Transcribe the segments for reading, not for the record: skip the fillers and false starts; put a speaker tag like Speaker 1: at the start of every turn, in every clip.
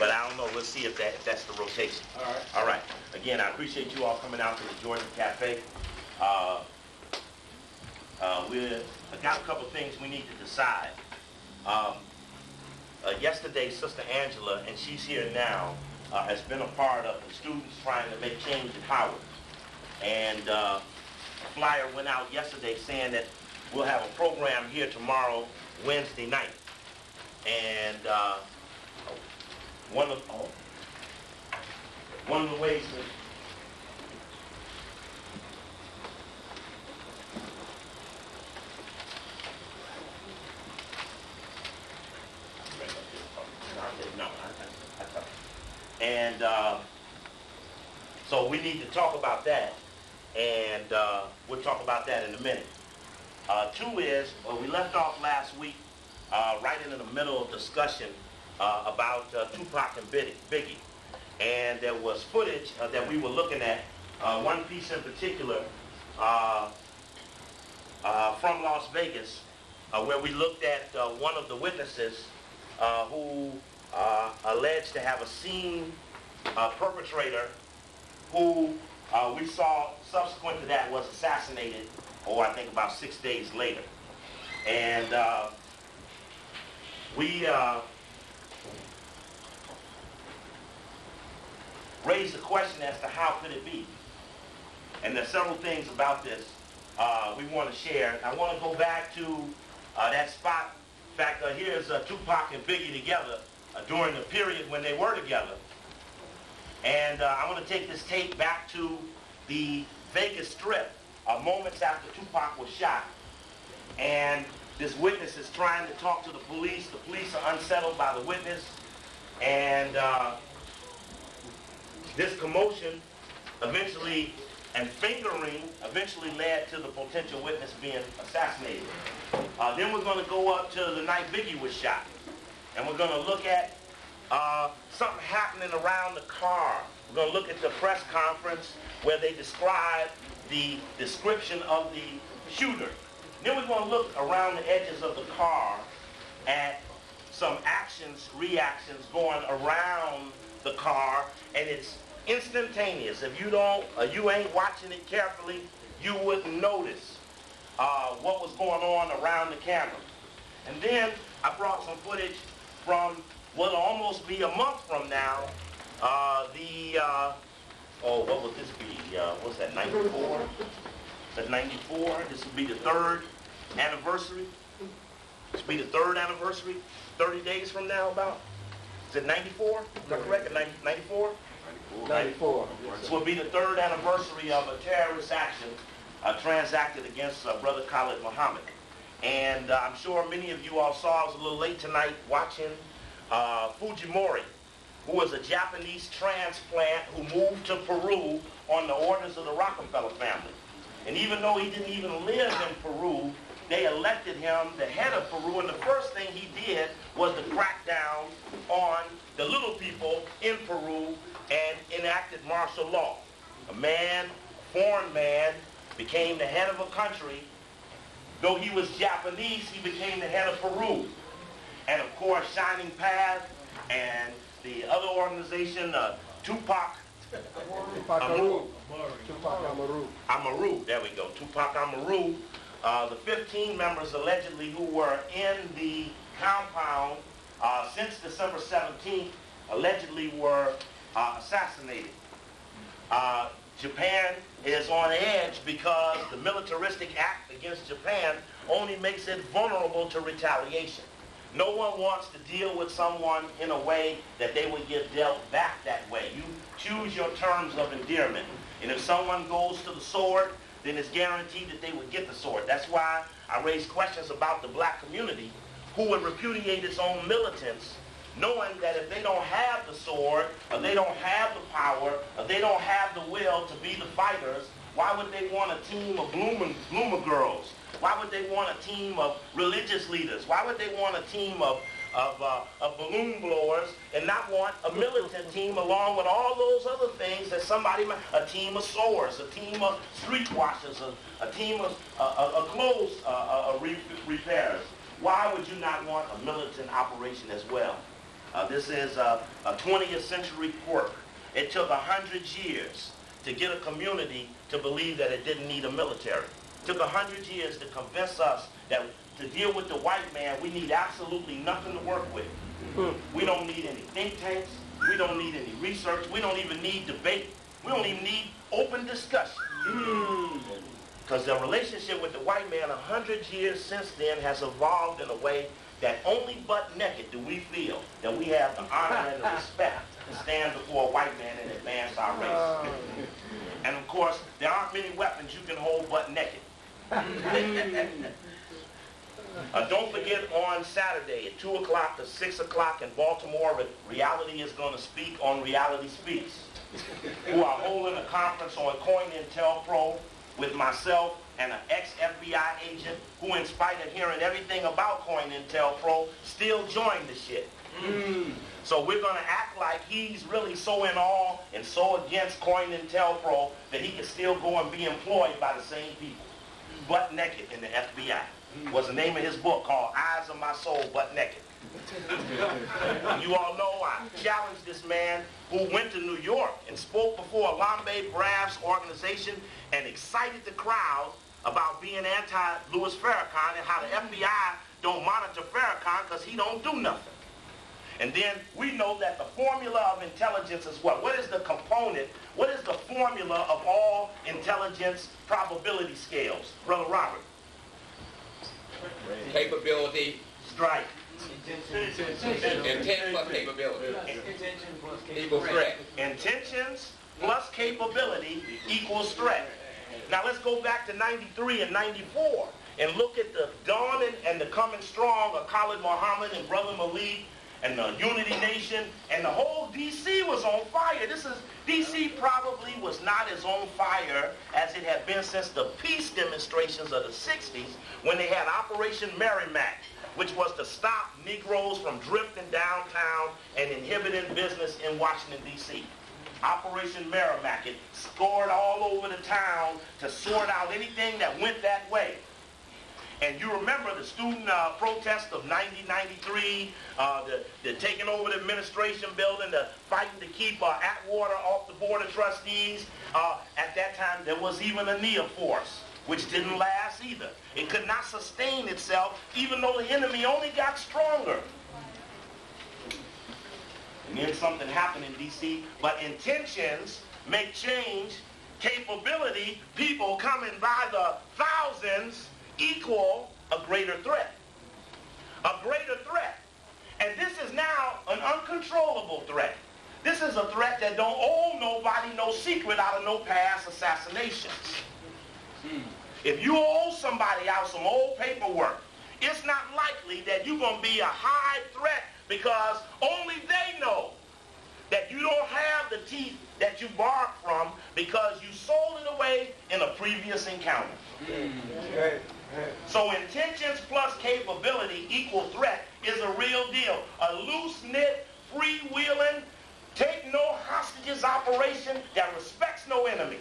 Speaker 1: But I don't know. We'll see if that's the rotation.
Speaker 2: All right.
Speaker 1: All right. Again, I appreciate you all coming out to the Georgia Cafe. I got a couple things we need to decide. Yesterday, Sister Angela, and she's here now, has been a part of the students trying to make change in Howard. And a flyer went out yesterday saying that we'll have a program here tomorrow, Wednesday night. And one of the ways that so we need to talk about that, and we'll talk about that in a minute. Two is, we left off last week right in the middle of discussion about Tupac and Biggie. And there was footage that we were looking at, one piece in particular from Las Vegas, where we looked at one of the witnesses who alleged to have a scene perpetrator who we saw subsequent to that was assassinated, I think about 6 days later. And we raised the question as to how could it be. And there's several things about this we want to share. I want to go back to that spot. In fact, here's Tupac and Biggie together during the period when they were together. And I want to take this tape back to the Vegas Strip moments after Tupac was shot. And this witness is trying to talk to the police. The police are unsettled by the witness. And this commotion eventually, and fingering, eventually led to the potential witness being assassinated. Then we're going to go up to the night Biggie was shot. And we're going to look at something happening around the car. We're going to look at the press conference where they describe the description of the shooter. Then we're going to look around the edges of the car at some actions, reactions going around the car, and it's instantaneous. If you ain't watching it carefully, you wouldn't notice what was going on around the camera. And then I brought some footage from what'll almost be a month from now. What would this be? What's that, 94? Is that 94? This will be the 3rd anniversary. This will be the 3rd anniversary, 30 days from now about. Is it 94? Is that correct? 94?
Speaker 2: 94.
Speaker 1: This will be the 3rd anniversary of a terrorist action transacted against Brother Khallid Muhammad. And I'm sure many of you all saw, I was a little late tonight watching Fujimori, who was a Japanese transplant who moved to Peru on the orders of the Rockefeller family. And even though he didn't even live in Peru, they elected him the head of Peru, and the first thing he did was to crack down on the little people in Peru and enacted martial law. A man, a foreign man, became the head of a country. Though he was Japanese, he became the head of Peru. And of course, Shining Path and the other organization, Tupac Amaru. Amaru, there we go. Tupac Amaru. The 15 members allegedly who were in the compound since December 17th allegedly were assassinated. Japan is on edge because the militaristic act against Japan only makes it vulnerable to retaliation. No one wants to deal with someone in a way that they would get dealt back that way. You choose your terms of endearment. And if someone goes to the sword, then it's guaranteed that they would get the sword. That's why I raised questions about the black community who would repudiate its own militants, knowing that if they don't have the sword, or they don't have the power, or they don't have the will to be the fighters, why would they want a team of bloomer girls? Why would they want a team of religious leaders? Why would they want a team of balloon blowers and not want a militant team along with all those other things that somebody might, a team of sewers, a team of street washers, a team of clothes repairers? Why would you not want a militant operation as well? This is a 20th century quirk. It took 100 years to get a community to believe that it didn't need a military. It took 100 years to convince us that to deal with the white man, we need absolutely nothing to work with. We don't need any think tanks. We don't need any research. We don't even need debate. We don't even need open discussion. Because the relationship with the white man 100 years since then has evolved in a way that only butt naked do we feel that we have the honor and the respect to stand before a white man and advance our race. And of course, there aren't many weapons you can hold butt naked. Don't forget on Saturday at 2 o'clock to 6 o'clock in Baltimore, Reality is going to speak on Reality Speaks, who are holding a conference on COINTELPRO with myself and an ex-FBI agent who, in spite of hearing everything about COINTELPRO, still joined the shit. So we're going to act like he's really so in awe and so against COINTELPRO that he can still go and be employed by the same people. Butt naked in the FBI was the name of his book, called Eyes of My Soul, Butt Naked. You all know I challenged this man who went to New York and spoke before a Lambe Brass organization and excited the crowd about being anti-Louis Farrakhan and how the FBI don't monitor Farrakhan because he don't do nothing. And then we know that the formula of intelligence is what? What is the component? What is the formula of all intelligence probability scales? Brother Robert.
Speaker 2: Capability.
Speaker 1: Strike.
Speaker 2: Intent plus capability. Equals threat.
Speaker 1: Intentions plus capability equals threat. Now let's go back to 93 and 94 and look at the dawning and the coming strong of Khallid Muhammad and Brother Malik and the Unity Nation, and the whole D.C. was on fire. D.C. probably was not as on fire as it had been since the peace demonstrations of the 60s when they had Operation Merrimack, which was to stop Negroes from drifting downtown and inhibiting business in Washington, D.C. Operation Merrimack. It scored all over the town to sort out anything that went that way. And you remember the student protest of 93, the taking over the administration building, the fighting to keep Atwater off the board of trustees. At that time, there was even a NEA force, which didn't last either. It could not sustain itself, even though the enemy only got stronger. And then something happened in D.C., but intentions make change. Capability, people coming by the thousands, equal a greater threat. A greater threat. And this is now an uncontrollable threat. This is a threat that don't owe nobody no secret out of no past assassinations. If you owe somebody out some old paperwork, it's not likely that you're going to be a high threat because only they know that you don't have the teeth that you borrowed from because you sold it away in a previous encounter. So intentions plus capability equal threat is a real deal. A loose-knit, freewheeling, take no hostages operation that respects no enemy.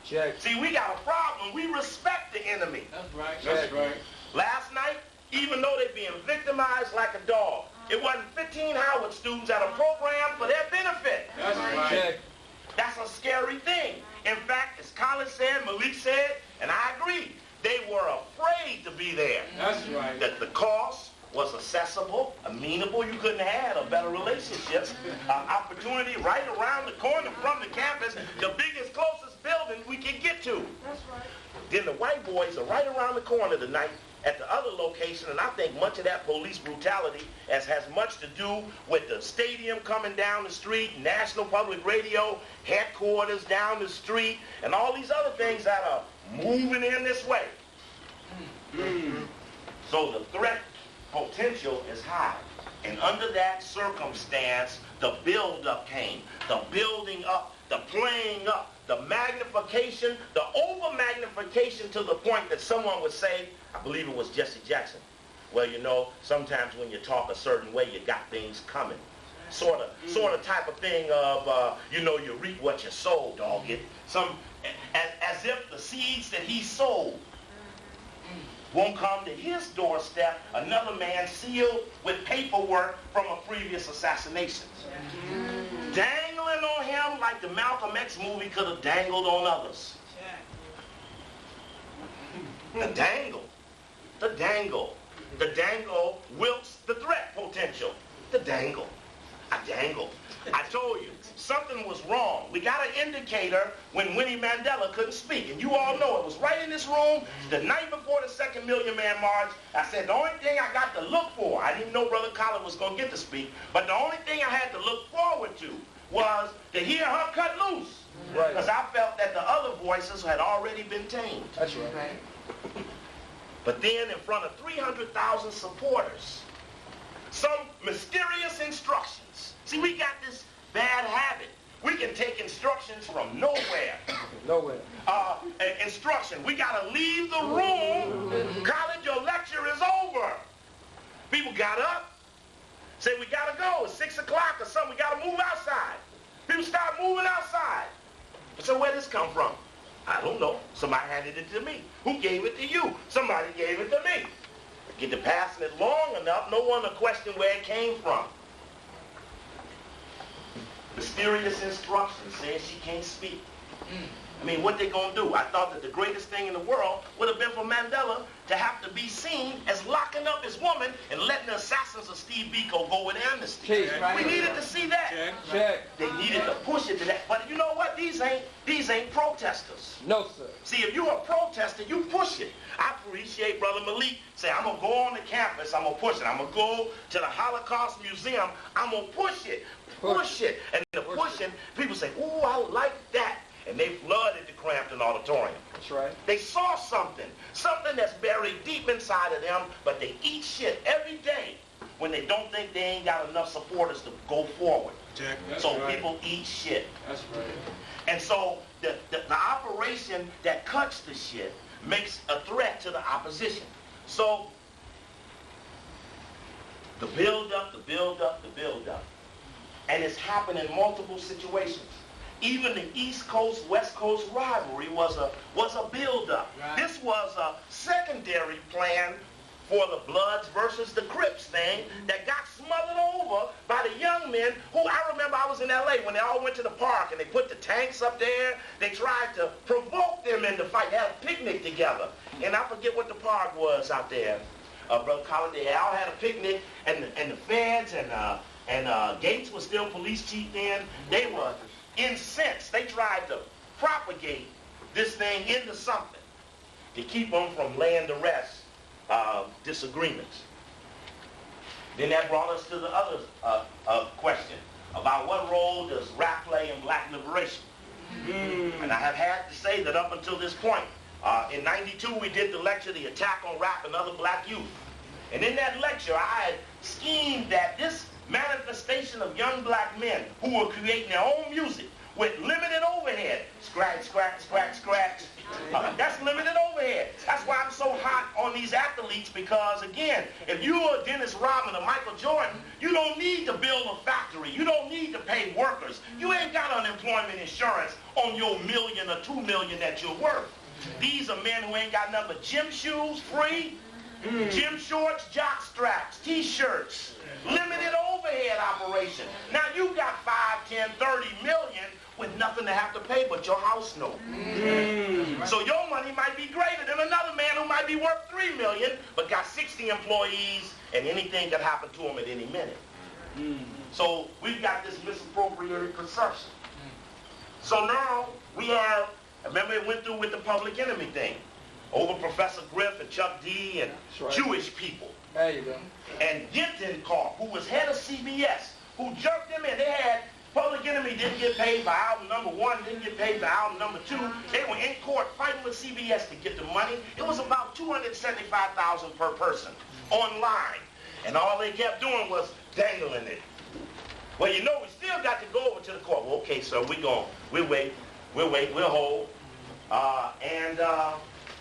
Speaker 3: Check.
Speaker 1: See, we got a problem. We respect the enemy.
Speaker 3: That's right.
Speaker 2: That's right.
Speaker 1: Last night, even though they're being victimized like a dog, it wasn't 15 Howard students at a program for their benefit.
Speaker 2: That's right.
Speaker 3: Check.
Speaker 1: That's a scary thing. In fact, as Khallid said, Malik said, and I agree, they were afraid to be there.
Speaker 2: That's right.
Speaker 1: That the cost was accessible, amenable. You couldn't have had a better relationship. Opportunity right around the corner from the campus, the biggest, closest building we could get to.
Speaker 4: That's right.
Speaker 1: Then the white boys are right around the corner tonight at the other location, and I think much of that police brutality has much to do with the stadium coming down the street, National Public Radio, headquarters down the street, and all these other things that are moving in this way. So the threat potential is high. And under that circumstance, the build-up came. The building up, the playing up, the magnification, the over-magnification to the point that someone would say, I believe it was Jesse Jackson, well, you know, sometimes when you talk a certain way, you got things coming. Sort of type of thing of, you know, you reap what you sow, dog. As if the seeds that he sowed won't come to his doorstep another man sealed with paperwork from a previous assassination. Dangling on him like the Malcolm X movie could have dangled on others. The dangle wilts the threat potential. The dangle. I told you, something was wrong. We got an indicator when Winnie Mandela couldn't speak. And you all know it was right in this room the night before the second Million Man March. I said the only thing I got to look for, I didn't know Brother Khallid was going to get to speak, but the only thing I had to look forward to was to hear her cut loose. Because I felt that the other voices had already been tamed.
Speaker 3: That's right.
Speaker 1: But then in front of 300,000 supporters, some mysterious instructions. See, we got this bad habit. We can take instructions from nowhere. Instruction. We got to leave the room. Khallid, your lecture is over. People got up, say we got to go. It's 6 o'clock or something. We got to move outside. People start moving outside. So where did this come from? I don't know. Somebody handed it to me. Who gave it to you? Somebody gave it to me. Get to passing it long enough, no one to question where it came from. Mysterious instructions saying she can't speak. I mean, what they gonna do? I thought that the greatest thing in the world would have been for Mandela to have to be seen as locking up his woman and letting the assassins of Steve Biko go with amnesty. We needed to see that. They needed to push it to that. But you know what? These ain't protesters.
Speaker 3: No, sir.
Speaker 1: See, if you're a protester, you push it. I appreciate Brother Malik say, I'm gonna go on the campus, I'm gonna push it. I'm gonna go to the Holocaust Museum, I'm gonna push it. Push it. And the pushing, people say, ooh, I like that. And they flooded the Crampton Auditorium.
Speaker 3: That's right.
Speaker 1: They saw something that's buried deep inside of them, but they eat shit every day when they don't think they ain't got enough supporters to go forward. So people eat shit.
Speaker 3: That's right.
Speaker 1: And so the operation that cuts the shit makes a threat to the opposition. So the build up. And it's happened in multiple situations. Even the East Coast, West Coast rivalry was a build-up. Right. This was a secondary plan for the Bloods versus the Crips thing that got smothered over by the young men who, I remember I was in L.A. when they all went to the park and they put the tanks up there. They tried to provoke them into fight. They had a picnic together. And I forget what the park was out there. Brother Khallid, they all had a picnic, and the feds and Gates was still police chief then. They were incensed. They tried to propagate this thing into something to keep them from laying to rest disagreements. Then that brought us to the other question about what role does rap play in black liberation. And I have had to say that up until this point, in '92 we did the lecture, The Attack on Rap and Other Black Youth. And in that lecture I had schemed that this manifestation of young black men who were creating their own music with limited overhead. Scratch, scratch, scratch, scratch. That's limited overhead. That's why I'm so hot on these athletes, because again, if you are Dennis Rodman or Michael Jordan, you don't need to build a factory. You don't need to pay workers. You ain't got unemployment insurance on your $1 million or $2 million that you're worth. These are men who ain't got nothing but gym shoes free, gym shorts, jock straps, t-shirts, limited overhead operation. Now you got 5, 10, 30 million with nothing to have to pay but your house note. So your money might be greater than another man who might be worth 3 million but got 60 employees and anything could happen to him at any minute. So we've got this misappropriated perception. So now we have, remember it went through with the Public Enemy thing over Professor Griff and Chuck D and Jewish people.
Speaker 3: There you go.
Speaker 1: And Gintenkorb, who was head of CBS, who jerked them in. They had Public Enemy didn't get paid for album number 1, didn't get paid for album number 2. They were in court fighting with CBS to get the money. It was about $275,000 per person online. And all they kept doing was dangling it. Well, you know, we still got to go over to the court. Well, okay, sir, we'll wait, we'll hold.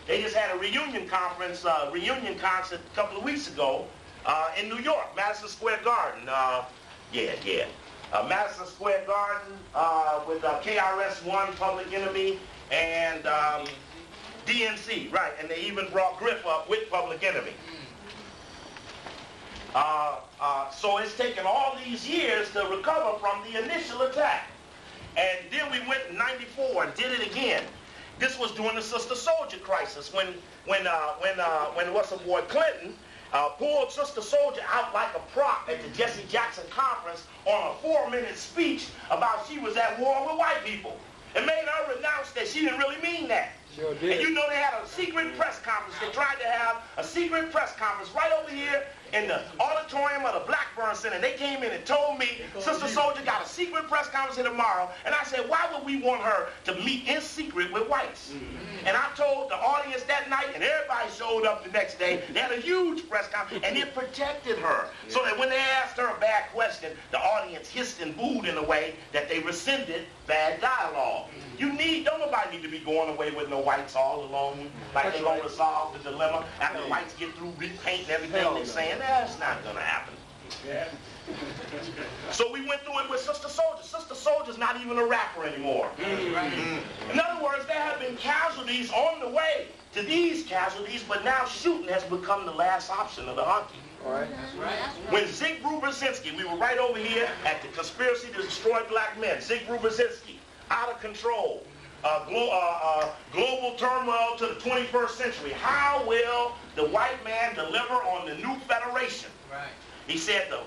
Speaker 1: They just had a reunion concert a couple of weeks ago in New York, Madison Square Garden. Madison Square Garden with KRS-One, Public Enemy, and DNC, right, and they even brought Griff up with Public Enemy. So it's taken all these years to recover from the initial attack. And then we went in 94 and did it again. This was during the Sister Soldier crisis when what's the boy Clinton pulled Sister Soldier out like a prop at the Jesse Jackson conference on a 4-minute speech about she was at war with white people. It made her renounce that she didn't really mean that.
Speaker 3: Sure did.
Speaker 1: And you know they had a secret press conference. They tried to have a secret press conference right over here in the auditorium of the Blackburn Center. They came in and told me, Sister Soldier got a secret press conference here tomorrow. And I said, why would we want her to meet in secret with whites? And I told the audience that night, and everybody showed up the next day. They had a huge press conference, and it protected her. So that when they asked her a bad question, the audience hissed and booed in a way that they rescinded bad dialogue. Don't nobody need to be going away with no whites all alone, like they're going to resolve the dilemma after the whites get through repainting everything they're saying. That's not going to happen. So we went through it with Sister Soldier. Sister Soldier's not even a rapper anymore. In other words, there have been casualties on the way to these casualties, but now shooting has become the last option of the hunky.
Speaker 3: All right. That's
Speaker 1: right. When Zig Brzezinski, we were right over here at the conspiracy to destroy black men. Zig Brzezinski, out of control. Global turmoil to the 21st century. How will the white man deliver on the new federation?
Speaker 2: Right.
Speaker 1: He said the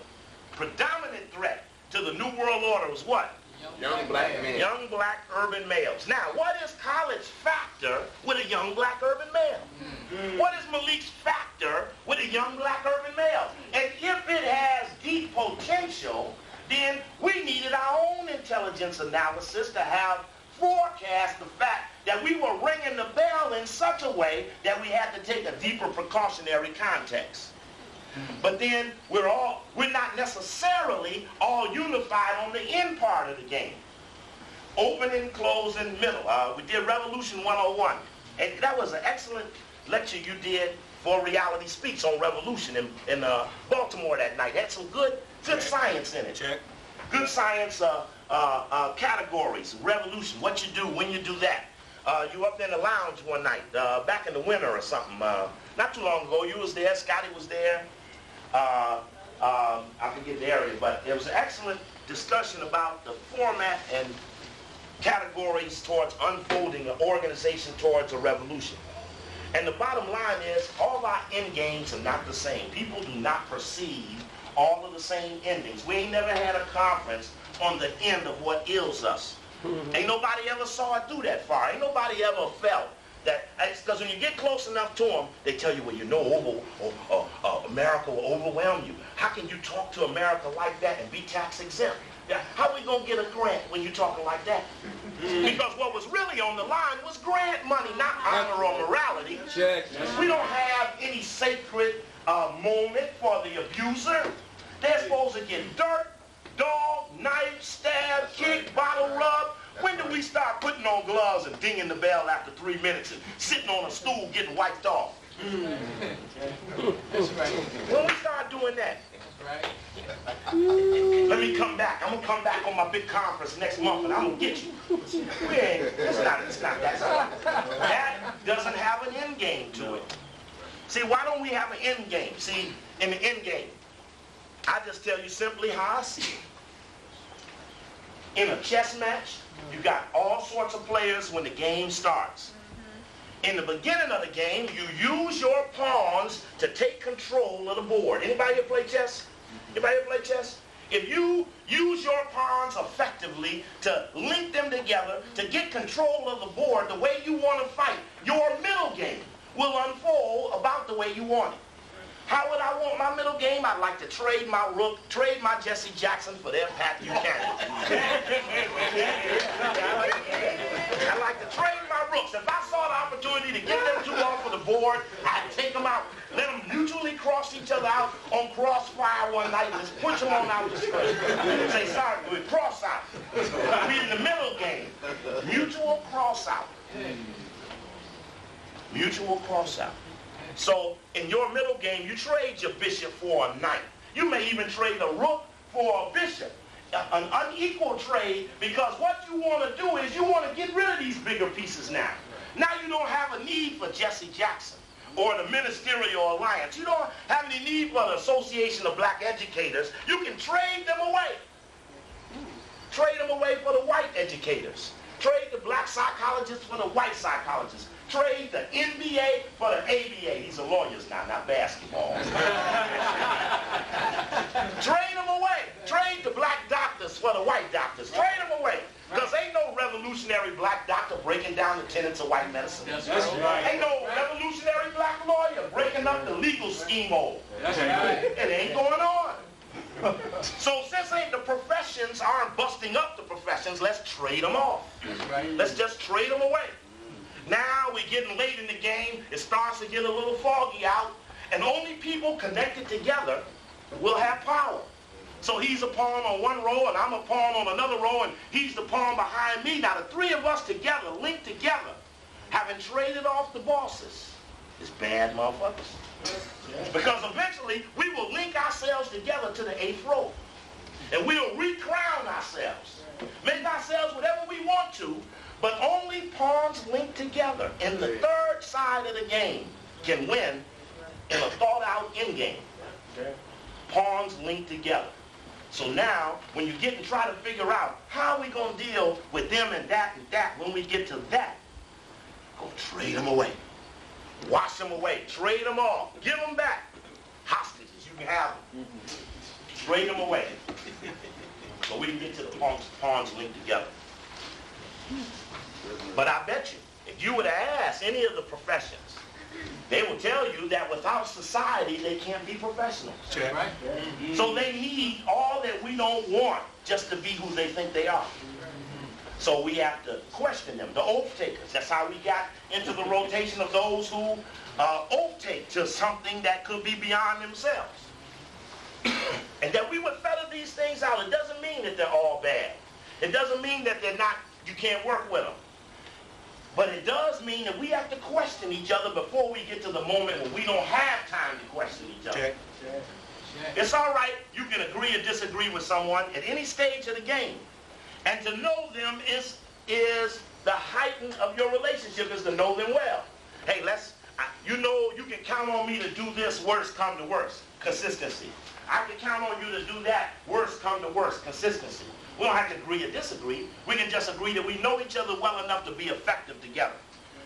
Speaker 1: predominant threat to the new world order was what?
Speaker 2: Young black men.
Speaker 1: Young black urban males. Now, what is Khalid's factor with a young black urban male? What is Malik's factor with a young black urban male? And if it has deep potential, then we needed our own intelligence analysis to have forecast the fact that we were ringing the bell in such a way that we had to take a deeper precautionary context. But then we're not necessarily all unified on the end part of the game. Opening, closing, middle. We did Revolution 101. And that was an excellent lecture you did for Reality Speaks on Revolution in Baltimore that night. Had some good science in it.
Speaker 3: Check.
Speaker 1: Good science categories. Revolution, what you do, when you do that. You were up there in the lounge one night, back in the winter or something. Not too long ago, you was there, Scotty was there. I forget the area, but there was an excellent discussion about the format and categories towards unfolding an organization towards a revolution. And the bottom line is, all our end games are not the same. People do not perceive all of the same endings. We ain't never had a conference on the end of what ills us. Ain't nobody ever saw it through that far. Ain't nobody ever felt that, because when you get close enough to them, they tell you, well, you know, America will overwhelm you. How can you talk to America like that and be tax exempt? How are we going to get a grant when you're talking like that? Because what was really on the line was grant money, not honor or morality.
Speaker 3: Check.
Speaker 1: We don't have any sacred moment for the abuser. They're supposed to get dirt, dog, knife, stab, kick, bottle rub. When do we start putting on gloves and dinging the bell after 3 minutes and sitting on a stool getting wiped off?
Speaker 2: That's right.
Speaker 1: When we start doing that?
Speaker 2: Right.
Speaker 1: Let me come back. I'm going to come back on my big conference next month and I'm going to get you. It's not that. That doesn't have an end game to it. See, why don't we have an end game? See, in the end game, I just tell you simply how I see it. In a chess match, you got all sorts of players when the game starts. In the beginning of the game, you use your pawns to take control of the board. Anybody here play chess? Anybody here play chess? If you use your pawns effectively to link them together to get control of the board the way you want to fight, your middle game will unfold about the way you want it. How would I want my middle game? I'd like to trade my rook, trade my Jesse Jackson for their Pat Buchanan. I'd like to trade my rooks. If I saw the opportunity to get them two off of the board, I'd take them out, let them mutually cross each other out on crossfire one night and just push them on out the screen. Say, sorry, we cross out. We in the middle game. Mutual cross out. Mutual cross out. So in your middle game, you trade your bishop for a knight. You may even trade a rook for a bishop. An unequal trade, because what you want to do is you want to get rid of these bigger pieces now. Now you don't have a need for Jesse Jackson or the Ministerial Alliance. You don't have any need for the Association of Black Educators. You can trade them away. Trade them away for the white educators. Trade the black psychologists for the white psychologists. Trade the NBA for the ABA. These are lawyers now, not basketball. Trade them away. Trade the black doctors for the white doctors. Trade them away. Because ain't no revolutionary black doctor breaking down the tenets of white medicine.
Speaker 3: That's right.
Speaker 1: Ain't no revolutionary black lawyer breaking up the legal scheme hole.
Speaker 3: That's right.
Speaker 1: It ain't going on. So since the professions aren't busting up the professions, let's trade them off. Let's just trade them away. Now we're getting late in the game. It starts to get a little foggy out. And only people connected together will have power. So he's a pawn on one row, and I'm a pawn on another row, and he's the pawn behind me. Now the three of us together, linked together, having traded off the bosses, is bad motherfuckers. Because eventually we will link ourselves together to the 8th row. And we'll recrown ourselves. Make ourselves whatever we want to, but only pawns linked together in the third side of the game can win in a thought-out endgame. Pawns linked together. So now, when you get and try to figure out how we going to deal with them and that, when we get to that, go trade them away. Wash them away. Trade them off. Give them back. Hostages. You can have them. Trade them away. So we can get to the pawns linked together. But I bet you, if you were to ask any of the professions, they will tell you that without society, they can't be professionals.
Speaker 3: Right.
Speaker 1: So they need all that we don't want just to be who they think they are. So we have to question them, the oath takers. That's how we got into the rotation of those who oath take to something that could be beyond themselves. And that we would feather these things out. It doesn't mean that they're all bad. It doesn't mean that they're not, you can't work with them. But it does mean that we have to question each other before we get to the moment when we don't have time to question each other. It's all right, you can agree or disagree with someone at any stage of the game. And to know them is the heighten of your relationship, is to know them well. Hey, you know you can count on me to do this, worst come to worst. Consistency. I can count on you to do that, worst come to worst. Consistency. We don't have to agree or disagree. We can just agree that we know each other well enough to be effective together.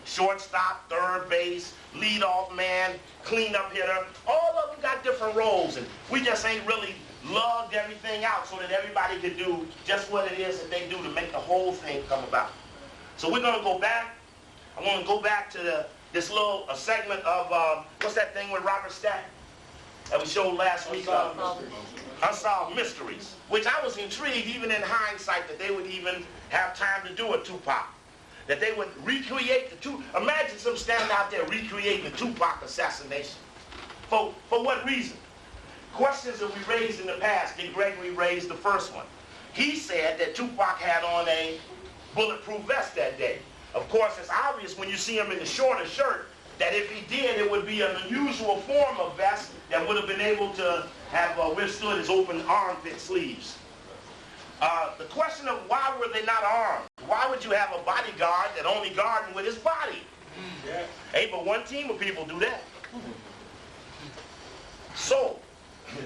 Speaker 1: Shortstop, third base, leadoff man, cleanup hitter, all of them got different roles, and we just ain't really lugged everything out so that everybody can do just what it is that they do to make the whole thing come about. So we're going to go back. I want to go back to this little segment of, what's that thing with Robert Stack that we showed last week? Unsolved Mysteries, which I was intrigued even in hindsight that they would even have time to do a Tupac. That they would recreate the Tupac. Imagine some standing out there recreating the Tupac assassination. For what reason? Questions that we raised in the past. Dick Gregory raised the first one. He said that Tupac had on a bulletproof vest that day. Of course, it's obvious when you see him in the shorter shirt that if he did, it would be an unusual form of vest that would have been able to have withstood his open armpit sleeves. The question of why were they not armed? Why would you have a bodyguard that only guarding with his body? Ain't but one team of people do that. So,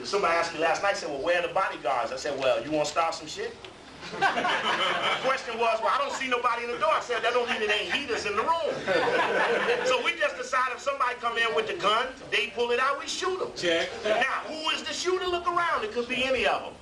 Speaker 1: somebody asked me last night, said, well, where are the bodyguards? I said, well, you want to start some shit? The question was, well, I don't see nobody in the door. I said, that don't mean it ain't heaters in the room. So we just decided if somebody come in with the gun, they pull it out, we shoot them. Now, who is the shooter? Look around. It could be any of them.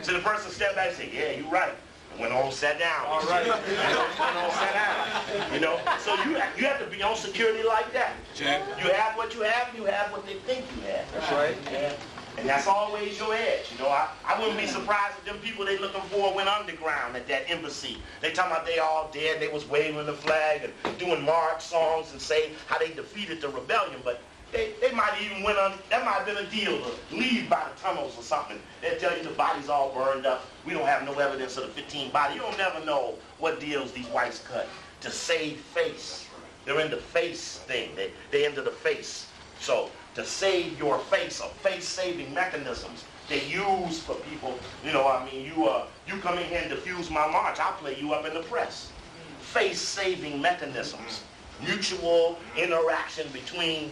Speaker 1: So the person stepped back and said, yeah, you're right. Went on, sat down. All right. Went on, sat down. You know, so you have to be on security like that. You have what you have what they think you have.
Speaker 3: That's right.
Speaker 1: Yeah. And that's always your edge. You know, I wouldn't be surprised if them people they looking for went underground at that embassy. They talking about they all dead, they was waving the flag and doing march songs and say how they defeated the rebellion, but they might even went on, that might have been a deal to leave by the tunnels or something. They'll tell you the body's all burned up. We don't have no evidence of the 15 body. You don't never know what deals these whites cut to save face. They're in the face thing. They into the face. So to save your face, or face-saving mechanisms they use for people. You know, I mean, you come in here and diffuse my march, I'll play you up in the press. Face-saving mechanisms. mutual interaction between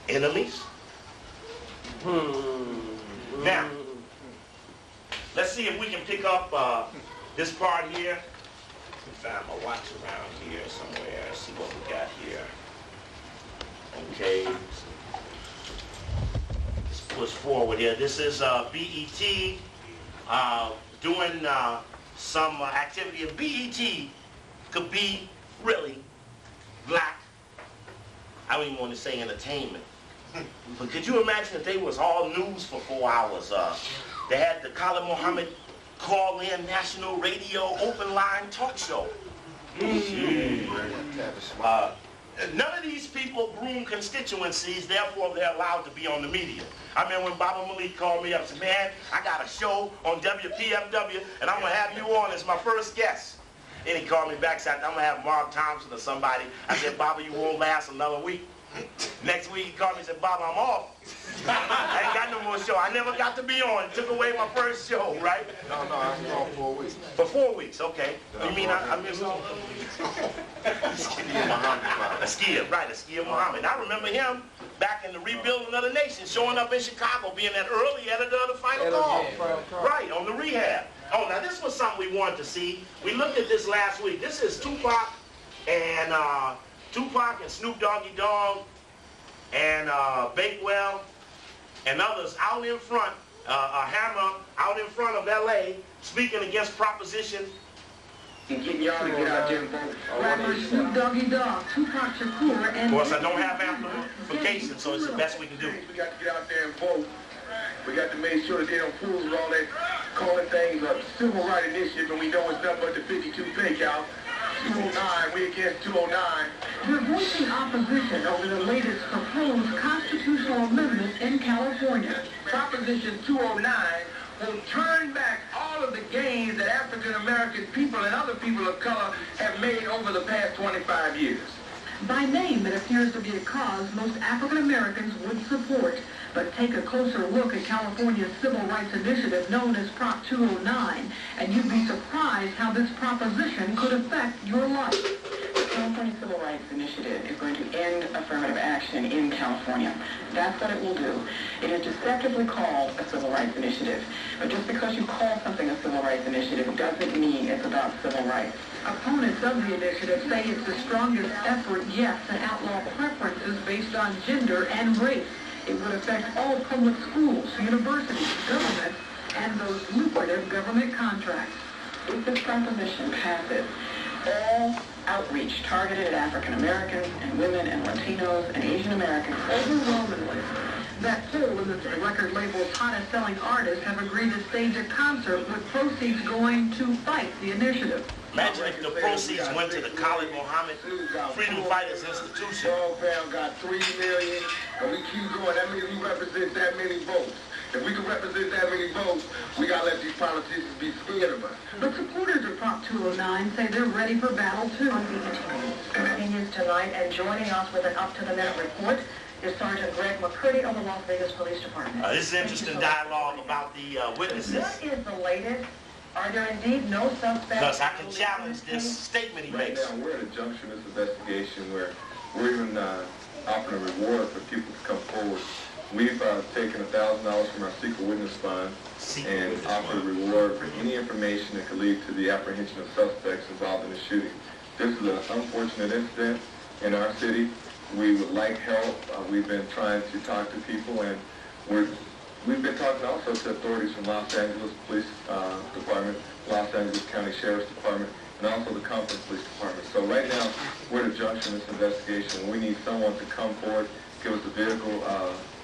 Speaker 1: enemies? Now, let's see if we can pick up this part here. Let me find my watch around here somewhere. See what we got here. Okay. Let's push forward here. This is BET doing some activity. And BET could be really black. I don't even want to say entertainment. But could you imagine if they was all news for 4 hours? They had the Khallid Muhammad call-in national radio open line talk show. None of these people groom constituencies, therefore they're allowed to be on the media. I remember when Baba Malik called me up and said, man, I got a show on WPFW and I'm going to have you on as my first guest. Then he called me back and said, I'm going to have Mark Thompson or somebody. I said, Baba, you won't last another week. Next week he called me and said, Baba, I'm off. I ain't got no more show. I never got to be on. It took away my first show, right?
Speaker 3: No, I was on 4 weeks.
Speaker 1: For 4 weeks, okay. You mean I missed on? Askia Muhammad. I remember him back in the Rebuilding of the Nation, showing up in Chicago, being that early editor of the Final Call. Right, on the Rehab. Oh, now this was something we wanted to see. We looked at this last week. This is Tupac and Snoop Doggy Dogg and Bakewell and others out in front, Hammer out in front of L.A. speaking against Proposition.
Speaker 4: Getting y'all to get out there and vote.
Speaker 5: Rappers Snoop Doggy Dogg, Tupac Shakur, and...
Speaker 1: Of course, I don't have amplification, so it's the best we can do.
Speaker 4: We got to get out there and vote. We got to make sure that they don't fool with all that calling things a civil rights initiative, and we know it's nothing but the 52 fake out. 209, we against 209.
Speaker 5: They're voicing opposition over the latest proposed constitutional amendment in California.
Speaker 4: Proposition 209 will turn back all of the gains that African American people and other people of color have made over the past 25 years.
Speaker 5: By name, it appears to be a cause most African Americans would support. But take a closer look at California's civil rights initiative known as Prop 209, and you'd be surprised how this proposition could affect your life.
Speaker 6: The California Civil Rights Initiative is going to end affirmative action in California. That's what it will do. It is deceptively called a civil rights initiative. But just because you call something a civil rights initiative doesn't mean it's about civil rights.
Speaker 5: Opponents of the initiative say it's the strongest effort yet to outlaw preferences based on gender and race. It would affect all public schools, universities, government, and those lucrative government contracts.
Speaker 6: If this proposition passes, all outreach targeted at African Americans and women and Latinos and Asian Americans
Speaker 5: overwhelmingly. That poll in the record label's hottest selling artists have agreed to stage a concert with proceeds going to fight the initiative.
Speaker 1: Imagine if the proceeds went to the Khallid Muhammad Freedom Fighters Institution.
Speaker 4: Brown got 3 million, and we keep going. That means we represent that many votes. If we can represent that many votes, we got to let these politicians be scared of us.
Speaker 5: But supporters of Prop 209 say they're ready for battle, too.
Speaker 6: On BET continues tonight, and joining us with an up-to-the-minute report is Sergeant Greg McCurdy of the Las Vegas Police Department.
Speaker 1: This is interesting dialogue about the witnesses.
Speaker 6: What is the latest? Are there indeed no suspects?
Speaker 1: Because I can challenge this statement he makes.
Speaker 3: Right now, we're at a junction in this investigation where we're even offering a reward for people to come forward. We've taken $1,000 from our secret witness fund and offered a reward for any information that could lead to the apprehension of suspects involved in the shooting. This is an unfortunate incident in our city. We would like help. We've been trying to talk to people, and we've been talking also to authorities from Los Angeles Police Department, Los Angeles County Sheriff's Department, and also the Compton Police Department. So right now, we're at a junction in this investigation. We need someone to come forward, give us a vehicle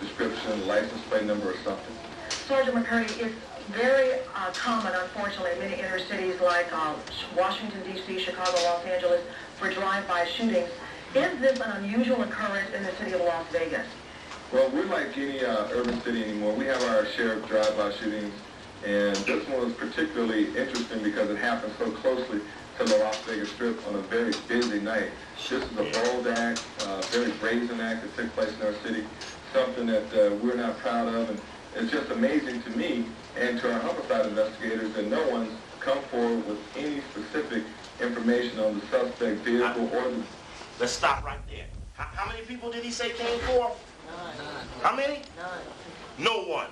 Speaker 3: description, license plate number or something.
Speaker 6: Sergeant McCurdy, it's very common, unfortunately, in many inner cities like Washington, D.C., Chicago, Los Angeles, for drive-by shootings. Is this an unusual occurrence in the city of Las Vegas?
Speaker 3: Well, we're like any urban city anymore. We have our share of drive-by shootings, and this one was particularly interesting because it happened so closely to the Las Vegas Strip on a very busy night. This is a bold act, very brazen act that took place in our city, something that we're not proud of, and it's just amazing to me and to our homicide investigators that no one's come forward with any specific information on the suspect vehicle or the
Speaker 1: Let's stop right there. How many people did he say came forth?
Speaker 7: 9.
Speaker 1: How many?
Speaker 7: 9.
Speaker 1: No one.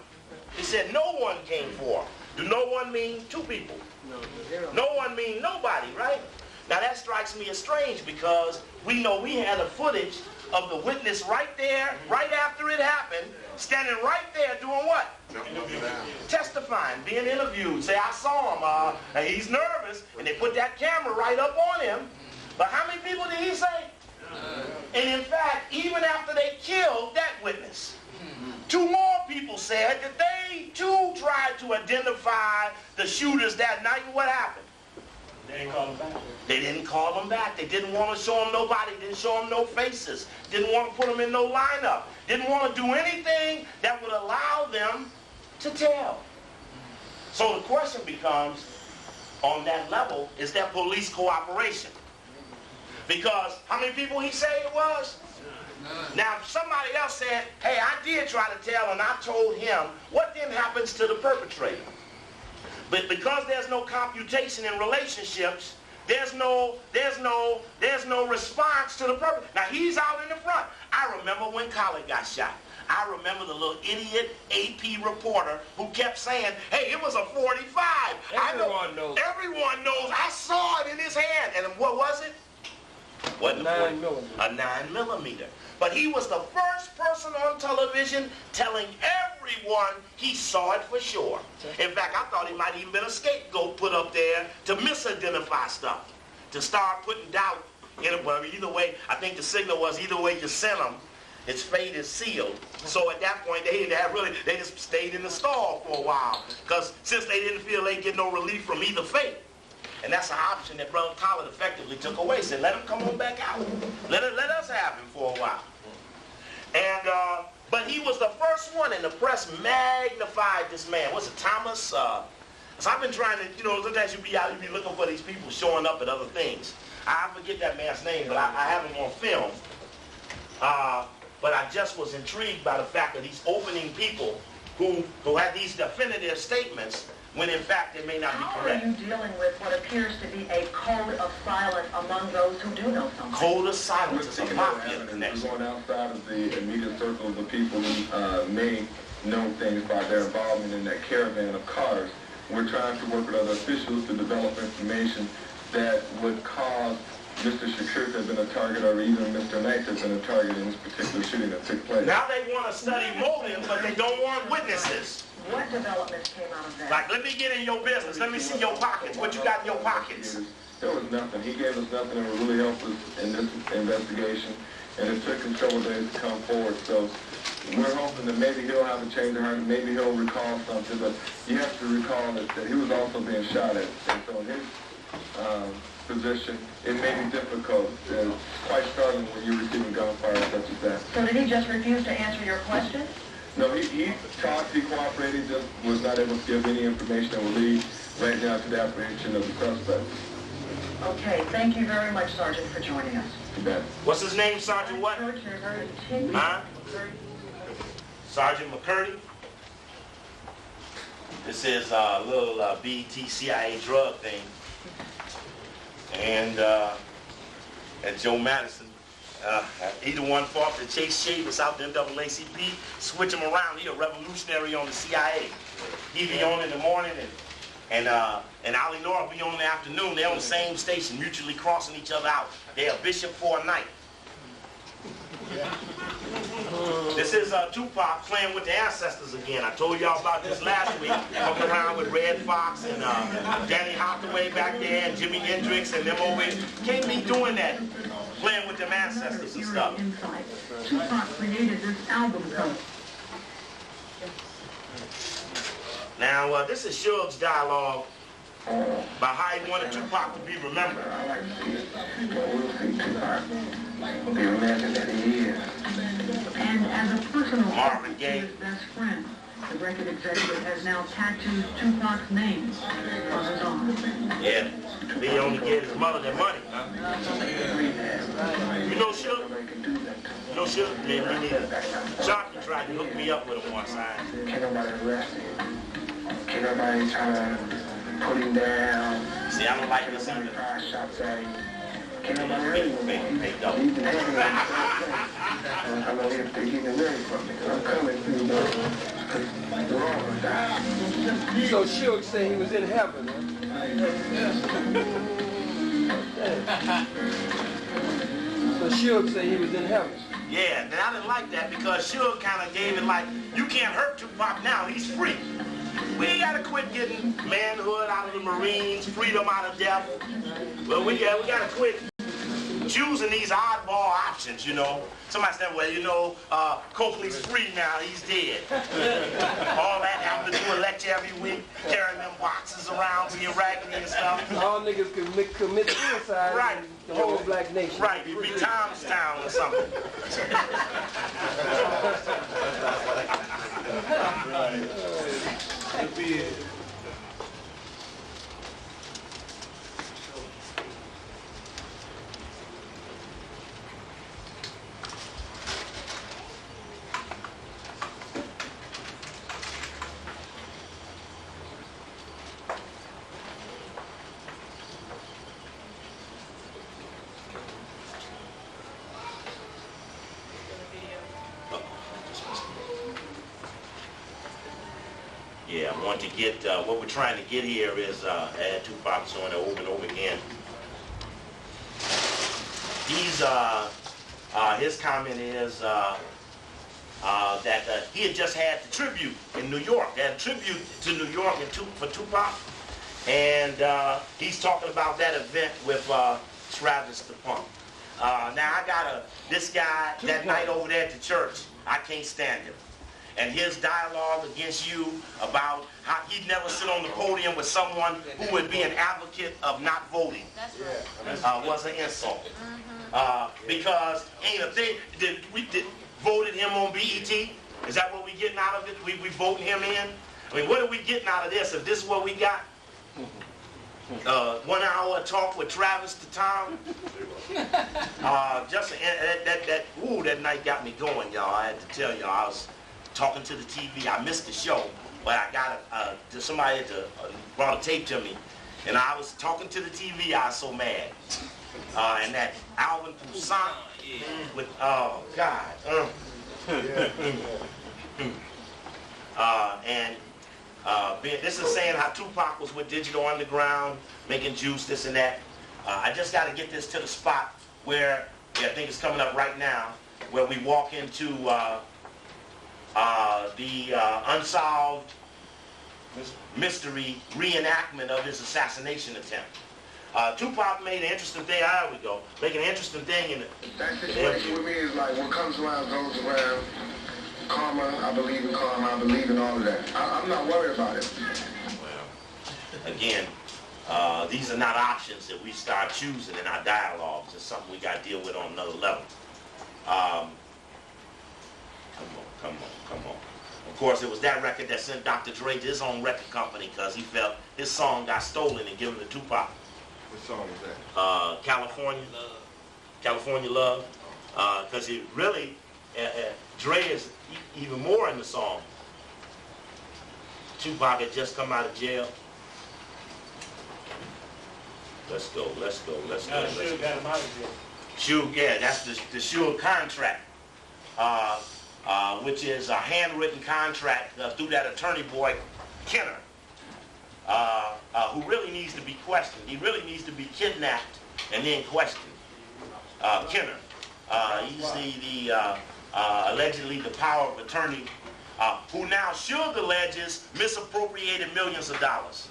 Speaker 1: He said no one came forth. Do no one mean 2 people?
Speaker 7: No, 0.
Speaker 1: No one mean nobody, right? Now that strikes me as strange because we know we had a footage of the witness right there, right after it happened, standing right there doing what? Testifying, being interviewed. Say, I saw him, and he's nervous, and they put that camera right up on him. But how many people did he say? And in fact, even after they killed that witness, 2 more people said that they too tried to identify the shooters that night, and what happened?
Speaker 8: They didn't call him back.
Speaker 1: They didn't call them back. They didn't want to show them nobody. Didn't show them no faces. Didn't want to put them in no lineup. Didn't want to do anything that would allow them to tell. So the question becomes, on that level, is there police cooperation? Because how many people he say it was? Now, if somebody else said, hey, I did try to tell and I told him, what then happens to the perpetrator? But because there's no computation in relationships, there's no response to the perpetrator. Now, he's out in the front. I remember when Khallid got shot. I remember the little idiot AP reporter who kept saying, hey, it was a 45.
Speaker 2: Everyone knows.
Speaker 1: Everyone knows. I saw it in his hand. And what was it? Wasn't a
Speaker 7: 9mm.
Speaker 1: A 9mm. But he was the first person on television telling everyone he saw it for sure. In fact, I thought he might even been a scapegoat put up there to misidentify stuff, to start putting doubt in it. Well, either way, I think the signal was either way you sent him, its fate is sealed. So at that point, they just stayed in the stall for a while, because since they didn't feel they'd get no relief from either fate. And that's an option that Brother Khallid effectively took away. Said, let him come on back out. Let us have him for a while. And but he was the first one, and the press magnified this man. What's it, Thomas? So I've been trying to, sometimes you be out, you be looking for these people showing up at other things. I forget that man's name, but I have him on film. But I just was intrigued by the fact that he's opening people who had these definitive statements when in fact they may not be correct.
Speaker 5: How are you dealing with what appears to be a code of silence among those who do know something?
Speaker 1: Code of silence is a mafia
Speaker 3: We're
Speaker 1: connection.
Speaker 3: going outside of the immediate circle of the people who may know things by their involvement in that caravan of cars. We're trying to work with other officials to develop information that would cause Mr. Shakur to have been a target, or even Mr. Knight to have been a target in this particular shooting that took place.
Speaker 1: Now they want to study motive, but they don't want witnesses.
Speaker 5: What developments came out of that?
Speaker 1: Like, let me get in your business. Let me see your pockets. What you got in your pockets?
Speaker 3: There was nothing. He gave us nothing that would really help us in this investigation, and it took him several days to come forward. So we're hoping that maybe he'll have a change of heart, maybe he'll recall something, but you have to recall that he was also being shot at. And so in his position, it may be difficult. It's quite startling when you're receiving gunfire such as that.
Speaker 5: So did he just refuse to answer your question?
Speaker 3: No, he talked, he cooperated, just was not able to give any information that will lead right now to the apprehension of the suspect.
Speaker 5: Okay, thank you very much, Sergeant, for joining us.
Speaker 3: You bet.
Speaker 1: What's his name, Sergeant what? Huh? Sergeant McCurdy. This is a little BET CIA drug thing. And Joe Madison, he the one fought to Chase Chavis out the NAACP, switch him around. He a revolutionary on the CIA. He be on in the morning, and Ali Nora be on in the afternoon. They're on the same station, mutually crossing each other out. They're a bishop for a night. This is Tupac playing with the ancestors again. I told y'all about this last week. Walking around with Red Fox and Danny Hathaway back there and Jimi Hendrix and them over here. Can't be doing that. Playing with them ancestors and stuff.
Speaker 5: Tupac created this album cover.
Speaker 1: Now, this is Suge's dialogue about how he wanted Tupac to be remembered.
Speaker 5: And as a personal
Speaker 1: Marvin Gaye.
Speaker 5: to his best friend, the record executive has now tattooed Tupac's name on his arm.
Speaker 1: Yeah, he only gave his mother that money, huh? You know Suge? You know Suge? Me neither. Sharky tried to hook me up with him once.
Speaker 4: Can't nobody arrest him. Can't nobody try to put him down.
Speaker 1: See, I don't like this either.
Speaker 4: Fire shots at him. Can't nobody hurt him anymore. He's in heaven. I'm going to live till he's away from me. I'm coming through the we're all going to die.
Speaker 7: So Suge said he was in heaven, huh? So Suge said he was in heaven.
Speaker 1: Yeah, and I didn't like that because Suge kind of gave it like, you can't hurt Tupac now, he's free. We gotta quit getting manhood out of the Marines, freedom out of death. But we gotta quit choosing these oddball options, you know. Somebody said, well, you know, Coakley's free now, he's dead. All that having to do a lecture every week, carrying them boxes around, being raggedy and stuff.
Speaker 7: All niggas commit suicide.
Speaker 1: Right.
Speaker 7: The whole black nation.
Speaker 1: Right, you'd be Town or something. Yeah, I want to get, what we're trying to get here is, add Tupac on it over and over again. He's, his comment is that he had just had the tribute in New York. They had a tribute to New York for Tupac. And he's talking about that event with Travis the Punk. Now I got this guy that night over there at the church, I can't stand him. And his dialogue against you about how he'd never sit on the podium with someone who would be an advocate of not voting was an insult. Because ain't a thing, we voted him on BET? Is that what we getting out of it? We voting him in? I mean, what are we getting out of this if this is what we got? 1 hour talk with Travis the Town. That night got me going, y'all. I had to tell y'all, I was talking to the TV. I missed the show, but I got somebody brought a tape to me, and I was talking to the TV. I was so mad. And that Alvin Toussaint with God. This is saying how Tupac was with Digital Underground, making juice, this and that. I just got to get this to the spot where I think it's coming up right now, where we walk into the unsolved mystery reenactment of his assassination attempt. Tupac made an interesting thing. There we go. Making an interesting thing in
Speaker 4: that situation with me is like what comes around goes around. Karma, I believe in karma. I believe in all of that. I'm not worried about it.
Speaker 1: Well, again, these are not options that we start choosing in our dialogues. It's something we got to deal with on another level. Come on. Of course, it was that record that sent Dr. Dre to his own record company because he felt his song got stolen and given to Tupac.
Speaker 3: What song is that?
Speaker 1: California Love. Because he really, Dre is even more in the song. Tupac had just come out of jail. Let's go.
Speaker 8: Now Suge got him out of jail.
Speaker 1: Suge, yeah, that's the Suge contract. Which is a handwritten contract through that attorney boy, Kenner, who really needs to be questioned. He really needs to be kidnapped and then questioned. Kenner, he's the allegedly the power of attorney, who now Suge alleges misappropriated millions of dollars.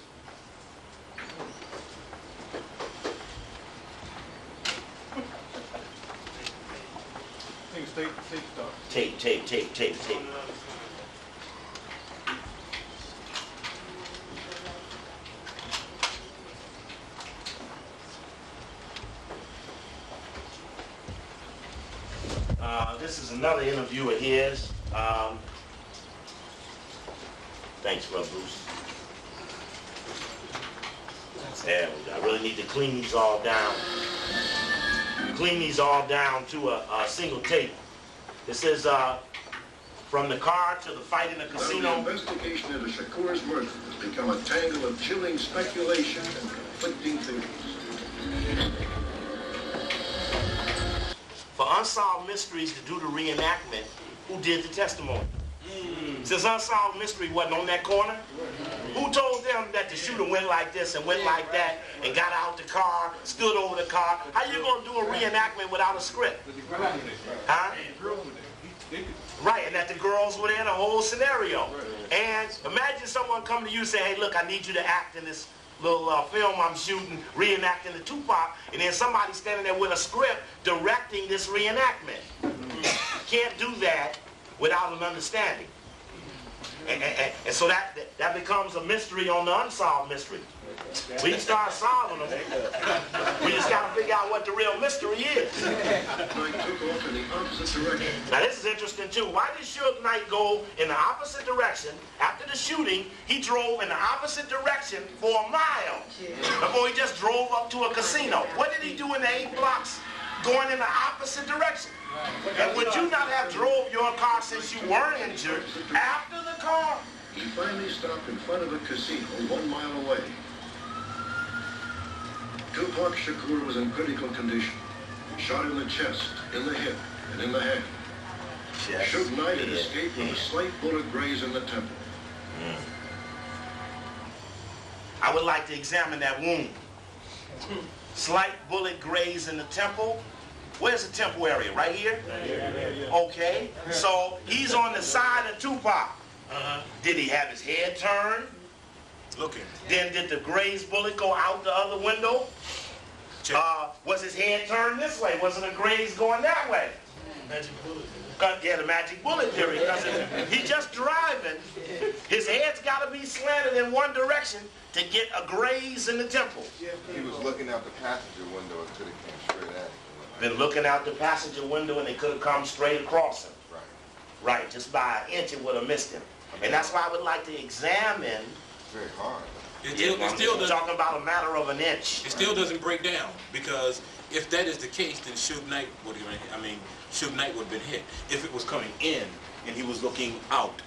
Speaker 1: Tape. This is another interview of his. Thanks, Brother Bruce. Yeah, I really need to clean these all down. Clean these all down to a single tape. This is from the car to the fight in the casino.
Speaker 9: The investigation into Shakur's murder has become a tangle of chilling speculation and conflicting theories.
Speaker 1: for Unsolved Mysteries to do the reenactment, who did the testimony? Since Unsolved Mystery wasn't on that corner, who told them that the shooter went like this and went like that and got out the car, stood over the car? How you going to do a reenactment without a script? Huh? Right, and that the girls were in the whole scenario. And imagine someone come to you and say, hey, look, I need you to act in this little film I'm shooting, reenacting the Tupac, and then somebody standing there with a script directing this reenactment. Can't do that without an understanding. And so that becomes a mystery on the Unsolved Mystery. We can start solving them. We just got to figure out what the real mystery is. Now this is interesting too. Why did Suge Knight go in the opposite direction? After the shooting, he drove in the opposite direction for a mile before he just drove up to a casino. What did he do in the 8 blocks going in the opposite direction? And would you not have drove your car since you weren't injured after the car?
Speaker 9: He finally stopped in front of a casino 1 mile away. Tupac Shakur was in critical condition. Shot in the chest, in the hip, and in the hand. Suge Knight had escaped with a slight bullet graze in the temple.
Speaker 1: I would like to examine that wound. Slight bullet graze in the temple. Where's the temple area? Right here? Okay. So he's on the side of Tupac. Did he have his head turned?
Speaker 8: Looking.
Speaker 1: Then did the grazed bullet go out the other window? Was his head turned this way? Was it a graze going that way?
Speaker 8: Magic bullet.
Speaker 1: Yeah, the magic bullet theory. Because he's just driving. His head's got to be slanted in one direction to get a graze in the temple.
Speaker 10: He was looking out the passenger window and could have came straight at him.
Speaker 1: Been looking out the passenger window and they could have come straight across him.
Speaker 10: Right.
Speaker 1: Right, just by an inch it would have missed him. And that's why I would like to examine.
Speaker 10: It's very hard.
Speaker 11: It still doesn't,
Speaker 1: talking about a matter of an inch.
Speaker 11: It still doesn't break down, because if that is the case, then Suge Knight would have been hit. If it was coming in and he was looking out,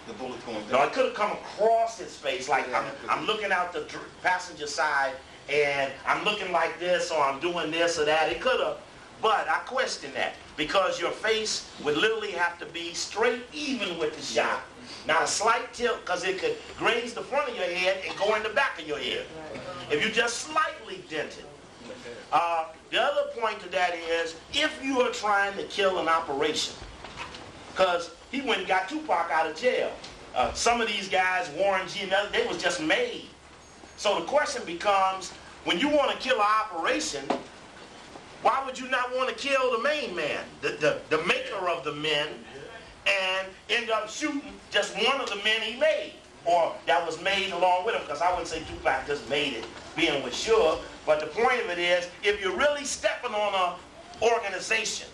Speaker 11: the bullet going down.
Speaker 1: No, it could have come across his face. Like I'm looking out the passenger side and I'm looking like this, or I'm doing this or that. It could have, but I question that, because your face would literally have to be straight even with the shot. Not a slight tilt, because it could graze the front of your head and go in the back of your head. If you just slightly dent it. The other point to that is, if you are trying to kill an operation, because he went and got Tupac out of jail. Some of these guys, Warren G and others, they was just made. So the question becomes, when you want to kill an operation, why would you not want to kill the main man, the maker of the men, and end up shooting just one of the men he made, or that was made along with him? Because I wouldn't say Tupac just made it being with Suge, but the point of it is, if you're really stepping on an organization,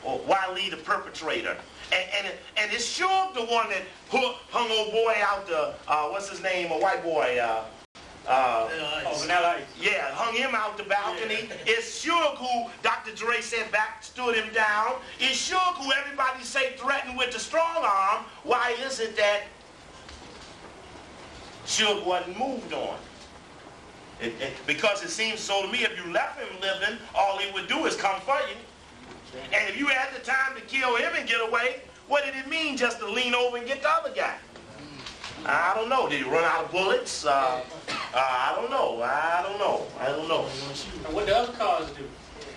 Speaker 1: or why lead a perpetrator? And it's Suge the one that hung old boy out the, what's his name, a white boy,
Speaker 8: Vanilla Ice.
Speaker 1: yeah, hung him out the balcony. It's Suge who Dr. Dre said stood him down. It's Suge who everybody say threatened with the strong arm. Why is it that Suge wasn't moved on? Because it seems so to me, if you left him living, all he would do is come for you. And if you had the time to kill him and get away, what did it mean just to lean over and get the other guy? I don't know. Did he run out of bullets? I don't know.
Speaker 8: And what the other cars do?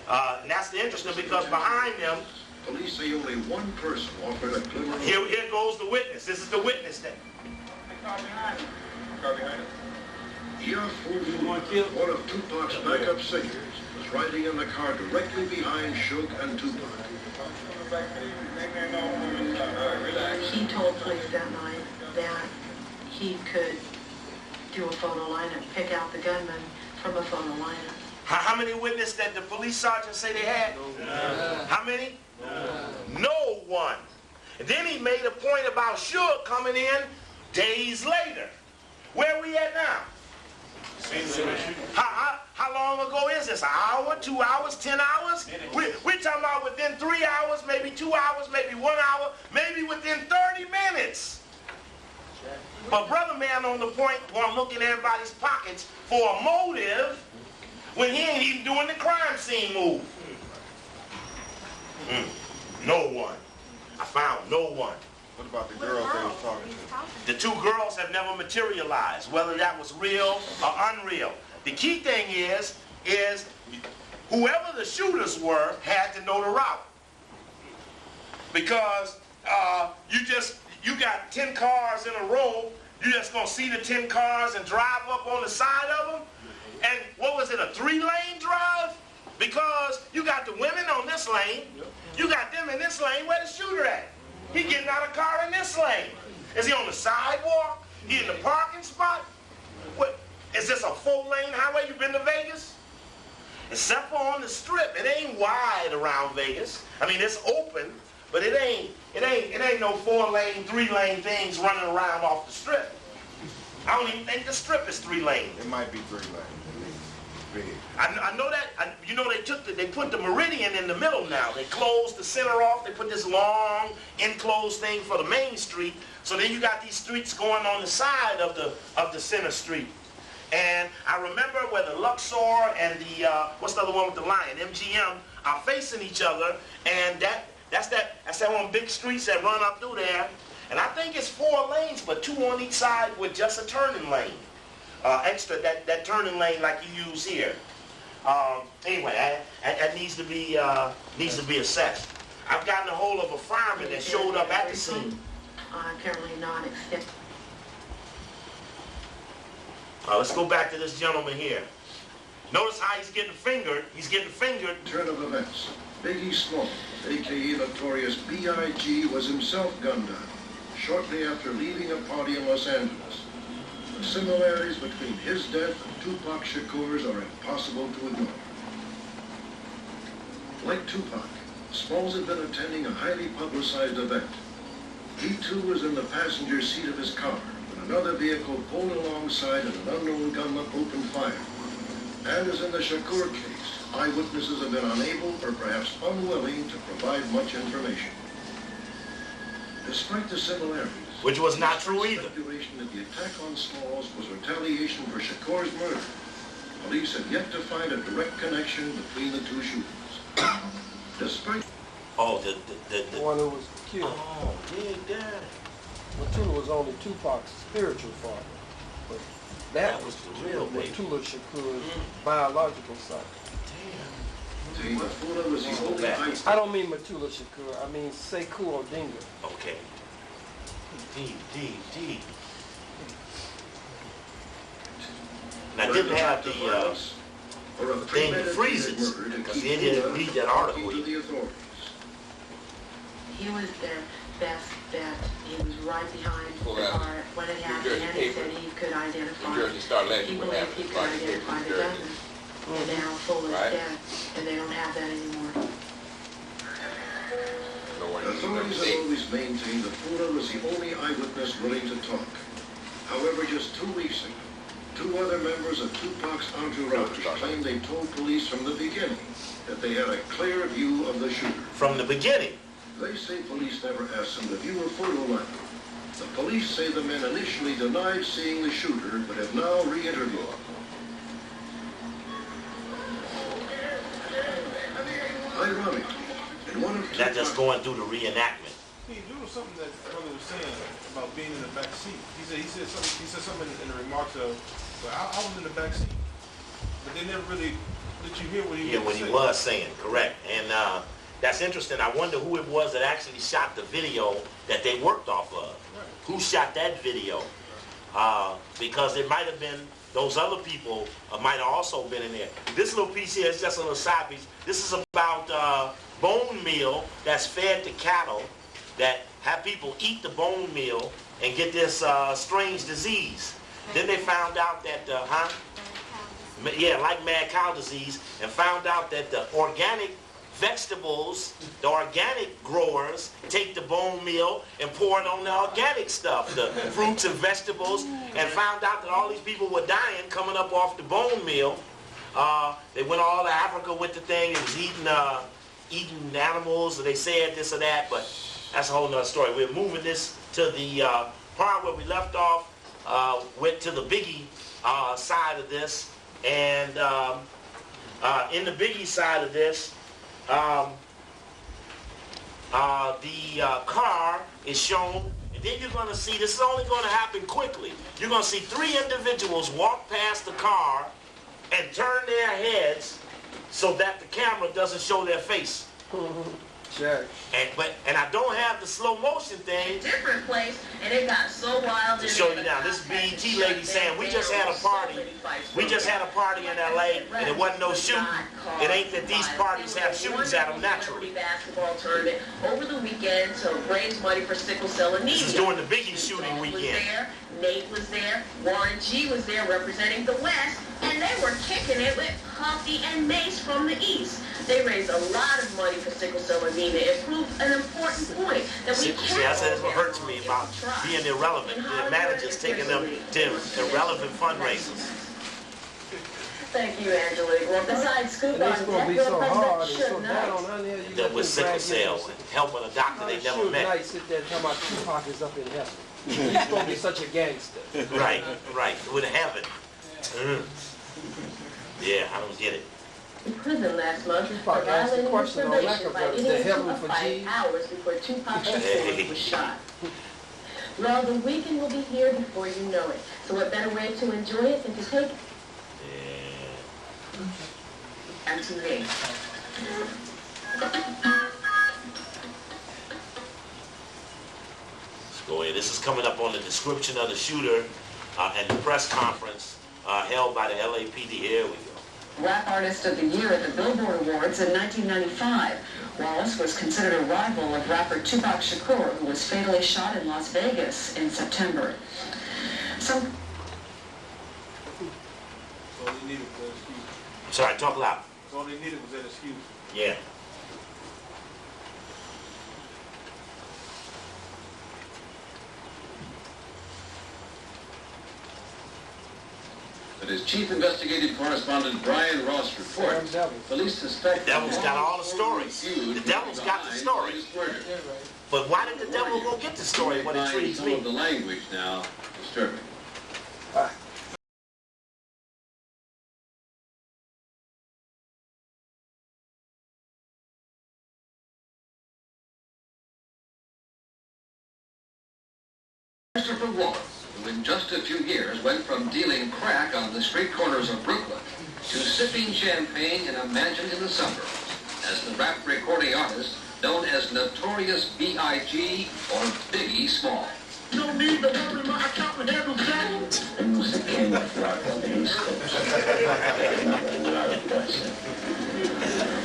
Speaker 1: And that's the interesting, because behind them,
Speaker 9: Police say only one person offered a glimmer.
Speaker 1: here goes the witness. This is the witness then.
Speaker 9: One of Tupac's backup singers was riding in the car directly behind Suge and Tupac.
Speaker 5: He told police that night that he could do a photo lineup, pick out the gunman from a photo lineup.
Speaker 1: How many witnesses that the police sergeant say they had? How many? No one. And then he made a point about Suge coming in days later. Where we at now? How long ago is this? An hour, 2 hours, 10 hours? We're talking about within 3 hours, maybe 2 hours, maybe 1 hour, maybe within 30 minutes. But brother man on the point want to look in everybody's pockets for a motive when he ain't even doing the crime scene move. No one. I found no one.
Speaker 10: What about the girls they was talking to?
Speaker 1: The two girls have never materialized, whether that was real or unreal. The key thing is whoever the shooters were had to know the route. Because you got 10 cars in a row, you just gonna see the 10 cars and drive up on the side of them? And what was it, a 3-lane drive? Because you got the women on this lane, you got them in this lane, where the shooter at? He getting out of the car in this lane. Is he on the sidewalk? He in the parking spot? What, is this a 4-lane highway? You been to Vegas? Except for on the strip, it ain't wide around Vegas. I mean, it's open, but it ain't no 4-lane, 3-lane things running around off the strip. I don't even think the strip is 3 lanes.
Speaker 10: It might be 3 lanes.
Speaker 1: I know that. You know they put the meridian in the middle now. They closed the center off. They put this long enclosed thing for the main street. So then you got these streets going on the side of the center street. And I remember where the Luxor and the what's the other one with the lion, MGM, are facing each other, and that's that one big streets that run up through there. And I think it's 4 lanes, but 2 on each side with just a turning lane. Extra, that turning lane like you use here. Anyway, that needs to be assessed. I've gotten a hold of a fireman that showed up at the scene.
Speaker 5: Apparently not accept.
Speaker 1: Let's go back to this gentleman here. Notice how he's getting fingered. He's getting fingered.
Speaker 9: Turn of events. Biggie Smalls, a.k.a. Notorious B.I.G., was himself gunned down shortly after leaving a party in Los Angeles. The similarities between his death and Tupac Shakur's are impossible to ignore. Like Tupac, Smalls had been attending a highly publicized event. He too was in the passenger seat of his car when another vehicle pulled alongside and an unknown gunman opened fire. And as in the Shakur case, eyewitnesses have been unable or perhaps unwilling to provide much information. Despite the similarities,
Speaker 1: which was not true either.
Speaker 9: Speculation that the attack on Smalls was retaliation for Shakur's murder. Police have yet to find a direct connection between the two shootings. Despite
Speaker 7: the one who was killed.
Speaker 1: Oh, yeah, Dad.
Speaker 7: Matula was only Tupac's spiritual father, but that was the real Matula Shakur's biological son. I don't mean Matula Shakur. I mean Sekou Odinga.
Speaker 1: Okay. D. And I didn't have the thing to freeze it because they didn't read that article.
Speaker 5: He was their best bet. He was right behind the car when it happened, and he said he could identify. He believed he could identify the gunman. And now Full is dead, and they don't have that anymore.
Speaker 9: Authorities have always maintained that Fuller was the only eyewitness willing to talk. However, just 2 weeks ago, 2 other members of Tupac's entourage claimed they told police from the beginning that they had a clear view of the shooter.
Speaker 1: From the beginning?
Speaker 9: They say police never asked them to view a photo lineup. The police say the men initially denied seeing the shooter, but have now re-interviewed him. Ironically, in one of
Speaker 1: that's just going through the reenactment.
Speaker 12: Hey, there was something that brother was saying about being in the back seat. He said something in the remarks of, well, I was in the back seat, but they never really let you hear what he was saying.
Speaker 1: He was saying, correct. And that's interesting. I wonder who it was that actually shot the video that they worked off of. Right. Who shot that video? Because it might have been those other people might have also been in there. This little piece here is just a little side piece. This is about bone meal that's fed to cattle that have people eat the bone meal and get this strange disease. Then they found out that, like mad cow disease, and found out that the organic vegetables, the organic growers take the bone meal and pour it on the organic stuff, the fruits and vegetables, and found out that all these people were dying coming up off the bone meal. They went all to Africa with the thing. It was eating animals, or they said this or that, but that's a whole nother story. We're moving this to the part where we left off, went to the Biggie side of this, and in the Biggie side of this, the car is shown, and then you're going to see, this is only going to happen quickly, you're going to see 3 individuals walk past the car and turn their heads so that the camera doesn't show their face.
Speaker 7: Sure.
Speaker 1: And I don't have the slow motion thing.
Speaker 13: Different place, and it got so wild.
Speaker 1: To show you now, this BET lady saying, we just had a party. We just had a party in LA, and it wasn't no shooting. It ain't that these parties have shootings at them naturally.
Speaker 13: Basketball tournament over the weekend to raise money for sickle cell anemia.
Speaker 1: This is during the Biggie shooting weekend.
Speaker 13: Nate was there, Warren G was there representing the West, and they were kicking it with Puffy and Mace from the East. They raised a lot of money for sickle cell anemia. It proved an important point that we can't.
Speaker 1: See, I said that's what hurts me about being irrelevant. The managers taking them to irrelevant fundraisers.
Speaker 13: Thank you, Angelique. Well, besides Scoop on deck,
Speaker 7: be so hard and
Speaker 13: Suge
Speaker 7: so
Speaker 13: Knight.
Speaker 7: down on there.
Speaker 1: That was sickle cell and helping a doctor they never
Speaker 7: Suge
Speaker 1: met.
Speaker 7: Knight sit there talking about Tupac is up in heaven. He's supposed to be such a gangster.
Speaker 1: Right, with heaven. Yeah, I don't get it.
Speaker 13: In prison last month for
Speaker 7: Tupac asked the
Speaker 13: violating his
Speaker 7: question on
Speaker 13: probation
Speaker 7: record,
Speaker 13: by
Speaker 7: but is
Speaker 13: getting
Speaker 7: there
Speaker 13: into
Speaker 7: heaven
Speaker 13: a
Speaker 7: for
Speaker 13: fight
Speaker 7: G?
Speaker 13: hours before Tupac's headquarters was shot. Well, the weekend will be here before you know it. So what better way to enjoy it than to take MTV.
Speaker 1: Go ahead. This is coming up on the description of the shooter and the press conference held by the LAPD. Here we go.
Speaker 6: Rap Artist of the Year at the Billboard Awards in 1995. Wallace was considered a rival of rapper Tupac Shakur, who was fatally shot in Las Vegas in September.
Speaker 12: All they needed was an excuse.
Speaker 1: Sorry, talk loud.
Speaker 12: All they needed was an excuse.
Speaker 1: Yeah.
Speaker 14: But as Chief Investigative Correspondent Brian Ross reports, police suspect...
Speaker 1: The devil's got all the stories. The devil's got the story. But why did the devil go get the story when it treats me?
Speaker 14: Some of the language now disturbing. Christopher Wallace, who in just a few years went from dealing crack on the street corners of Brooklyn to sipping champagne in a mansion in the suburbs as the rap recording artist known as Notorious B.I.G. or Biggie Small.
Speaker 4: No need to worry, my accountant handles that.
Speaker 15: Music came like rock on the East Coast.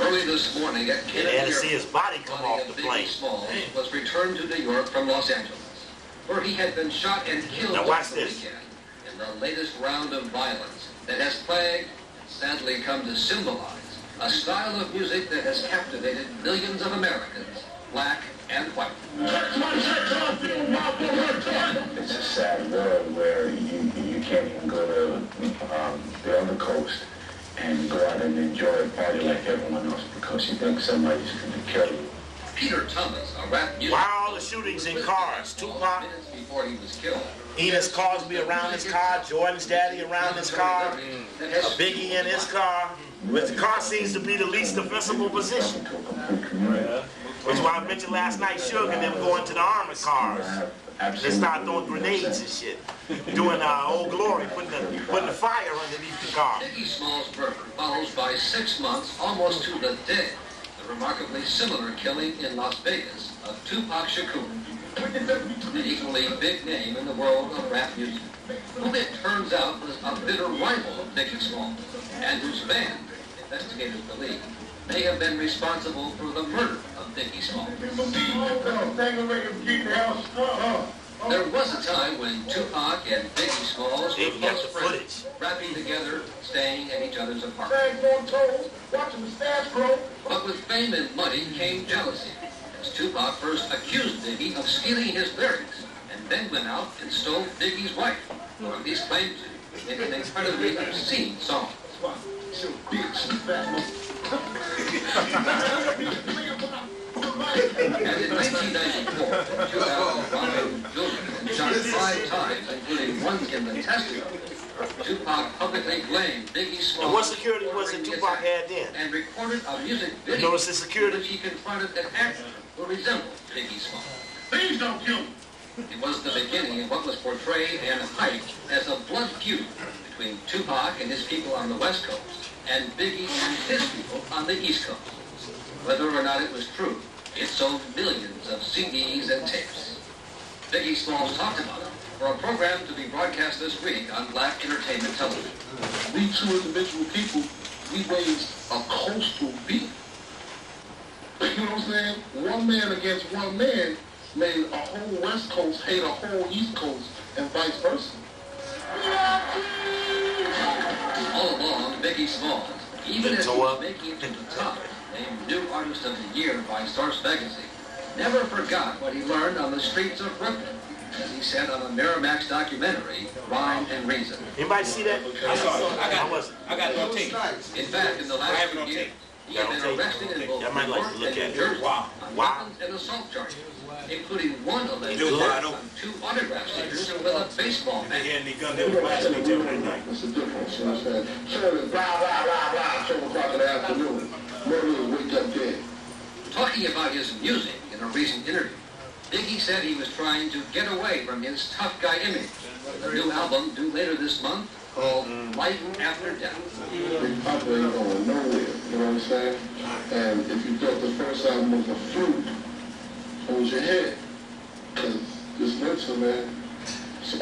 Speaker 14: Early this morning at
Speaker 1: They had to see his body come off the plane.
Speaker 14: Small was returned to New York from Los Angeles, where he had been shot and killed
Speaker 1: Now watch
Speaker 14: last
Speaker 1: this.
Speaker 14: weekend in the latest round of violence that has plagued and sadly come to symbolize a style of music that has captivated millions of Americans, black and white.
Speaker 15: It's a sad world where you can't even go to the other coast and go out and enjoy a party like everyone else because you think somebody's going to kill you.
Speaker 14: Peter Thomas, a rap music...
Speaker 1: Why are all the shootings in cars? Tupac,
Speaker 14: minutes before he was killed.
Speaker 1: Enos Cosby around his car, Jordan's daddy around his car, a Biggie in his car, which the car seems to be the least defensible position. Which is why I mentioned last night, Suge and them going to the armored cars. They start throwing grenades and shit. Doing Old Glory, putting the fire underneath the car.
Speaker 14: Biggie Small's murder follows by 6 months, almost to the day, the remarkably similar killing in Las Vegas of Tupac Shakur, an equally big name in the world of rap music, who it turns out was a bitter rival of Biggie Small, and whose band, investigators believe, may have been responsible for the murder of Biggie Small. There was a time when Tupac and Biggie Smalls were close friends, rapping together, staying at each other's apartments. But with fame and money came jealousy, as Tupac first accused Biggie of stealing his lyrics, and then went out and stole Biggie's wife, or at least claimed to, in an incredibly obscene song. And in 1994, Tupac robbed Julian and shot 5 times, including once in the testicle, Tupac publicly blamed Biggie Smalls.
Speaker 1: And what security was it Tupac had then?
Speaker 14: And recorded a music video
Speaker 1: Notice the security?
Speaker 14: in which he confronted an actor who resembled Biggie Smalls.
Speaker 4: Please don't kill me.
Speaker 14: It was the beginning of what was portrayed and hyped as a blood feud between Tupac and his people on the West Coast and Biggie and his people on the East Coast. Whether or not it was true, it sold millions of CDs and tapes. Biggie Smalls talked about it for a program to be broadcast this week on Black Entertainment Television.
Speaker 4: We two individual people, we raised a coastal beef. You know what I'm saying? One man against one man made a whole West Coast hate a whole East Coast and vice versa.
Speaker 14: All along, Biggie Smalls, even as he was making it to the top, named New Artist of the Year by Source Magazine, never forgot what he learned on the streets of Brooklyn, as he said on the Miramax documentary, Rhyme and Reason.
Speaker 1: Anybody see that?
Speaker 11: I saw it. I got it on tape.
Speaker 14: In fact, in the last 2 years, he had been arrested in both New York and New Jersey on weapons and assault charges, including one alleged attack on 2 autograph stickers with a baseball bat.
Speaker 11: And the gun that was blasting each other that night.
Speaker 4: That's the difference, you know what I'm saying? So it's blah, blah, blah, blah, 12 o'clock in the afternoon. Murderers wake up dead.
Speaker 14: Talking about his music in a recent interview, Biggie said he was trying to get away from his tough guy image. A new album due later this month called Life After Death.
Speaker 4: Big Papa ain't going nowhere, you know what I'm saying? And if you thought the first album was a fluke, hold your head. Because this next one, man, it's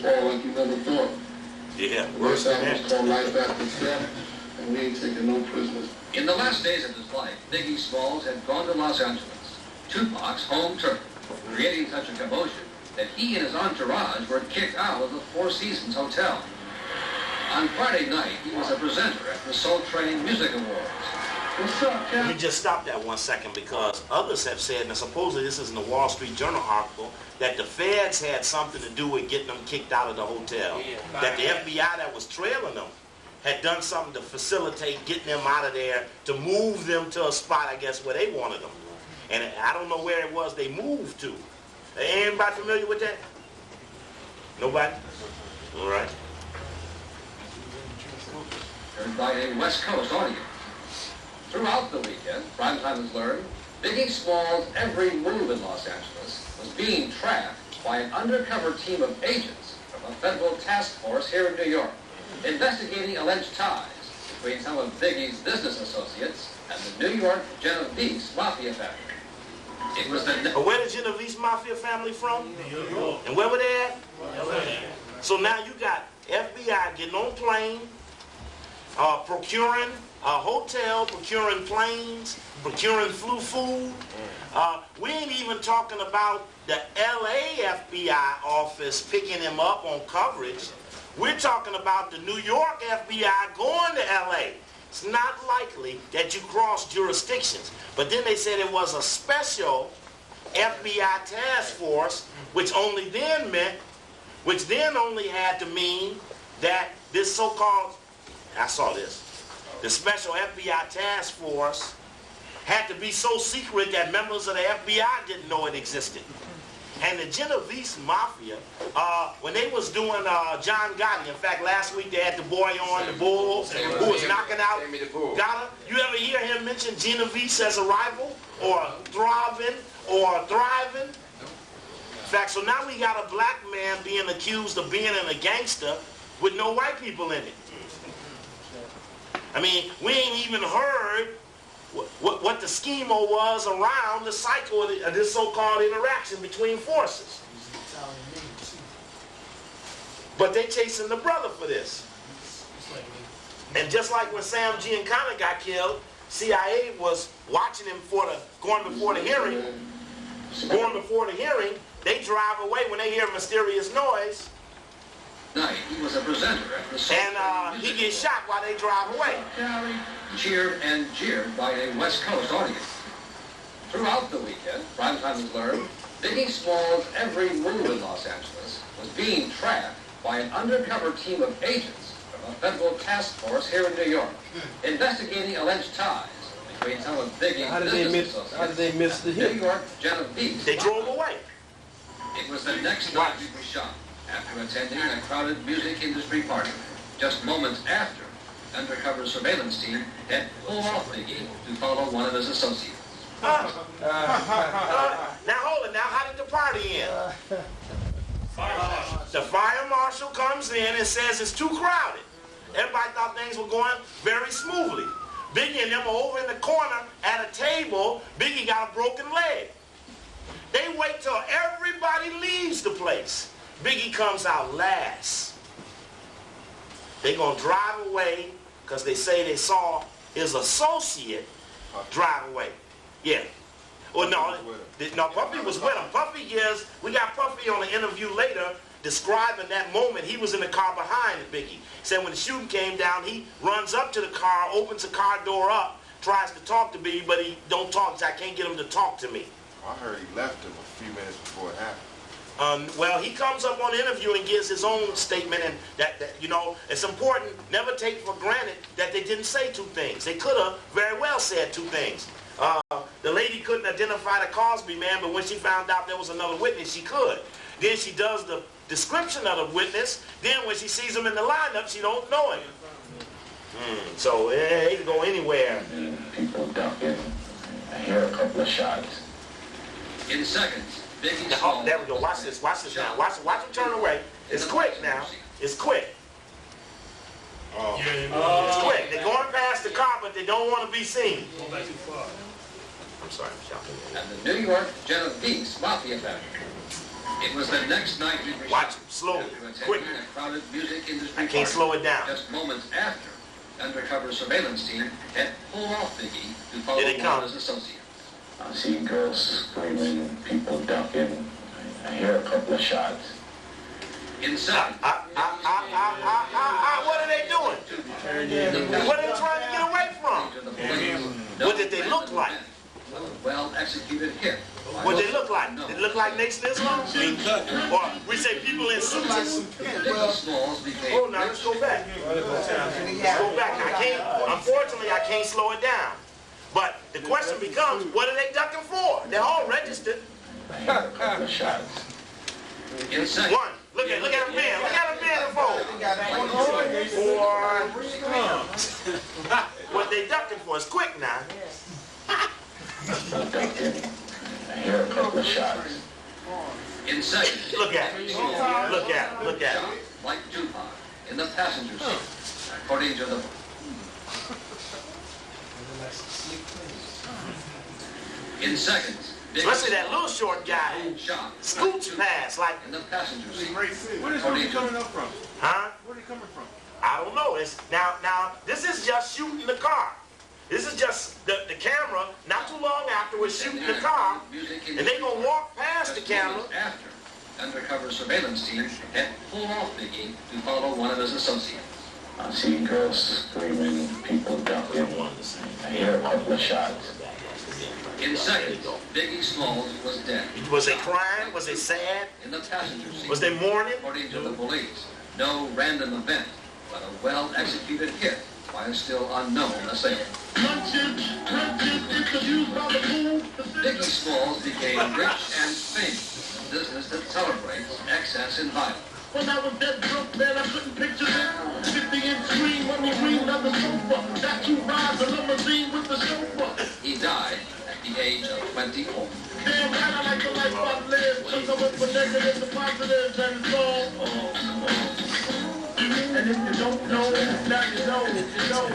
Speaker 4: all like you never thought.
Speaker 1: Yeah,
Speaker 4: First album was called Life After Death, and we ain't taking no prisoners.
Speaker 14: In the last days of his life, Biggie Smalls had gone to Los Angeles, Tupac's home turf, creating such a commotion that he and his entourage were kicked out of the Four Seasons Hotel. On Friday night, he was a presenter at the Soul Train Music Awards.
Speaker 4: What's up, Cap?
Speaker 1: Let me just stop that 1 second, because others have said, and supposedly this is in the Wall Street Journal article, that the feds had something to do with getting them kicked out of the hotel. That the FBI that was trailing them had done something to facilitate getting them out of there, to move them to a spot, I guess, where they wanted them. And I don't know where it was they moved to. Anybody familiar with that? Nobody? All right.
Speaker 14: Heard by a West Coast audience. Throughout the weekend, Primetime has learned, Biggie Smalls' every move in Los Angeles was being tracked by an undercover team of agents from a federal task force here in New York, investigating alleged ties between some of Biggie's business associates and the New York Genovese Mafia family. It was the...
Speaker 1: Where the Genovese Mafia family from? New York. And where were they at? LA. So now you got FBI getting on plane, procuring a hotel, procuring planes, procuring flu food. We ain't even talking about the LA FBI office picking him up on coverage. We're talking about the New York FBI going to LA. It's not likely that you cross jurisdictions. But then they said it was a special FBI task force, which only then only had to mean that this so-called, I saw this, the special FBI task force had to be so secret that members of the FBI didn't know it existed. And the Genovese Mafia, when they was doing John Gotti, in fact, last week they had the boy on, the Bull, who was knocking out Gotti. You ever hear him mention Genovese as a rival, or thriving? In fact, so now we got a black man being accused of being a gangster with no white people in it. I mean, we ain't even heard what the schemo was around the cycle of this so-called interaction between forces. But they chasing the brother for this. And just like when Sam Giancana got killed, CIA was watching him going before the hearing. They drive away when they hear a mysterious noise.
Speaker 14: Night, he was a presenter at the
Speaker 1: and he gets shot while they drive away.
Speaker 14: Cheered and jeered by a West Coast audience. Throughout the weekend, Primetime has learned, Biggie Smalls' every move in Los Angeles was being tracked by an undercover team of agents from a federal task force here in New York, investigating alleged ties between some of Biggie's business associates.
Speaker 7: How did they miss the hit?
Speaker 14: New York Genovese.
Speaker 1: They drove away.
Speaker 14: It was the next night he was shot. after attending a crowded music industry party. Just moments after, undercover surveillance team had pulled off Biggie to follow one of his associates.
Speaker 1: Now hold it. Now how did the party end? The fire marshal comes in and says it's too crowded. Everybody thought things were going very smoothly. Biggie and them are over in the corner at a table. Biggie got a broken leg. They wait till everybody leaves the place. Biggie comes out last. They gonna drive away because they say they saw his associate drive away. Yeah. Well, no, Puffy was with him. Puffy we got Puffy on an interview later describing that moment. He was in the car behind Biggie. Said when the shooting came down, he runs up to the car, opens the car door up, tries to talk to Biggie, but he don't talk. He said, I can't get him to talk to me.
Speaker 10: I heard he left him a few minutes before it happened.
Speaker 1: Well, he comes up on the interview and gives his own statement, and that you know, it's important, never take for granted that they didn't say two things. They could have very well said two things. The lady couldn't identify the Cosby man, but when she found out there was another witness, she could. Then she does the description of the witness. Then when she sees him in the lineup, she don't know him. So he can go anywhere.
Speaker 15: People ducking. I hear a couple of shots.
Speaker 14: In seconds, Biggie
Speaker 1: Oh, there we go. Watch this. Watch this now. Watch him turn away. It's quick now. It's quick. It's quick. They're going past the car, but they don't want to be seen. I'm sorry, I'm shouting.
Speaker 14: And the New York Genovese Mafia family. It was the next night we were
Speaker 1: Watch him, slowly, quick.
Speaker 14: a crowded music industry
Speaker 1: I can't slow it down.
Speaker 14: Just moments after, undercover surveillance team had pulled off Biggie to follow
Speaker 1: Here they
Speaker 14: one
Speaker 1: come.
Speaker 14: of his associates.
Speaker 15: I see girls screaming, people ducking. I hear a couple of shots.
Speaker 14: In seconds,
Speaker 1: what are they doing? What are they trying to get away from? What did they look like?
Speaker 14: Well executed hit.
Speaker 1: What they look like? Did it look like Nation Islam? Or we say people in suits? Oh, now let's go back. Let's go back. Unfortunately, I can't slow it down. But the question becomes, what are they ducking for? They're all registered.
Speaker 14: In seconds.
Speaker 1: One. Look at him being. Look at him being the phone. What they ducking for is quick now.
Speaker 15: I hear a couple of shots.
Speaker 14: In seconds.
Speaker 1: Look at it. Look at it. Look at it.
Speaker 14: Like Tupac in the passenger seat, according to the. In seconds.
Speaker 1: Especially that little short guy. Scoots past like.
Speaker 14: In the passenger seat.
Speaker 12: Where is he coming up from?
Speaker 1: Huh?
Speaker 12: Where are they coming from?
Speaker 1: I don't know. Now this is just shooting the car. This is just the camera. Not too long afterwards, shooting the car, and they gonna walk past the camera.
Speaker 14: After, undercover surveillance team had pulled off Biggie to follow one of his associates.
Speaker 15: I see girls screaming, people ducking. I hear a couple of shots.
Speaker 14: In seconds, Biggie Smalls was dead.
Speaker 1: Was they crying? Was they sad?
Speaker 14: In the passenger seat.
Speaker 1: Was they mourning?
Speaker 14: According to the police, no random event, but a well-executed hit by a still unknown assailant. Biggie Smalls became rich and famous, a business that celebrates excess in violence.
Speaker 4: When I was dead broke, man, I couldn't picture it. 50-inch screen, money ring on the sofa. Got 2 rides, a limousine with the chauffeur.
Speaker 14: He died at the age of 24.
Speaker 4: Damn, man, I like the life I've lived. Cause I went from negative to positive, and it's all. And if you don't know, now you know, you know.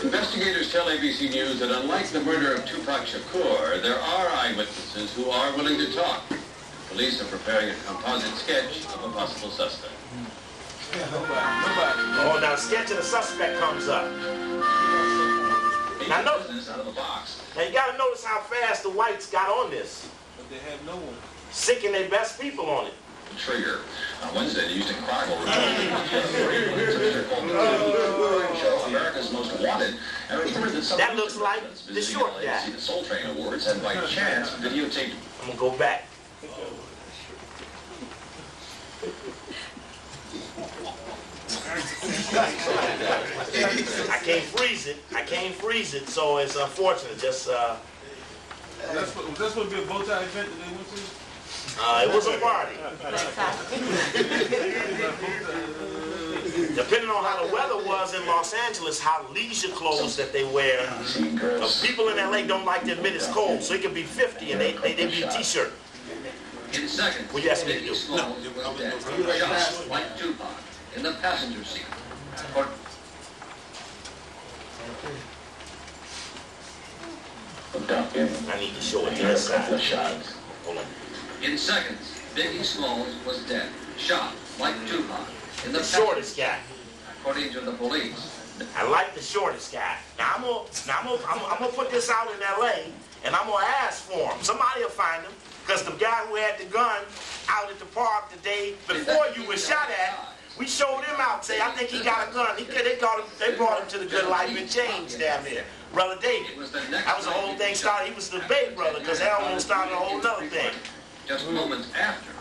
Speaker 16: Investigators tell ABC News that unlike the murder of Tupac Shakur, there are eyewitnesses who are willing to talk. Police are preparing a composite sketch of a possible suspect.
Speaker 1: Oh, now the sketch of the suspect comes up. Now notice,
Speaker 16: Out of the box.
Speaker 1: now you gotta notice how fast the whites got on this.
Speaker 12: But they have no one.
Speaker 1: Sicking their best people on it.
Speaker 16: Trigger. On Wednesday, they used incredible
Speaker 15: America's Most Wanted. And reported that some
Speaker 1: That looks like the short guy.
Speaker 15: the Soul Train Awards and by chance videotaped.
Speaker 1: I'm gonna go back. I can't freeze it. I can't freeze it, so it's unfortunate. Just
Speaker 12: Was that supposed to be a bow tie event that they went to?
Speaker 1: It was a party. Depending on how the weather was in Los Angeles, how leisure clothes that they wear. People in LA don't like to admit it's cold, so it can be 50 and they be t-shirt.
Speaker 14: In seconds,
Speaker 1: What you asked me to do?
Speaker 14: Biggie Smalls was dead. Shot like Tupac in the passenger seat.
Speaker 1: I need to show it to side. Hold on.
Speaker 14: In seconds, Biggie Smalls was dead. Shot like Tupac in the
Speaker 1: shortest guy.
Speaker 14: According to the police.
Speaker 1: I like the shortest guy. Now I'm gonna put this out in LA, and I'm gonna ask for him. Somebody will find him, because the guy who had the gun out at the park the day before you were shot at, we showed him out. Say, I think he got a gun. They brought him to the Good Life in Chains down there. Brother David. That was the whole thing started. He was the Bay brother, because that almost started a whole other thing.
Speaker 14: Just moments after,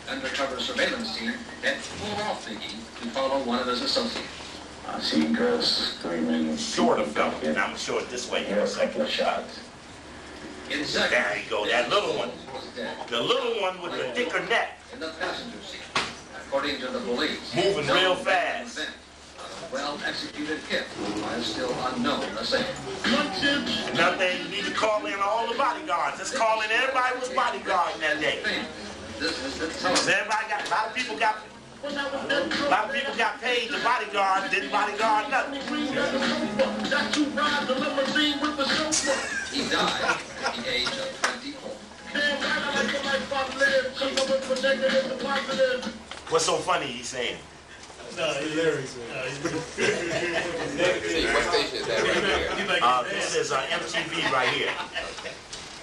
Speaker 14: undercover surveillance team had pulled off Biggie to follow one of his associates.
Speaker 15: I see girls screaming.
Speaker 1: Short of them. And I'm sure this way here a couple
Speaker 15: of shots.
Speaker 14: In seconds,
Speaker 1: there you go, that little one. The little one with the thicker neck.
Speaker 14: In the passenger seat, according to the police.
Speaker 1: Moving real fast.
Speaker 14: Well-executed hit by a still unknown assailant.
Speaker 1: Another thing, you need to call in all the bodyguards. Let's call in everybody who was bodyguarding that day. Everybody got, a lot of people got paid to bodyguard, didn't bodyguard nothing.
Speaker 14: He died at the age of 24.
Speaker 1: What's so funny he's saying?
Speaker 8: No, hilarious.
Speaker 2: What station is that right there?
Speaker 1: This is MTV right here.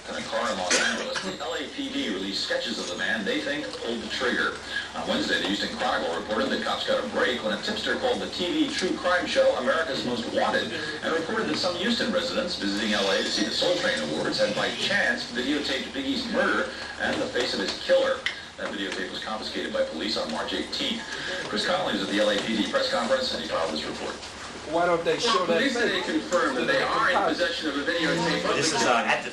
Speaker 17: In a car in Los Angeles, the LAPD released sketches of the man they think pulled the trigger. On Wednesday, the Houston Chronicle reported that cops got a break when a tipster called the TV true crime show America's Most Wanted and reported that some Houston residents visiting LA to see the Soul Train Awards had by chance videotaped Biggie's murder and the face of his killer. That videotape was confiscated by police on March 18th. Chris Connolly was at the LAPD press conference and he filed this report.
Speaker 7: Why don't they show that?
Speaker 14: Police today confirmed that they are in possession of a videotape.
Speaker 1: This is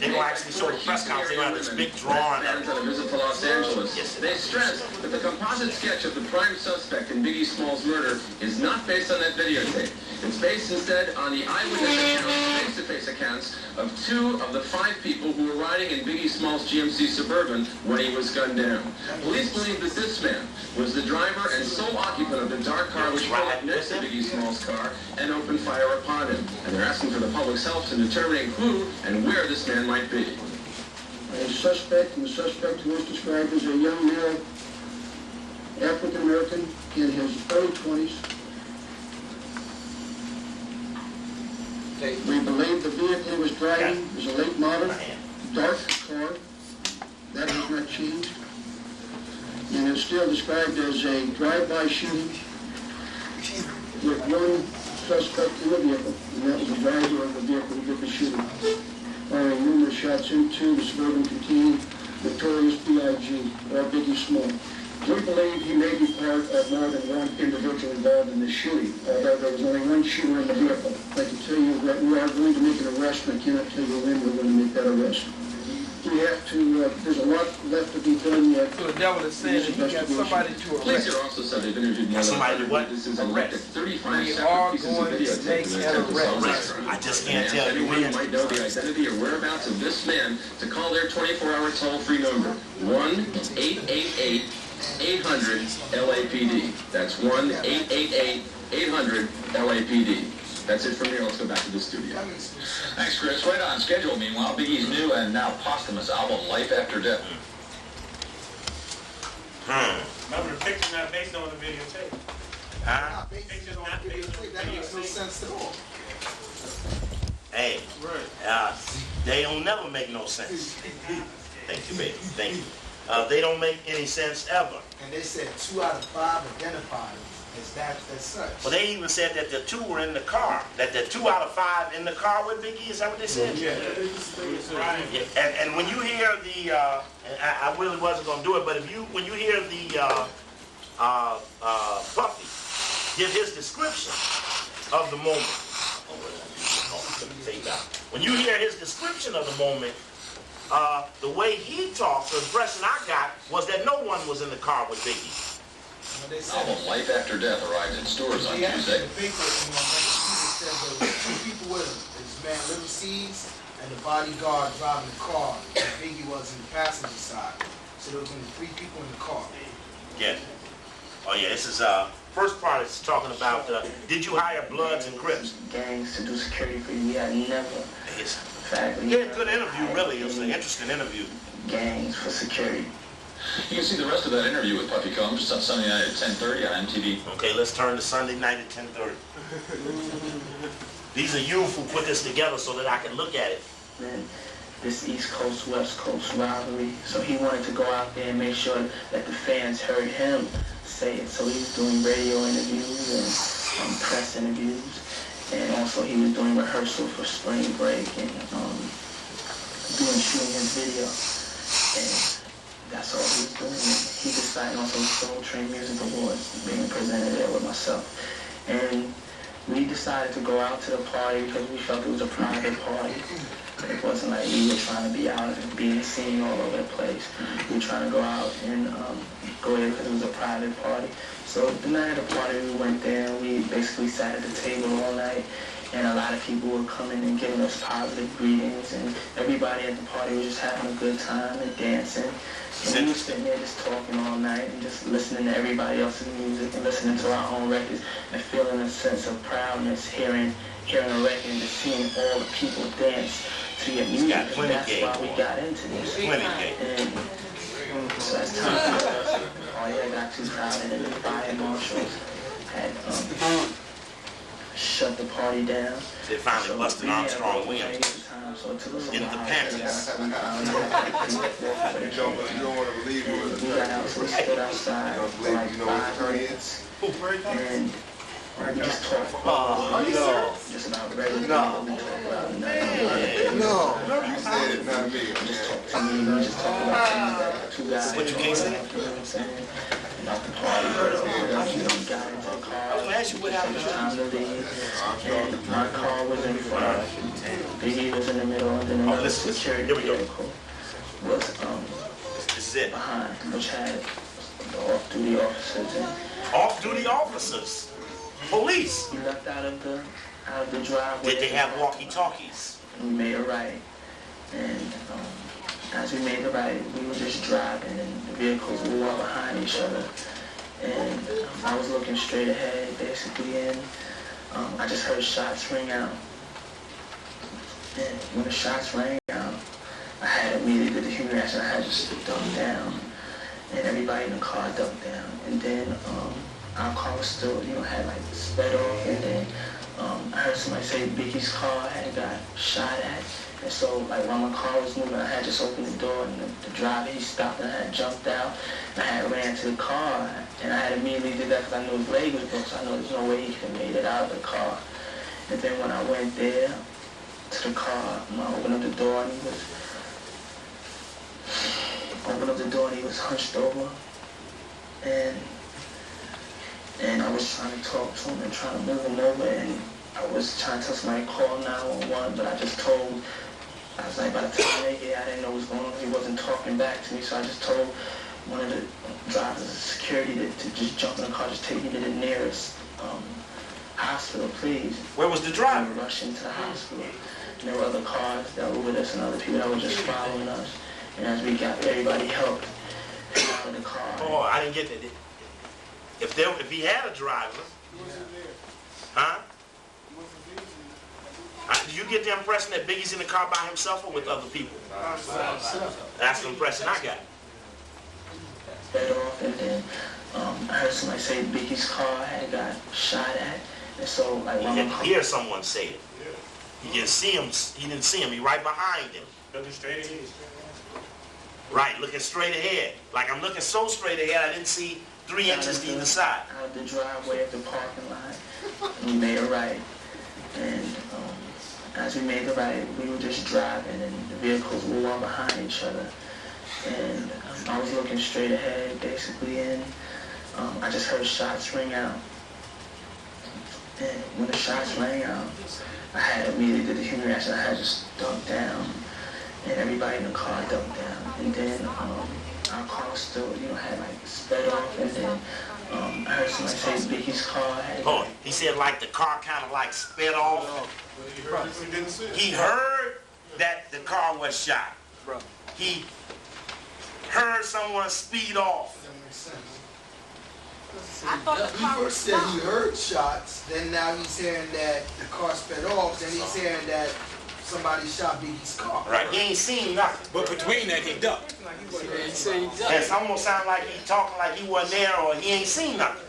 Speaker 1: they will actually show the press conference. They will have this big drawing of
Speaker 14: on a visit to Los Angeles.
Speaker 1: Yes,
Speaker 14: they stressed that the composite sketch of the prime suspect in Biggie Smalls' murder is not based on that videotape. It's based instead on the eyewitness accounts, face-to-face accounts of 2 of the 5 people who were riding in Biggie Smalls' GMC Suburban when he was gunned down. Police believe that this man was the driver and sole occupant of the dark car which pulled up next to Biggie Smalls' car and opened fire upon him. And they're asking for the public's help in determining who and where this man might be.
Speaker 18: A suspect, and the suspect was described as a young male, African-American, in his early 20s. We believe the vehicle he was driving is a late model, dark car. That has not changed. And is still described as a drive-by shooting with one suspect in the vehicle, and that was the driver of the vehicle who did the shooting, firing numerous shots into the Suburban containing Notorious B.I.G. or Biggie Smalls. We believe he may be part of more than one individual involved in this shooting, although there was only one shooter in the vehicle. I can tell you that we are going to make an arrest, and I cannot tell you when we're going to make that arrest. We have to, there's a lot left to be done yet.
Speaker 7: So the devil is saying that he got somebody to arrest.
Speaker 14: Police are also said they've interviewed more than witnesses and looked at 35 separate pieces of videotape in an attempt to solve.
Speaker 1: I just can't tell you
Speaker 14: when. Anyone might know the identity or whereabouts of this man to call their 24-hour toll-free number, 1-888-800-LAPD. That's 1-888-800-LAPD. That's it from here. Let's go back to the studio.
Speaker 17: Thanks, Chris. Right on schedule. Meanwhile, Biggie's new and now posthumous album, Life After Death.
Speaker 8: Remember, the picture's not based on the videotape.
Speaker 1: Huh?
Speaker 8: Picture's not based on the videotape. That makes no sense at all.
Speaker 1: Hey, they don't never make no sense. Thank you, baby. Thank you. They don't make any sense ever.
Speaker 19: And they said 2 out of 5 identified as that as such.
Speaker 1: Well, they even said that the 2 were in the car. That the 2 out of 5 in the car with Biggie. Is that what they said?
Speaker 12: Yeah.
Speaker 1: And when you hear the, I really wasn't going to do it, but when you hear the Puffy give his description of the moment, when you hear his description of the moment, The way he talked, the impression I got was that no one was in the car with Biggie.
Speaker 17: Album Life After Death arrives in stores on Tuesday.
Speaker 19: The paper, said there were 2 people with him. This man, Little C's, and the bodyguard driving the car. And Biggie was in the passenger side. So there was only 3 people in the car.
Speaker 1: Yes. Oh yeah, this is first part is talking about did you hire Bloods and Crips?
Speaker 15: Gangs to do security for you. Yeah, never.
Speaker 1: Yeah, good interview, really. It was an interesting interview.
Speaker 15: Gangs for security.
Speaker 17: You can see the rest of that interview with Puffy Combs on Sunday night at 10:30 on MTV.
Speaker 1: Okay, let's turn to Sunday night at 10:30. These are you who put this together so that I can look at it.
Speaker 15: Man, this East Coast, West Coast rivalry. So he wanted to go out there and make sure that the fans heard him say it. So he was doing radio interviews and press interviews. And also he was doing rehearsal for spring break and shooting his video. And that's all he was doing. He decided also Soul Train Music Awards being presented there with myself. And we decided to go out to the party because we felt it was a private party. It wasn't like we were trying to be out and being seen all over the place. We were trying to go out and go there because it was a private party. So the night of the party, we went there and we basically sat at the table all night. And a lot of people were coming and giving us positive greetings. And everybody at the party was just having a good time and dancing. And we were sitting there just talking all night and just listening to everybody else's music and listening to our own records and feeling a sense of proudness hearing a record and just seeing all the people dance to your music. And that's why we got into this. And so as time passed, got too crowded and the fire marshals had shut the party down.
Speaker 1: They finally busted Armstrong Williams. In the panties.
Speaker 10: You don't want to believe it.
Speaker 15: We got out, so we stood outside for like 5 minutes. And we just talked just about regular people. We talked about
Speaker 10: You said it, not me.
Speaker 15: Just talk to me. We just talked about things that 2 guys.
Speaker 1: What you can't say?
Speaker 15: About the party, we got into the car.
Speaker 1: I was going to ask you what happened.
Speaker 15: It was time to leave. And my car was in front. Biggie was in the middle, and then another security vehicle was behind, which had the off-duty officers in.
Speaker 1: Off-duty officers? Police?
Speaker 15: We left out of the driveway.
Speaker 1: Did they have walkie-talkies?
Speaker 15: We made a right. And as we made the right, we were just driving, and the vehicles were all behind each other. And I was looking straight ahead, basically, and I just heard shots ring out. And when the shots rang out, I had immediately the human reaction. I had just ducked down, and everybody in the car ducked down. And then our car was still, had like sped off. And then I heard somebody say Biggie's car had got shot at. And so, like, while my car was moving, I had just opened the door, and the driver, he stopped, and I had jumped out. And I had ran to the car, and I had immediately did that because I knew his leg was broke, so I know there's no way he could have made it out of the car. And then when I went there to the car, I opened up the door, and he was hunched over. And I was trying to talk to him and trying to move him over, and I was trying to tell somebody to call 911, but I was like, by the time they get out, I didn't know what was going on. He wasn't talking back to me, so I just told one of the drivers of security to just jump in the car, just take me to the nearest hospital, please.
Speaker 1: Where was the driver?
Speaker 15: We rushed into the hospital. And there were other cars that were with us and other people that were just following us. And as we got there, everybody helped out of the car.
Speaker 1: Oh, I didn't get that. If he had a driver, huh? Do you get the impression that Biggie's in the car by himself or with other people? That's the impression I got.
Speaker 15: And then I heard somebody say Biggie's car had got shot at. And so, like,
Speaker 1: you didn't hear someone say it. You didn't see him. He didn't see him. He right behind him.
Speaker 8: Looking straight ahead.
Speaker 1: Right, looking straight ahead. Like I'm looking so straight ahead, I didn't see 3 inches to either side.
Speaker 15: Out of the driveway of the parking lot, we made a right. And as we made the right, we were just driving, and the vehicles were all behind each other. And I was looking straight ahead, basically, and I just heard shots ring out. And when the shots rang out, I had immediately the human reaction. I had just ducked down. and everybody in the car ducked down. And then our car still, had like sped off, and then I heard somebody say Biggie's car had...
Speaker 1: Oh, he said like the car kind of like sped off. He heard that the car was shot. He heard someone speed off.
Speaker 19: I thought the car was said he heard shots, then now he's hearing that the car sped off, then he's hearing that somebody shot Biggie's car.
Speaker 1: Right, he ain't seen nothing.
Speaker 11: But between that, he ducked.
Speaker 1: It almost sounded like he talking like he wasn't there or he ain't seen nothing.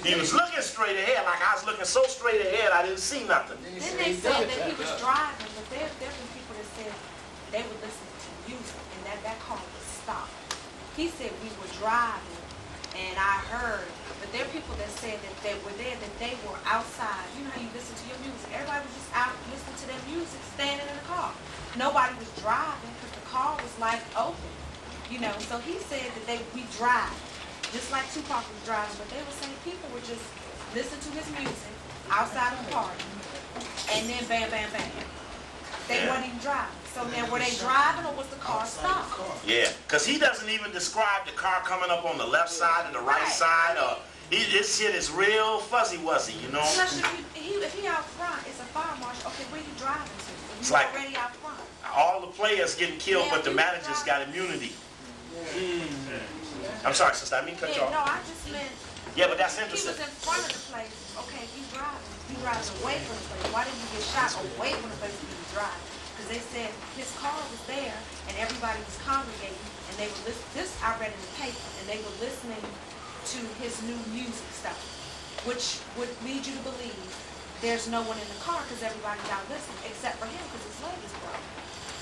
Speaker 1: He was looking straight ahead, like I was looking so straight ahead I didn't see nothing.
Speaker 20: Then they said that he was driving, but there been people that said they would listen to music and that car would stop. He said we were driving and I heard, but there are people that said that they were there, that they were outside. You know how you listen to your music. Everybody was just out listening to their music, standing in the car. Nobody was driving because the car was like open. So he said that we drive. Just like Tupac was driving, but they were saying people were just listening to his music outside of the party, and then bam, bam, bam. They weren't even driving. So now, were they driving or was the car stopped?
Speaker 1: Yeah, because he doesn't even describe the car coming up on the left side and the right side. This shit is real fuzzy-wuzzy,
Speaker 20: Plus, if he out front, it's a fire marshal. Okay, where you driving to?
Speaker 1: It's
Speaker 20: You
Speaker 1: like
Speaker 20: already out front.
Speaker 1: all the players getting killed, but the managers got immunity. I'm sorry, sister, I mean cut you off.
Speaker 20: No, I just meant...
Speaker 1: Yeah, but that's
Speaker 20: He
Speaker 1: interesting.
Speaker 20: was in front of the place. Okay, you driving. You driving away from the place. Why didn't you get shot away from the place where you drive? Because they said his car was there and everybody was congregating and they were listening. This I read in the paper, and they were listening to his new music stuff, which would lead you to believe there's no one in the car because everybody's out listening, except for him because his leg is broken.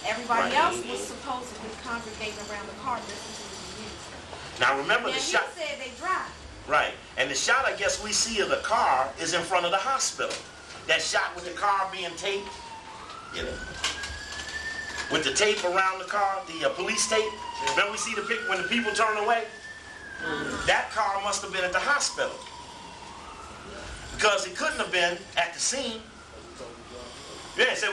Speaker 20: Everybody else was supposedly congregating around the car listening to his music.
Speaker 1: Now remember
Speaker 20: And
Speaker 1: the
Speaker 20: he
Speaker 1: shot.
Speaker 20: said they drive.
Speaker 1: Right, and the shot I guess we see of the car is in front of the hospital. That shot with the car being taped, with the tape around the car, the police tape. Then we see the pic when the people turn away. That car must have been at the hospital because it couldn't have been at the scene. Yeah, so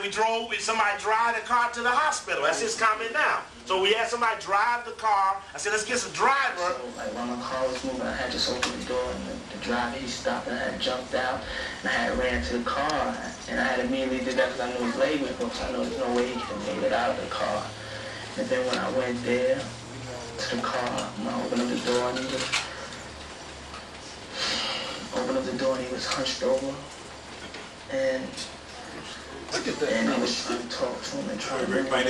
Speaker 1: somebody drive the car to the hospital. That's his comment now. So we had somebody drive the car. I said, let's get some driver.
Speaker 15: So, like, when my car was moving, I had just opened the door, and the driver, he stopped, and I had jumped out, and I had ran to the car, and I had immediately did that because I knew his leg was broken, so I know there's no way he could have made it out of the car. And then when I went there to the car, I opened up the door, and he was hunched over, and I was trying to talk to him and trying to bring him over.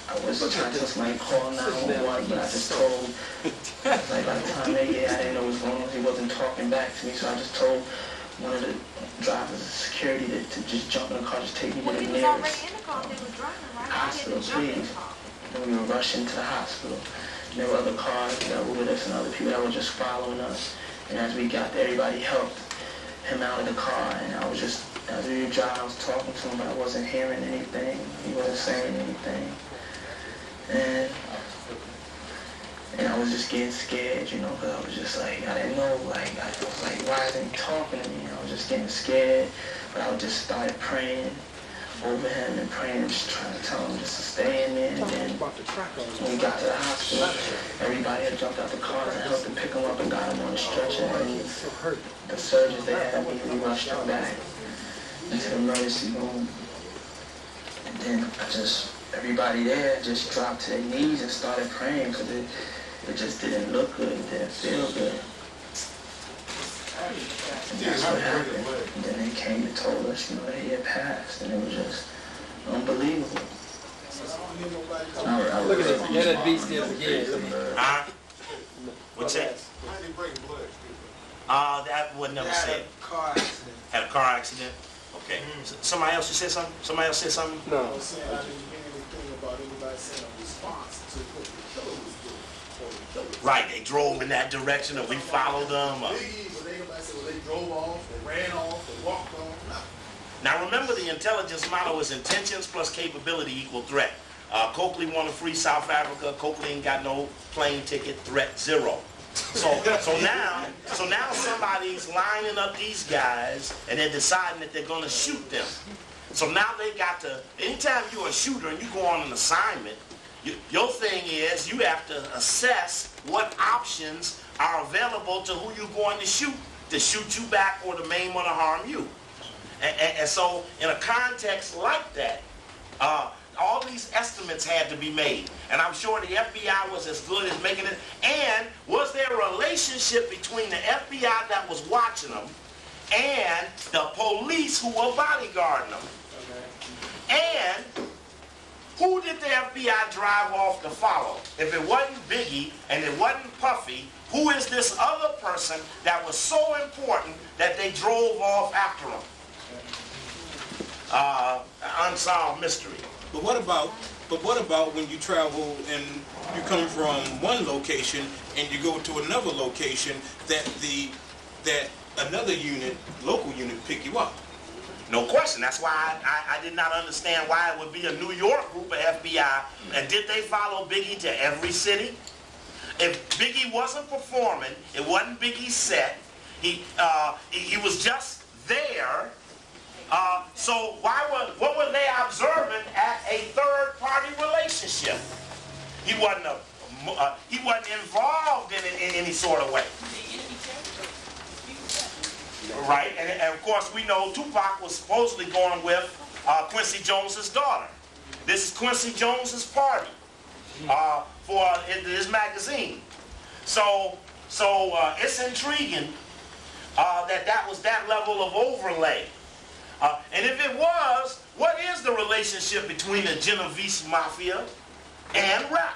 Speaker 15: I was trying to tell somebody call 911, but I just told, like by the time they get, I didn't know what was going on. He wasn't talking back to me, so I just told one of the drivers of security to just jump in the car, just take me to the nearest hospital, please. And we were rushing to the hospital. And there were other cars that were with us and other people that were just following us. And as we got there, everybody helped him out of the car, and I was just, as we were driving, I was talking to him, but I wasn't hearing anything. He wasn't saying anything. And I was just getting scared, because I was just like, I didn't know, I was like, why isn't he talking to me? I was just getting scared, but I just started praying over him and praying, just trying to tell him just to stay in there. And then when we got to the hospital, everybody had jumped out the car and helped him pick him up and got him on the stretcher. And the surgeons, they had immediately rushed him back into the emergency room. And then everybody there just dropped to their knees and started praying because it just didn't look good, it didn't feel good. And that's what happened. And then they came and told us, that he had passed, and it was just unbelievable.
Speaker 7: Look at this, get that beast again.
Speaker 1: What's that? That was never said. Had a car accident? Okay. Somebody else said something? Somebody else said something?
Speaker 7: No.
Speaker 19: I didn't hear anything about anybody saying a response to what the killer was doing.
Speaker 1: Right, they drove in that direction and we followed them.
Speaker 19: They drove off, they ran off, they walked off.
Speaker 1: Now remember, the intelligence model is intentions plus capability equal threat. Coakley want to free South Africa. Coakley ain't got no plane ticket. Threat 0. So now somebody's lining up these guys and they're deciding that they're going to shoot them. So now they got to, anytime you're a shooter and you go on an assignment, your thing is you have to assess what options are available to who you're going to shoot you back or to maim or to harm you. And so in a context like that, all these estimates had to be made. And I'm sure the FBI was as good as making it. And was there a relationship between the FBI that was watching them and the police who were bodyguarding them? And who did the FBI drive off to follow? If it wasn't Biggie and it wasn't Puffy, who is this other person that was so important that they drove off after him? Unsolved mystery.
Speaker 11: But what about when you travel and you come from one location and you go to another location that another unit, local unit, pick you up?
Speaker 1: No question. That's why I did not understand why it would be a New York group of FBI. And did they follow Biggie to every city? If Biggie wasn't performing, it wasn't Biggie's set. He was just there. So what were they observing at a third-party relationship? He wasn't involved in it in any sort of way. Right, and of course we know Tupac was supposedly going with Quincy Jones's daughter. This is Quincy Jones's party for his magazine. So it's intriguing that was that level of overlay. And if it was, what is the relationship between the Genovese Mafia and rap?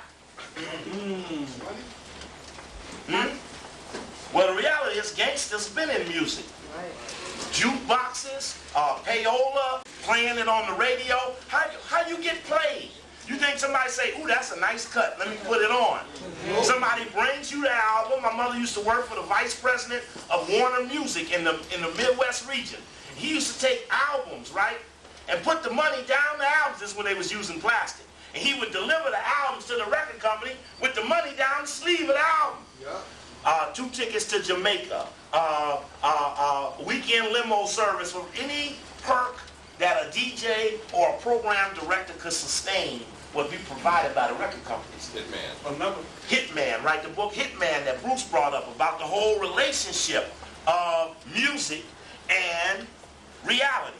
Speaker 1: Well, the reality is gangsters been in music. Jukeboxes, payola, playing it on the radio. How you get played? You think somebody say, ooh, that's a nice cut, let me put it on. Somebody brings you the album. My mother used to work for the vice president of Warner Music in the Midwest region. He used to take albums, right, and put the money down the albums. This is when they was using plastic. And he would deliver the albums to the record company with the money down the sleeve of the album. 2 tickets to Jamaica, weekend limo service, for any perk that a DJ or a program director could sustain would be provided by the record companies. Hitman, right? The book Hitman that Bruce brought up about the whole relationship of music and reality.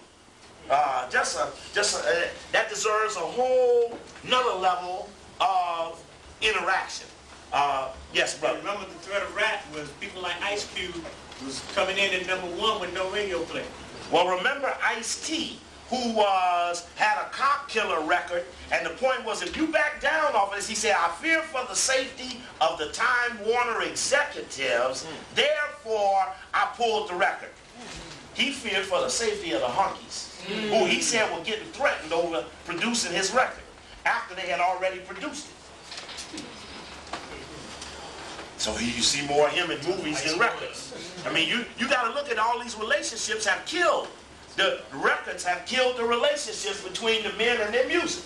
Speaker 1: That deserves a whole another level of interaction. Yes, brother.
Speaker 8: Remember the threat of rap was people like Ice Cube was coming in at #1 with no radio play.
Speaker 1: Well, remember Ice-T, who had a cop killer record, and the point was if you back down off of this, he said, I fear for the safety of the Time Warner executives, therefore I pulled the record. He feared for the safety of the honkies, who he said were getting threatened over producing his record after they had already produced it. So you see more of him in movies than records. I mean, you got to look at all these relationships have killed. The records have killed the relationships between the men and their music.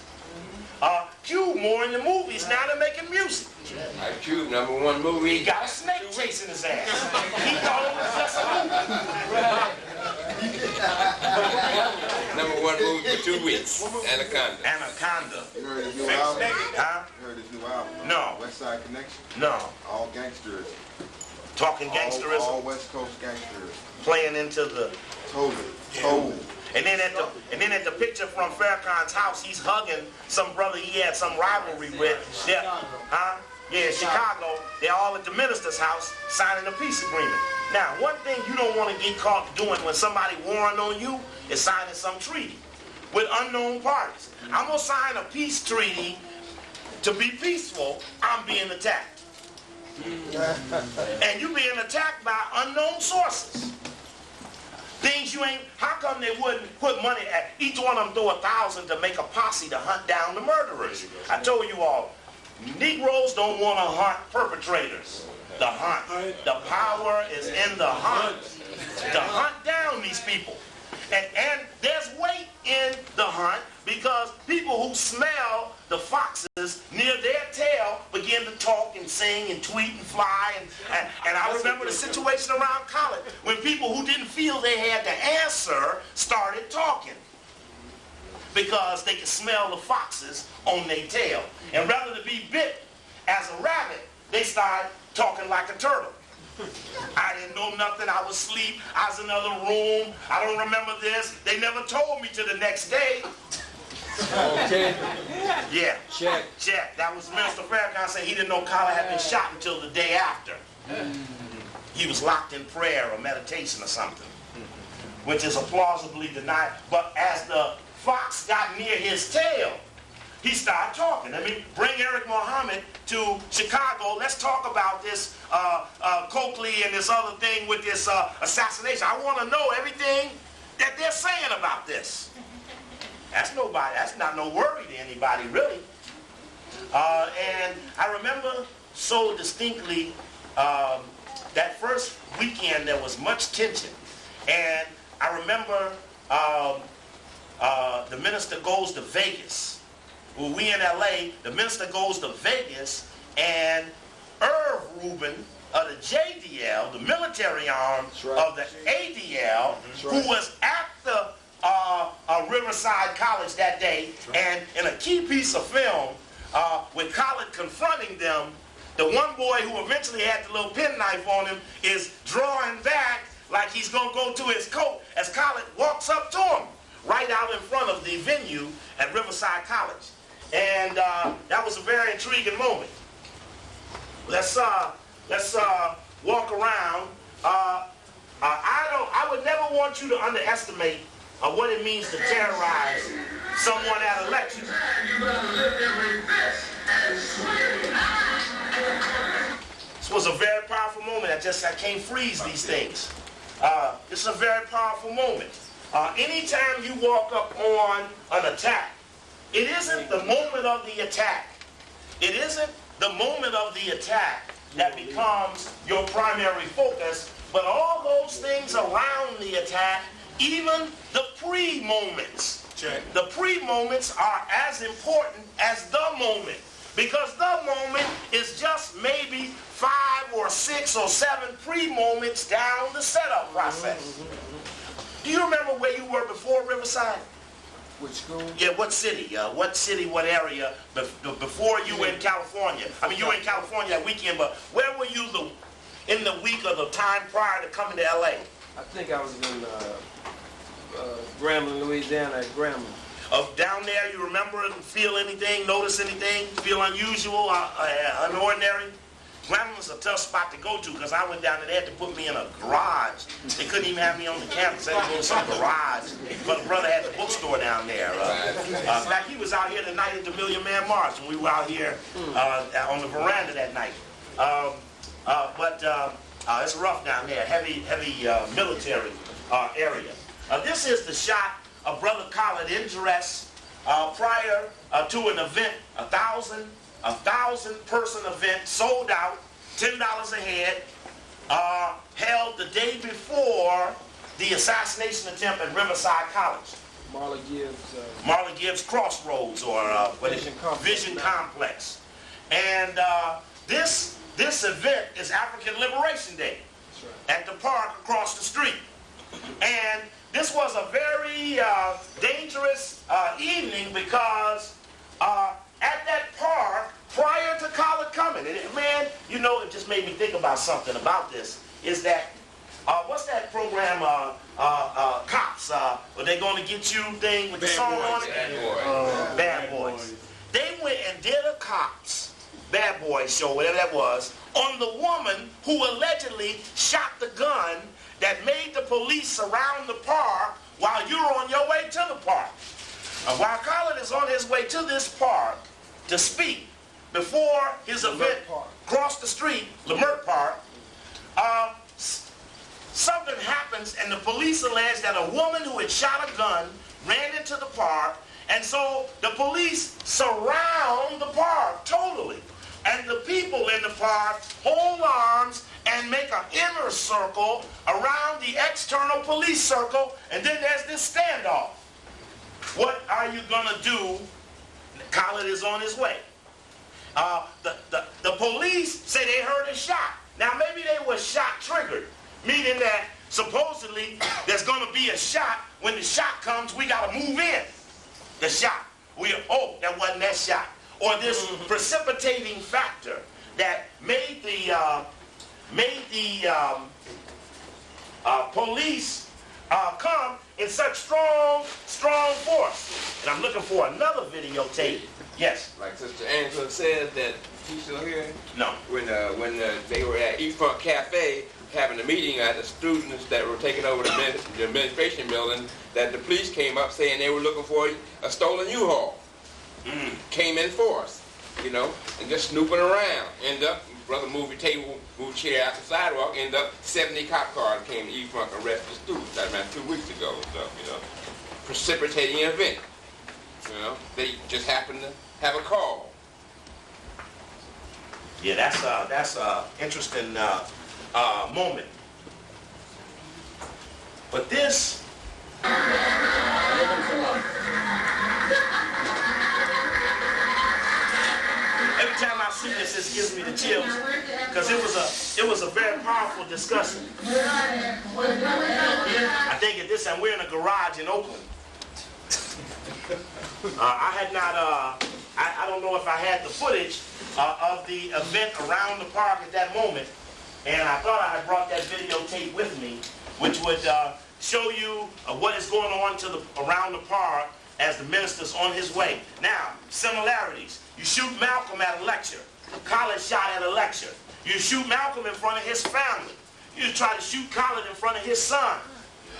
Speaker 1: Cube more in the movies, now they're making music.
Speaker 2: Cube, #1 movie.
Speaker 1: He got a snake chasing his ass. He thought it was just a
Speaker 2: movie. #1 movie for 2 weeks.
Speaker 1: Anaconda.
Speaker 10: You heard his new album?
Speaker 1: Huh?
Speaker 10: You heard his new album?
Speaker 1: No.
Speaker 10: West Side Connection?
Speaker 1: No.
Speaker 10: All gangsters.
Speaker 1: Talking gangsterism?
Speaker 10: All West Coast gangsters.
Speaker 1: Playing into the...
Speaker 10: Totally.
Speaker 1: And then at the picture from Farrakhan's house, he's hugging some brother he had some rivalry with. Yeah, Chicago. They're all at the minister's house signing a peace agreement. Now, one thing you don't want to get caught doing when somebody warring on you is signing some treaty with unknown parties. I'm going to sign a peace treaty to be peaceful. I'm being attacked. And you being attacked by unknown sources. Things you ain't, how come they wouldn't put money at, each one of them throw 1,000 to make a posse to hunt down the murderers? I told you all, Negroes don't want to hunt perpetrators. The hunt. The power is in the hunt. To hunt down these people. And there's weight in the hunt because people who smell the foxes near their tail begin to talk and sing and tweet and fly. And I remember the situation around Khallid when people who didn't feel they had the answer started talking. because they can smell the foxes on their tail. And rather than be bit as a rabbit, they start talking like a turtle. I didn't know nothing. I was asleep. I was in another room. I don't remember this. They never told me till the next day.
Speaker 7: Okay.
Speaker 1: Yeah.
Speaker 7: Check.
Speaker 1: Check. That was Minister Farrakhan saying he didn't know Khallid had been shot until the day after. He was locked in prayer or meditation or something, which is a plausibly denied. But as the fox got near his tail, he started talking. I mean, bring Eric Muhammad to Chicago. Let's talk about this Coakley and this other thing with this assassination. I want to know everything that they're saying about this. That's not no worry to anybody, really. And I remember so distinctly that first weekend there was much tension. And I remember the minister goes to Vegas. Well, we in LA, the minister goes to Vegas, and Irv Rubin of the JDL, the military arm of the ADL, who was at the Riverside College that day, and in a key piece of film, with Khallid confronting them, the one boy who eventually had the little penknife on him is drawing back like he's going to go to his coat as Khallid walks up to him right out in front of the venue at Riverside College. And that was a very intriguing moment. Let's walk around. I would never want you to underestimate what it means to terrorize someone at a lecture. This was a very powerful moment. I can't freeze these things. It's a very powerful moment. Anytime you walk up on an attack, it isn't the moment of the attack. It isn't the moment of the attack that becomes your primary focus, but all those things around the attack, even the pre-moments. The pre-moments are as important as the moment, because the moment is just maybe 5 or 6 or 7 pre-moments down the setup process. Do you remember where you were before Riverside?
Speaker 7: Which school?
Speaker 1: Yeah, what city? What area before you were in California? I mean, you were in California that weekend, but where were you in the week of the time prior to coming to LA?
Speaker 7: I think I was in Grambling, Louisiana at Grambling.
Speaker 1: Down there, you remember and feel anything, notice anything, feel unusual, unordinary? Grambling's a tough spot to go to because I went down there, they had to put me in a garage. They couldn't even have me on the campus. They had to go to some garage. But the brother had the bookstore down there. In fact, he was out here the night of the Million Man March, and we were out here on the veranda that night. But it's rough down there, heavy military area. This is the shot of Brother Khallid in dress prior to an event, a 1,000-person event, sold out, $10 a head, held the day before the assassination attempt at Riverside College. Marley Gibbs Crossroads, or Vision Complex. And this event is African Liberation Day at the park across the street. And this was a very dangerous evening because at that park, prior to Khallid coming, and man, you know, it just made me think about something about this, is that, what's that program, Cops, were they going to get you thing with the song on it? Bad Boys. They went and did a Cops, Bad Boys show, whatever that was, on the woman who allegedly shot the gun that made the police surround the park while you were on your way to the park. While Khallid is on his way to this park to speak, before his event across the street, Lamert Park, something happens and the police allege that a woman who had shot a gun ran into the park, and so the police surround the park totally. And the people in the park hold arms and make an inner circle around the external police circle, and then there's this standoff. What are you gonna do? Khallid is on his way. The police say they heard a shot. Now maybe they were shot triggered, meaning that supposedly there's gonna be a shot. When the shot comes, we gotta move in. the shot. Oh, that wasn't that shot. Or this precipitating factor that made the police come in such strong force. And I'm looking for another videotape. Yes.
Speaker 2: Like Sister Angela said, that she's still here.
Speaker 1: No.
Speaker 2: When they were at East Front Cafe having a meeting at the students that were taking over the administration building, that the police came up saying they were looking for a stolen U-Haul. Came in force, you know, and just snooping around. End up, brother moved chair out the sidewalk, end up 70 cop cars came to East Front and arrested the students. That was 2 weeks ago and stuff, you know. Precipitating event. You know, they just happened to have a call.
Speaker 1: Yeah, that's interesting moment. But this. Every time I see this, it gives me the chills because it was a very powerful discussion. I think at this time we're in a garage in Oakland. I had not. I don't know if I had the footage of the event around the park at that moment, and I thought I had brought that videotape with me, which would show you what is going on around the park as the minister's on his way. Now, similarities. You shoot Malcolm at a lecture. Khallid shot at a lecture. You shoot Malcolm in front of his family. You try to shoot Khallid in front of his son.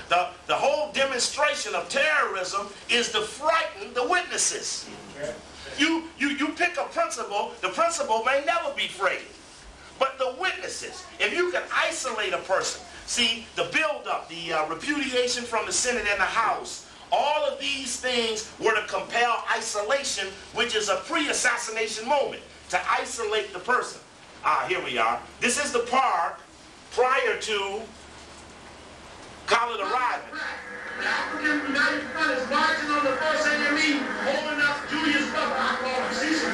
Speaker 1: The whole demonstration of terrorism is to frighten the witnesses. You pick a principle, the principle may never be framed. But the witnesses, if you can isolate a person, see the buildup, the repudiation from the Senate and the House, all of these things were to compel isolation, which is a pre-assassination moment, to isolate the person. Here we are. This is the park prior to Khallid arriving.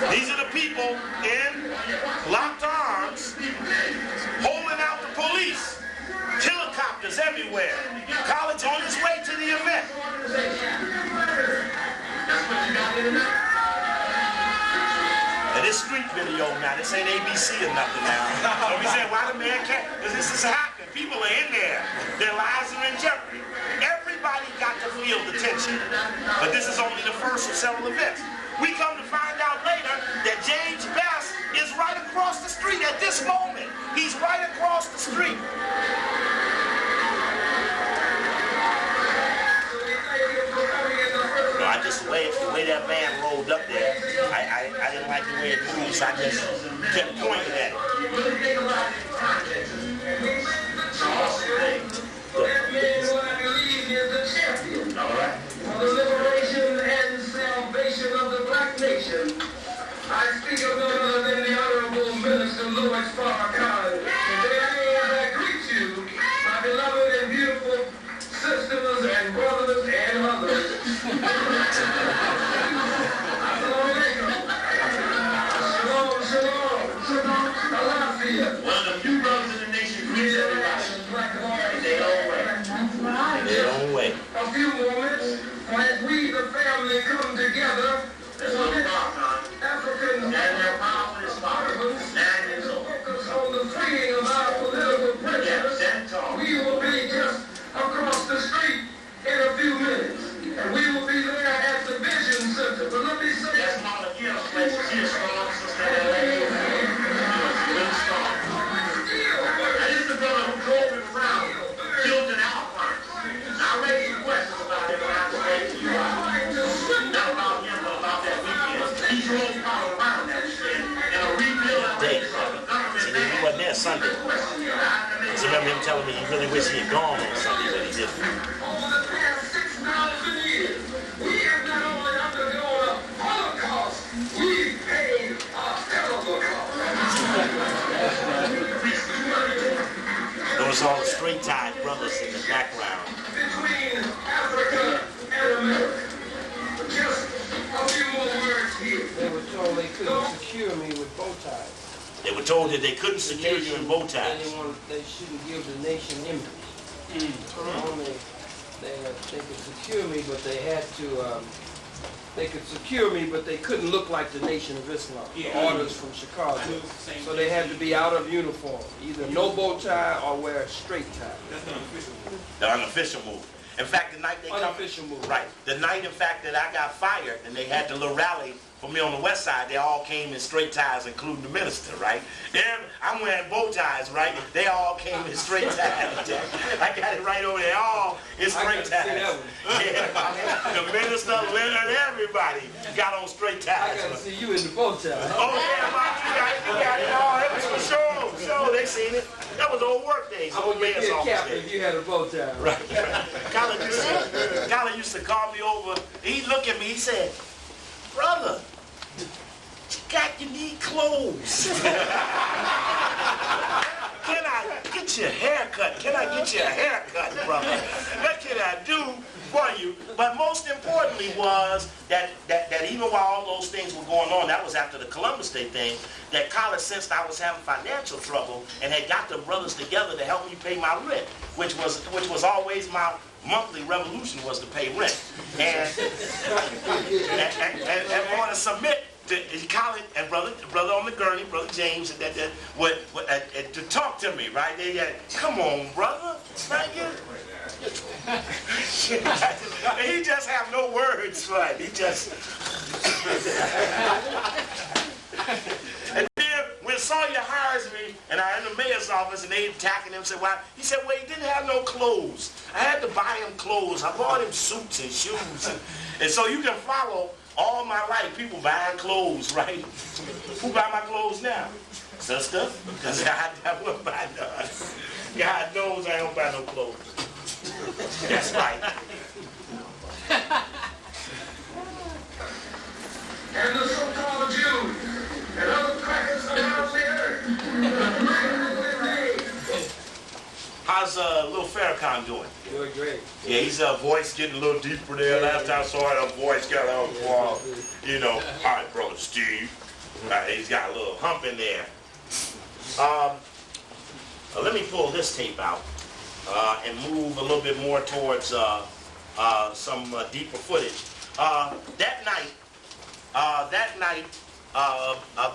Speaker 1: These are the people in locked arms holding out the police. Helicopters everywhere. Khallid's on his way to the event. And this street video now, this ain't ABC or nothing now. So we say, why the man can't? Because this is happening. People are in there. Their lives are in jeopardy. Everybody got to feel the tension. But this is only the first of several events. We come to find out later that James Bass is right across the street at this moment. He's right across the street. No, I just the way that van rolled up there, I didn't like the way it moves. I just kept pointing at it. All right.
Speaker 21: For the liberation and salvation of the black nation, I speak of none other than the Honorable Minister Louis Farrakhan. Today I greet you, my beloved and beautiful sisters and brothers and mothers. Assalamu alaikum. Shalom, shalom. Shalom, alafia.
Speaker 1: One of the few brothers in the nation greets everybody in their own way. In their own way.
Speaker 21: A few moments as we, the family, come together.
Speaker 1: That's what we're about,
Speaker 21: Africans
Speaker 1: and their power is focus
Speaker 21: on the freeing of our political prisoners. We will be just across the street in a few minutes. And we will be there at the Vision Center. But let me say
Speaker 1: that's not a gift, place is here strong, sister. Really strong. And this is the brother who drove him around, killed an outline. Now I raised some questions about him when I spoke to you. Not about him, but about that weekend. He drove power around that shit in a rebuild day. See, he wasn't there Sunday. I remember him telling me he really wished he had gone on Sunday, but he didn't.
Speaker 21: over the past 6,000 years, we have not only undergone a Holocaust, we've paid a terrible cost.
Speaker 1: Those all the straight-tied brothers in the background.
Speaker 21: Between Africa and America. Just a few more words here.
Speaker 7: They were told they couldn't secure me with bow ties.
Speaker 1: They were told that they couldn't secure you in bow ties.
Speaker 7: They shouldn't give the nation images. Only they could secure me, but they had to they could secure me, but they couldn't look like the Nation of Islam. The orders from Chicago. So they had to be out of uniform, either no bow tie or wear a straight tie.
Speaker 8: That's the unofficial move.
Speaker 1: The unofficial move. In fact, the night they
Speaker 7: Unofficial move.
Speaker 1: Right. The night, in fact, that I got fired and they had the little rally for me on the west side, they all came in straight ties, including the minister, right? I'm wearing bow ties, right? They all came in straight ties. I got it right over there, all in straight ties. Yeah, the minister, Leonard, everybody got on straight ties.
Speaker 7: I got to see you in the bow tie.
Speaker 1: Oh, yeah, you got it all. That was for sure. They seen it. That was old work days.
Speaker 7: I would get a cap if you had a bow tie.
Speaker 1: Right. Khallid used to call me over. He'd look at me. He said, "Brother, you need clothes. Can I get you a haircut? Can I get you a haircut, brother? What can I do for you?" But most importantly was that even while all those things were going on, that was after the Columbus Day thing, that Khallid sensed I was having financial trouble and had got the brothers together to help me pay my rent, which was always my monthly revolution, was to pay rent. And want to submit to Khallid and brother on the gurney, Brother James, to talk to me, right? They said, "Come on, brother." Right? He just have no words, right? He just. And then when Sawyer hires me, and I'm in the mayor's office, and they attacking him, said, "Why?" He said, "Well, he didn't have no clothes. I had to buy him clothes. I bought him suits and shoes." And so you can follow all my life, people buying clothes, right? Who buy my clothes now? Sister? Because I wouldn't buy none. God knows I don't buy no clothes. That's right.
Speaker 21: And the so-called Jews and other crackers around the earth.
Speaker 1: How's Lil Farrakhan doing?
Speaker 7: Doing great.
Speaker 1: Yeah, his voice getting a little deeper there. Last time I saw it, her voice got a little, "Hi, Brother Steve." He's got a little hump in there. Let me pull this tape out and move a little bit more towards some deeper footage. That night,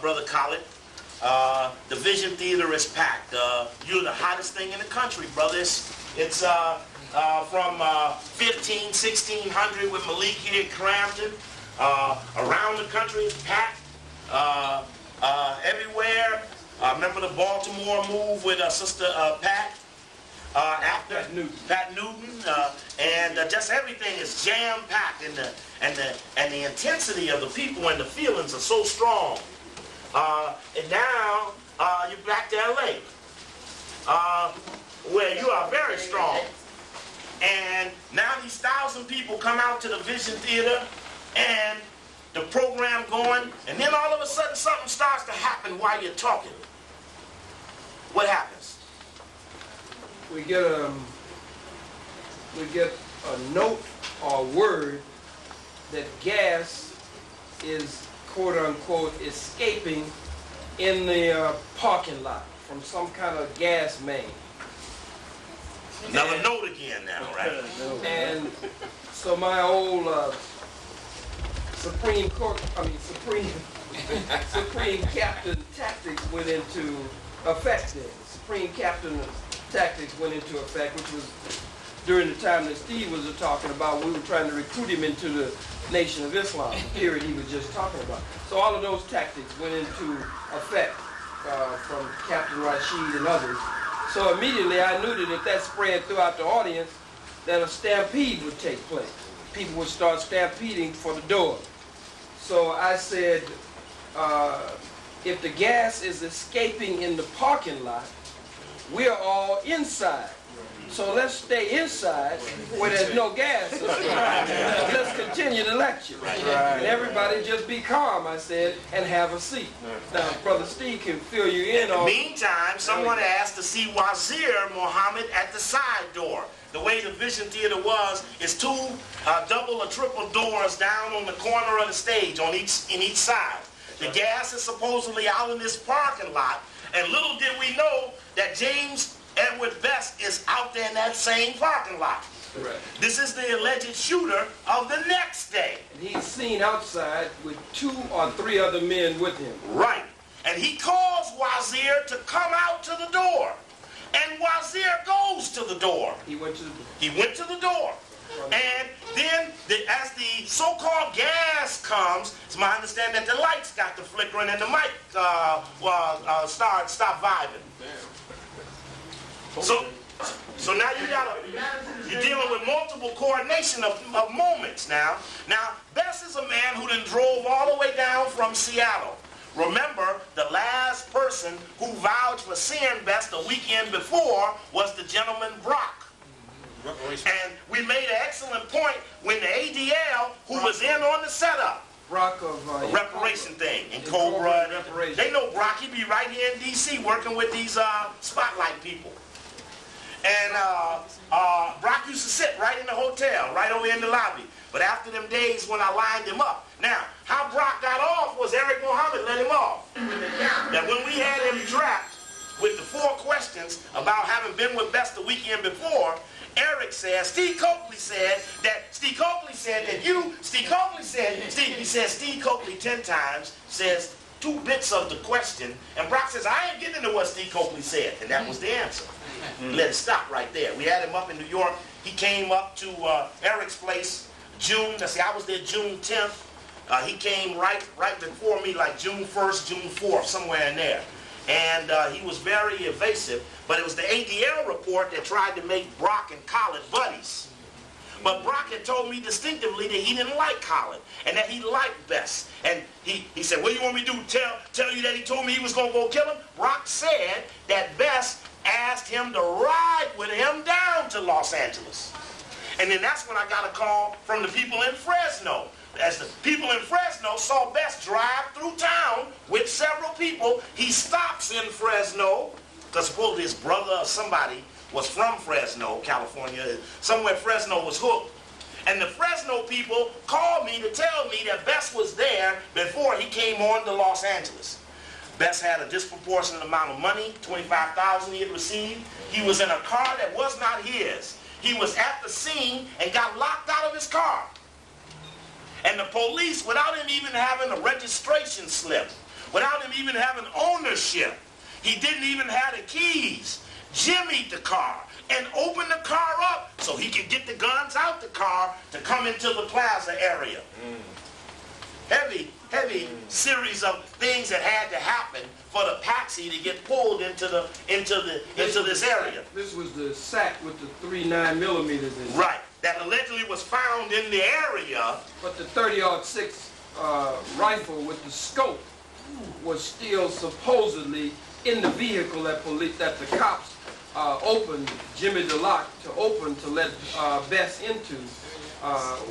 Speaker 1: Brother Khallid, the Vision Theater is packed. You're the hottest thing in the country, brothers. It's from 1600 with Malik here at Crampton. Around the country, it's packed. Everywhere. Remember the Baltimore move with Sister Pat? Pat Newton. And just everything is jam-packed, and the intensity of the people and the feelings are so strong. And now you're back to LA, where you are very strong. And now these 1,000 people come out to the Vision Theater, and the program going, and then all of a sudden something starts to happen while you're talking. What happens?
Speaker 7: We get a note or word that gas is, quote unquote, escaping in the parking lot from some kind of gas main.
Speaker 1: Another note again now, right?
Speaker 7: And so my old Supreme Captain tactics went into effect then. Supreme Captain tactics went into effect, which was during the time that Steve was talking about. We were trying to recruit him into the Nation of Islam, the period he was just talking about. So all of those tactics went into effect from Captain Rashid and others. So immediately I knew that if that spread throughout the audience, that a stampede would take place. People would start stampeding for the door. So I said, if the gas is escaping in the parking lot, we're all inside. So let's stay inside where there's no gas. Let's continue the lecture. And everybody just be calm, I said, and have a seat. Now, Brother Steve can fill you in on...
Speaker 1: Meantime, someone asked to see Wazir Muhammad at the side door. The way the Vision Theater was is two double or triple doors down on the corner of the stage in each side. The gas is supposedly out in this parking lot, and little did we know that James Edward Best is out there in that same parking lot.
Speaker 7: Correct.
Speaker 1: This is the alleged shooter of the next day.
Speaker 7: And he's seen outside with 2 or 3 other men with him.
Speaker 1: Right. And he calls Wazir to come out to the door. And Wazir goes to the door.
Speaker 7: He went to the door.
Speaker 1: He went to the door. And then, as the so-called gas comes, it's my understanding that the lights got to flickering and the mic stopped vibing. So now you're dealing with multiple coordination of moments now. Now, Bess is a man who then drove all the way down from Seattle. Remember, the last person who vouched for seeing Bess the weekend before was the gentleman Brock. And we made an excellent point when the ADL, who was in on the setup,
Speaker 7: Brock of
Speaker 1: reparation thing, and Cobra, they know Brock. He be right here in D.C. working with these spotlight people. And Brock used to sit right in the hotel, right over in the lobby. But after them days when I lined him up. Now, how Brock got off was Eric Mohammed let him off. That when we had him trapped with the 4 questions about having been with Bess the weekend before, Eric said, Steve Coakley said Steve Coakley 10 times says 2 bits of the question, and Brock says, I ain't getting into what Steve Coakley said, and that was the answer. Let it stop right there. We had him up in New York. He came up to Eric's place I was there June 10th. He came right before me, like June 1st, June 4th, somewhere in there. And he was very evasive, but it was the ADL report that tried to make Brock and Khallid buddies. But Brock had told me distinctively that he didn't like Khallid and that he liked Bess. And he said, what do you want me to do? Tell you that he told me he was going to go kill him? Brock said that Bess asked him to ride with him down to Los Angeles. And then that's when I got a call from the people in Fresno. As the people in Fresno saw Bess drive through town with several people, he stops in Fresno, because supposedly his brother or somebody was from Fresno, California. Somewhere Fresno was hooked. And the Fresno people called me to tell me that Bess was there before he came on to Los Angeles. Bess had a disproportionate amount of money, $25,000 he had received. He was in a car that was not his. He was at the scene and got locked out of his car. And the police, without him even having a registration slip, without him even having ownership, he didn't even have the keys, jimmied the car and opened the car up so he could get the guns out the car to come into the plaza area. Heavy series of things that had to happen for the patsy to get pulled into this area.
Speaker 7: This was the sack with the 3 9mm in it.
Speaker 1: Right. That allegedly was found in the area.
Speaker 7: But the 30-06 rifle with the scope was still supposedly in the vehicle that the cops opened, jimmied the lock to let Bess into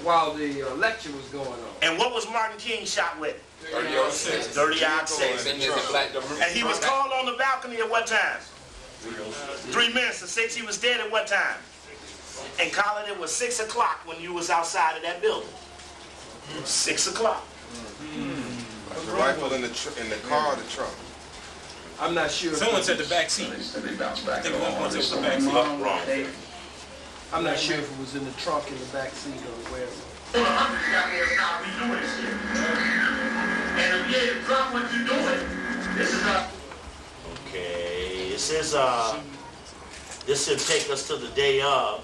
Speaker 7: while the lecture was going on.
Speaker 1: And what was Martin King shot with?
Speaker 2: 30-06.
Speaker 1: 30-06. And he was called on the balcony at what time? 3 minutes to 6. He was dead at what time? And Khallid, it was 6 o'clock when you was outside of that building. 6 o'clock.
Speaker 10: The rifle in the car or the trunk?
Speaker 7: I'm not sure.
Speaker 11: Someone said the back seat. I think one point said the back seat.
Speaker 1: Wrong.
Speaker 7: I'm not sure if it was in the trunk, in the back seat, or where.
Speaker 21: And again, drop what you're doing. This is
Speaker 1: Okay, this should take us to the day of.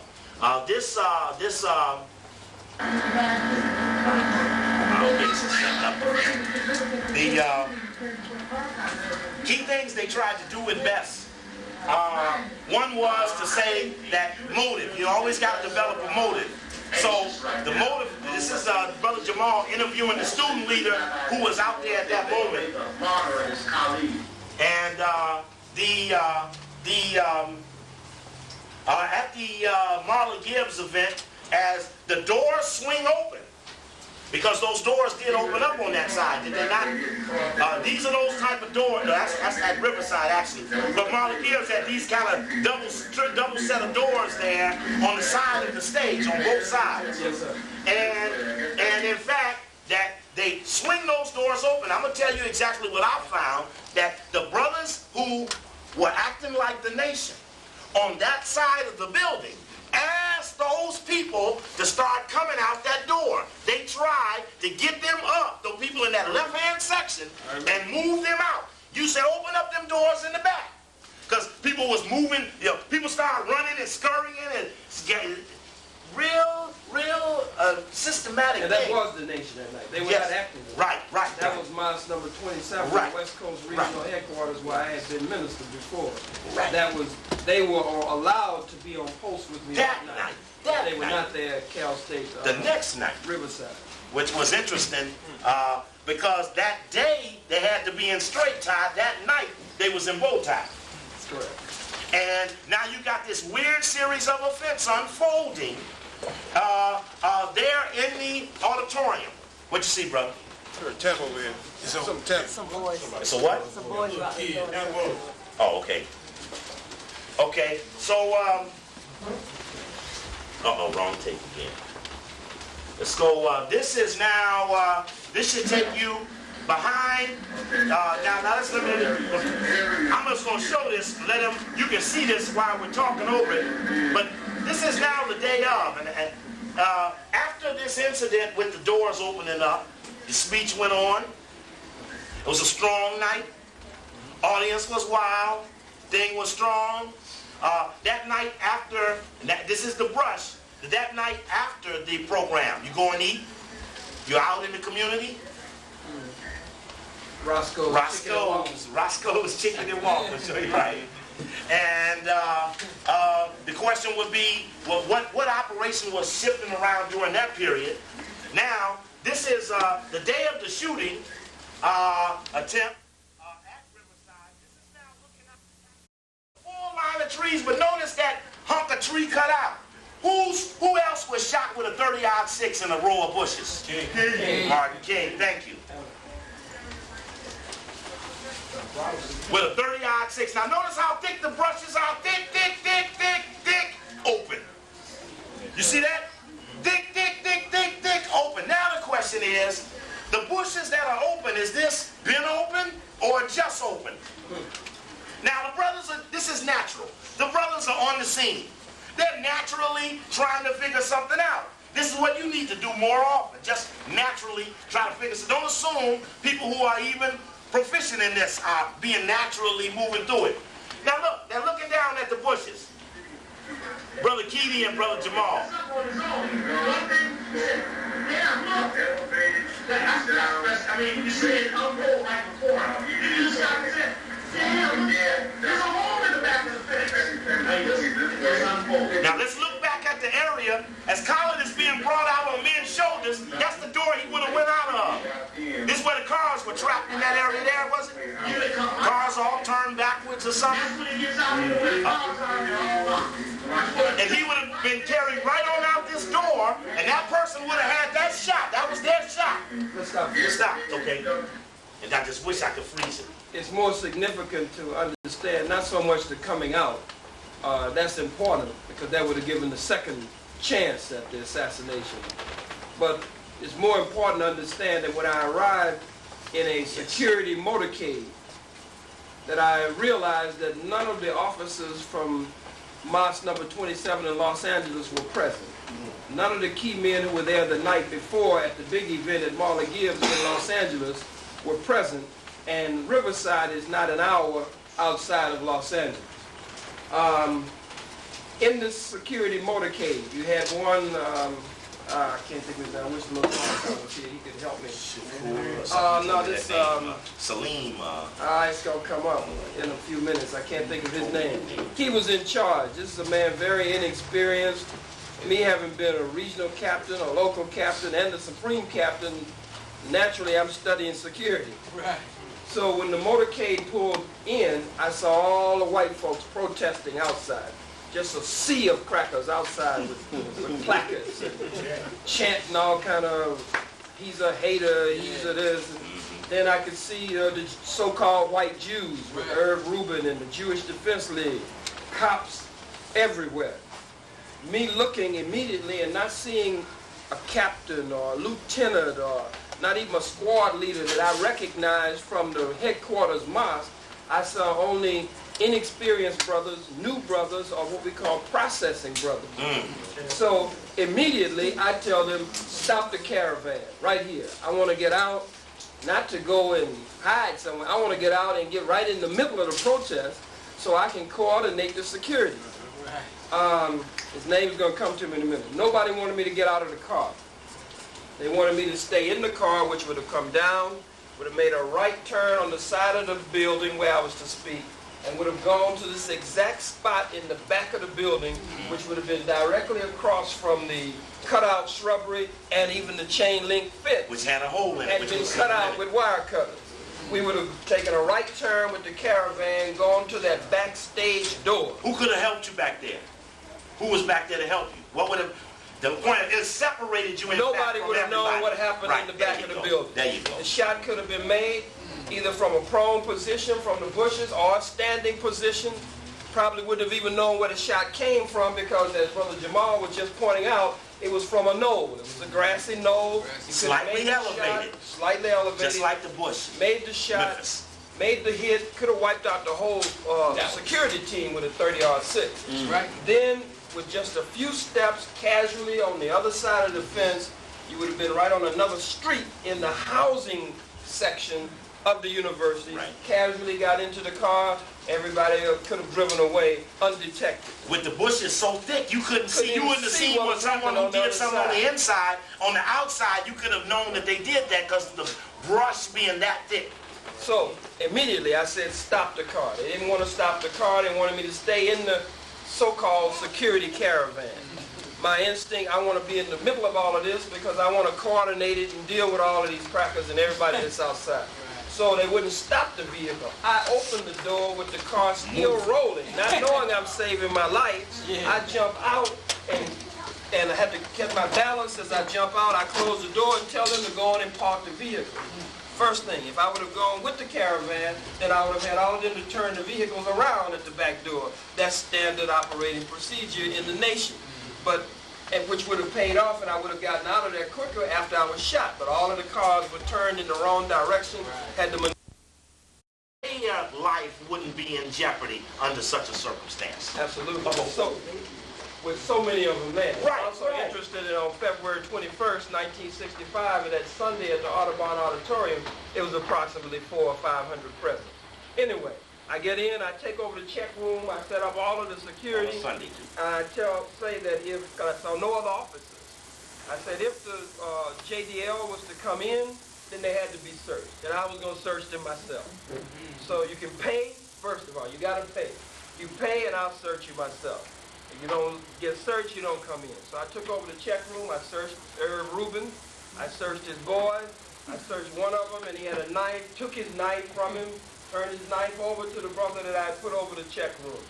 Speaker 1: The key things they tried to do with Bess. One was to say that motive. You always got to develop a motive. So the motive, this is Brother Jamal interviewing the student leader who was out there at that moment. And at the Marla Gibbs event, as the doors swing open, because those doors did open up on that side, did they not? These are those type of doors. That's at Riverside, actually. But Marla Gibbs had these kind of double set of doors there on the side of the stage, on both sides.
Speaker 7: Yes, sir.
Speaker 1: And in fact, that they swing those doors open. I'm going to tell you exactly what I found, that the brothers who were acting like the nation on that side of the building, as those people to start coming out that door. They tried to get them up, those people in that left-hand section, and move them out. You said, open up them doors in the back. Because people was moving, people started running and scurrying and getting real systematic
Speaker 7: And that
Speaker 1: thing.
Speaker 7: was the nation that night. They were not acting.
Speaker 1: Right.
Speaker 7: That was Mosque number 27,
Speaker 1: Right.
Speaker 7: the West Coast Regional Headquarters, where I had been minister before.
Speaker 1: Right.
Speaker 7: They were allowed to be on post with me
Speaker 1: That night.
Speaker 7: They were not there at Cal State.
Speaker 1: The next night.
Speaker 7: Riverside.
Speaker 1: Which was interesting because that day they had to be in straight tie. That night they was in bow tie.
Speaker 7: That's correct.
Speaker 1: And now you got this weird series of events unfolding there in the auditorium. What you see, brother?
Speaker 12: There's a temple over here. It's a temple.
Speaker 20: Some boys.
Speaker 1: It's a what?
Speaker 20: Some boys out there.
Speaker 1: Oh, okay. Okay, so, wrong tape again. Let's go, this is now, this should take you behind, now let's let me, I'm just going to show this, let them, you can see this while we're talking over it, but this is now the day of, and after this incident with the doors opening up, the speech went on. It was a strong night. Audience was wild. Thing was strong. That night after, this is the brush, that night after the program, you go and eat, you're out in the community. Roscoe's Chicken and Waffles, right. And the question would be, well, what operation was shifting around during that period? Now, this is the day of the shooting attempt at Riverside. This is now looking at the full line of trees, but notice that hunk of tree cut out. Who else was shot with a 30-06 in a row of bushes? King. Martin King, thank you. With a 30-06. Now notice how thick the brushes are. Thick, open. You see that? Thick, open. Now the question is, the bushes that are open, is this been open or just open? Now the brothers this is natural. The brothers are on the scene. They're naturally trying to figure something out. This is what you need to do more often. Just naturally try to figure something. Don't assume people who are even proficient in this are being naturally moving through it. Now look, they're looking down at the bushes. Brother Keedy and Brother Jamal.
Speaker 21: I mean, you said unroll like before. You just got to say, damn, there's a hole in the back of the fence.
Speaker 1: Now let's look back at the area as Khallid is being brought out on men's shoulders. That's the door he would have went out of. This is where the cars were trapped in that area there, was it? Cars all turned backwards or something. And he would have been carried right on out this door, and that person would have had that shot. That was their shot.
Speaker 7: Let's stop.
Speaker 1: Stop, okay. And I just wish I could freeze it.
Speaker 7: It's more significant to understand not so much the coming out. That's important because that would have given the second chance at the assassination. But it's more important to understand that when I arrived in a security motorcade, that I realized that none of the officers from Mosque number 27 in Los Angeles were present. None of the key men who were there the night before at the big event at Marla Gibbs in Los Angeles were present, and Riverside is not an hour outside of Los Angeles. In this security motorcade, you had one, I can't think of his name, I wish the little boy was here, he could help me. No, this,
Speaker 1: Salim.
Speaker 7: it's gonna come up in a few minutes, I can't think of his name. He was in charge. This is a man very inexperienced. Me having been a regional captain, a local captain, and the supreme captain, naturally I'm studying security.
Speaker 19: Right.
Speaker 7: So when the motorcade pulled in, I saw all the white folks protesting outside. Just a sea of crackers outside with placards and chanting all kind of, he's a hater, he's a this. And then I could see the so-called white Jews with Irv Rubin and the Jewish Defense League, cops everywhere. Me looking immediately and not seeing a captain or a lieutenant or not even a squad leader that I recognized from the headquarters mosque. I saw only inexperienced brothers, new brothers, or what we call processing brothers. So immediately I tell them, stop the caravan right here. I want to get out, not to go and hide somewhere. I want to get out and get right in the middle of the protest so I can coordinate the security. His name's going to come to me in a minute. Nobody wanted me to get out of the car. They wanted me to stay in the car, which would have come down, would have made a right turn on the side of the building where I was to speak, and would have gone to this exact spot in the back of the building, which would have been directly across from the cutout shrubbery and even the chain link fence,
Speaker 1: which had a hole in it,
Speaker 7: had been cut out with wire cutters. We would have taken a right turn with the caravan, gone to that backstage door.
Speaker 1: Who could have helped you back there? Who was back there to help you? What would have, the point, it separated you in
Speaker 7: Nobody would have known what happened in the back of the building.
Speaker 1: There you go.
Speaker 7: The shot could have been made either from a prone position from the bushes or a standing position. Probably wouldn't have even known where the shot came from because, as Brother Jamal was just pointing out, it was from a knoll. It was a grassy knoll.
Speaker 1: Slightly elevated.
Speaker 7: Slightly elevated.
Speaker 1: Just like the bush.
Speaker 7: Made the shot. Memphis. Made the hit. Could have wiped out the whole security team with a 30-yard six.
Speaker 19: Right.
Speaker 7: Then, with just a few steps casually on the other side of the fence, you would have been right on another street in the housing section of the university. Right. Casually got into the car. Everybody could have driven away undetected.
Speaker 1: With the bushes so thick, you couldn't see. You wouldn't have seen what someone who did something on the inside. On the outside, you could have known that they did that because of the brush being that thick.
Speaker 7: So immediately I said, stop the car. They didn't want to stop the car. They wanted me to stay in the so-called security caravan. My instinct, I want to be in the middle of all of this because I want to coordinate it and deal with all of these crackers and everybody that's outside. So they wouldn't stop the vehicle. I opened the door with the car still rolling. Not knowing I'm saving my life, I jump out and I had to keep my balance as I jump out. I close the door and tell them to go on and park the vehicle. First thing, if I would have gone with the caravan, then I would have had all of them to turn the vehicles around at the back door. That's standard operating procedure in the nation. And which would have paid off and I would have gotten out of there quicker after I was shot. But all of the cars were turned in the wrong direction. Had the
Speaker 1: life wouldn't be in jeopardy under such a circumstance.
Speaker 7: Absolutely. So, with so many of them there. Right, also interested in on February 21st, 1965, and that Sunday at the Audubon Auditorium, it was approximately 400 or 500 present. Anyway, I get in, I take over the check room, I set up all of the security.
Speaker 1: Sunday too.
Speaker 7: I say that if, because I saw no other officers, I said if the JDL was to come in, then they had to be searched. And I was going to search them myself. So you can pay, first of all, you got to pay. You pay and I'll search you myself. If you don't get searched, you don't come in. So I took over the check room, I searched Herb Rubin, I searched his boys, I searched one of them and he had a knife, took his knife from him, turned his knife over to the brother that I put over the check room.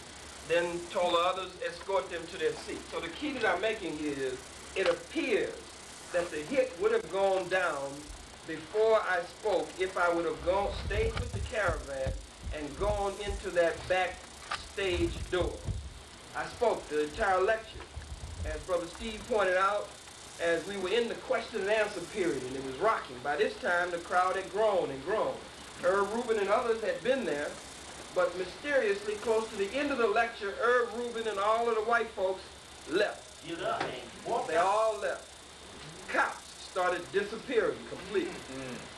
Speaker 7: Then told the others, escort them to their seat. So the key that I'm making here is, it appears that the hit would have gone down before I spoke if I would have stayed with the caravan and gone into that backstage door. I spoke the entire lecture. As Brother Steve pointed out, as we were in the question and answer period, and it was rocking. By this time, the crowd had grown and grown. Herb Rubin and others had been there, but mysteriously, close to the end of the lecture, Herb Rubin and all of the white folks left. They all left. Cops started disappearing completely.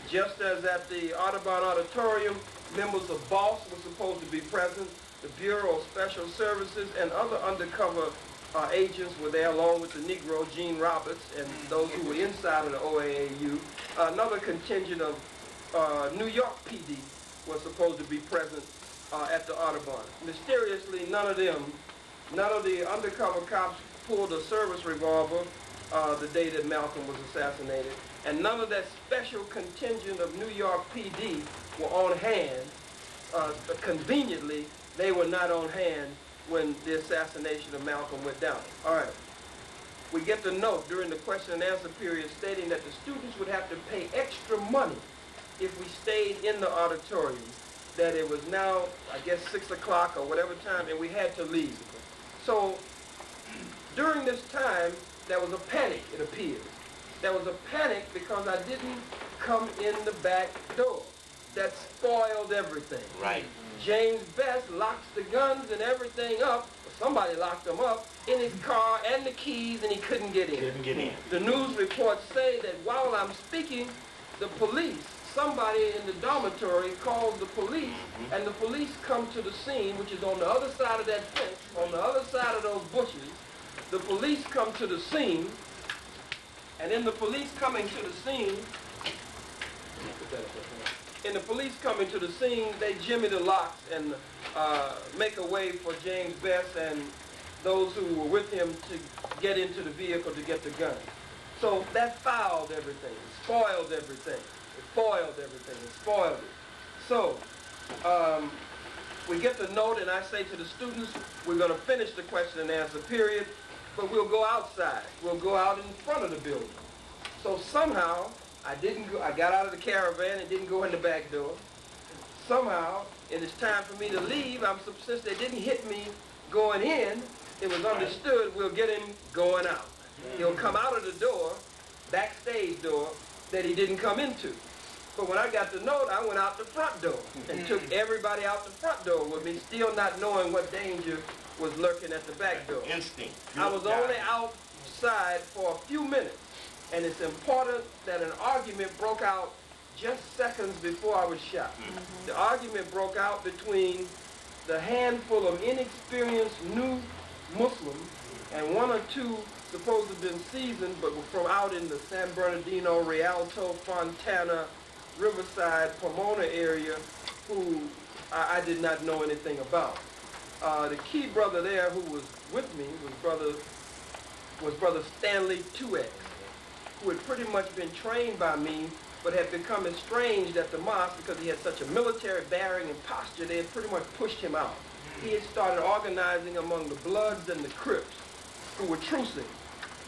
Speaker 7: Just as at the Audubon Auditorium, members of BOSS were supposed to be present, the Bureau of Special Services and other undercover agents were there along with the Negro, Gene Roberts, and those who were inside of the OAAU. Another contingent of New York PD was supposed to be present at the Audubon. Mysteriously, none of the undercover cops pulled a service revolver the day that Malcolm was assassinated, and none of that special contingent of New York PD were on hand. Conveniently, they were not on hand when the assassination of Malcolm went down. All right. We get the note during the question and answer period stating that the students would have to pay extra money if we stayed in the auditorium, that it was now, I guess, 6 o'clock or whatever time, and we had to leave. So during this time, there was a panic, it appears. There was a panic because I didn't come in the back door. that spoiled everything.
Speaker 1: Right.
Speaker 7: James Best locks the guns and everything up, somebody locked them up, in his car and the keys, and he couldn't get in.
Speaker 1: Couldn't get in.
Speaker 7: The news reports say that while I'm speaking, the police, somebody in the dormitory calls the police, and the police come to the scene, which is on the other side of that fence, on the other side of those bushes. The police come to the scene, and in the police coming to the scene, they jimmy the locks and make a way for James Best and those who were with him to get into the vehicle to get the gun. So that fouled everything, spoiled everything. It foiled everything, it spoiled it. So we get the note, and I say to the students, we're going to finish the question and answer period, but we'll go outside. We'll go out in front of the building. So somehow, I got out of the caravan and didn't go in the back door. Somehow, it is time for me to leave. Since they didn't hit me going in, it was understood we'll get him going out. He'll come out of the door, backstage door, that he didn't come into. But when I got the note, I went out the front door and took everybody out the front door with me, still not knowing what danger was lurking at the back door.
Speaker 1: Instinct.
Speaker 7: I was only outside for a few minutes, and it's important that an argument broke out just seconds before I was shot. The argument broke out between the handful of inexperienced new Muslims and one or two supposed to have been seasoned, but were from out in the San Bernardino, Rialto, Fontana, Riverside, Pomona area, who I did not know anything about. The key brother there who was with me was brother Stanley 2X, who had pretty much been trained by me, but had become estranged at the mosque because he had such a military bearing and posture. They had pretty much pushed him out. He had started organizing among the Bloods and the Crips, who were trucing.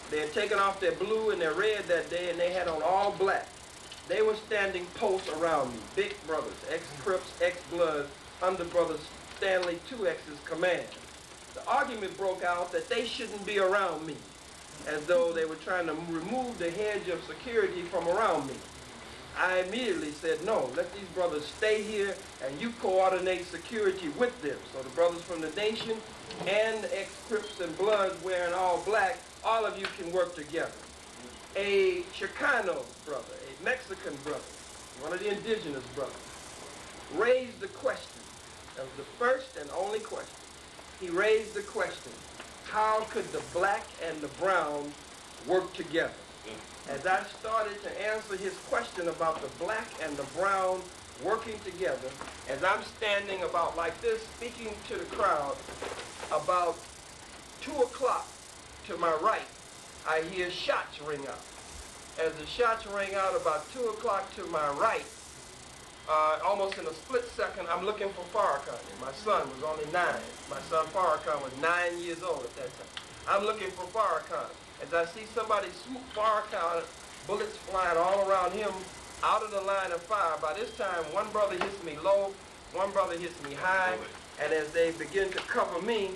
Speaker 7: They had taken off their blue and their red that day, and they had on all black. They were standing posts around me, big brothers, ex-Crips, ex-Bloods, under brother Stanley 2X's command. The argument broke out that they shouldn't be around me, as though they were trying to remove the hedge of security from around me. I immediately said, no, let these brothers stay here and you coordinate security with them. So the brothers from the nation and the ex-Crips and Bloods wearing all black, all of you can work together. A Chicano brother, a Mexican brother, one of the indigenous brothers, raised the question. That was the first and only question. He raised the question, how could the black and the brown work together? As I started to answer his question about the black and the brown working together, as I'm standing about like this, speaking to the crowd, about 2 o'clock to my right, I hear shots ring out. As the shots ring out about 2 o'clock to my right, almost in a split second, I'm looking for Farrakhan. My son was only 9. My son Farrakhan was 9 years old at that time. I'm looking for Farrakhan. As I see somebody swoop Farrakhan, bullets flying all around him, out of the line of fire. By this time, one brother hits me low, one brother hits me high, and as they begin to cover me,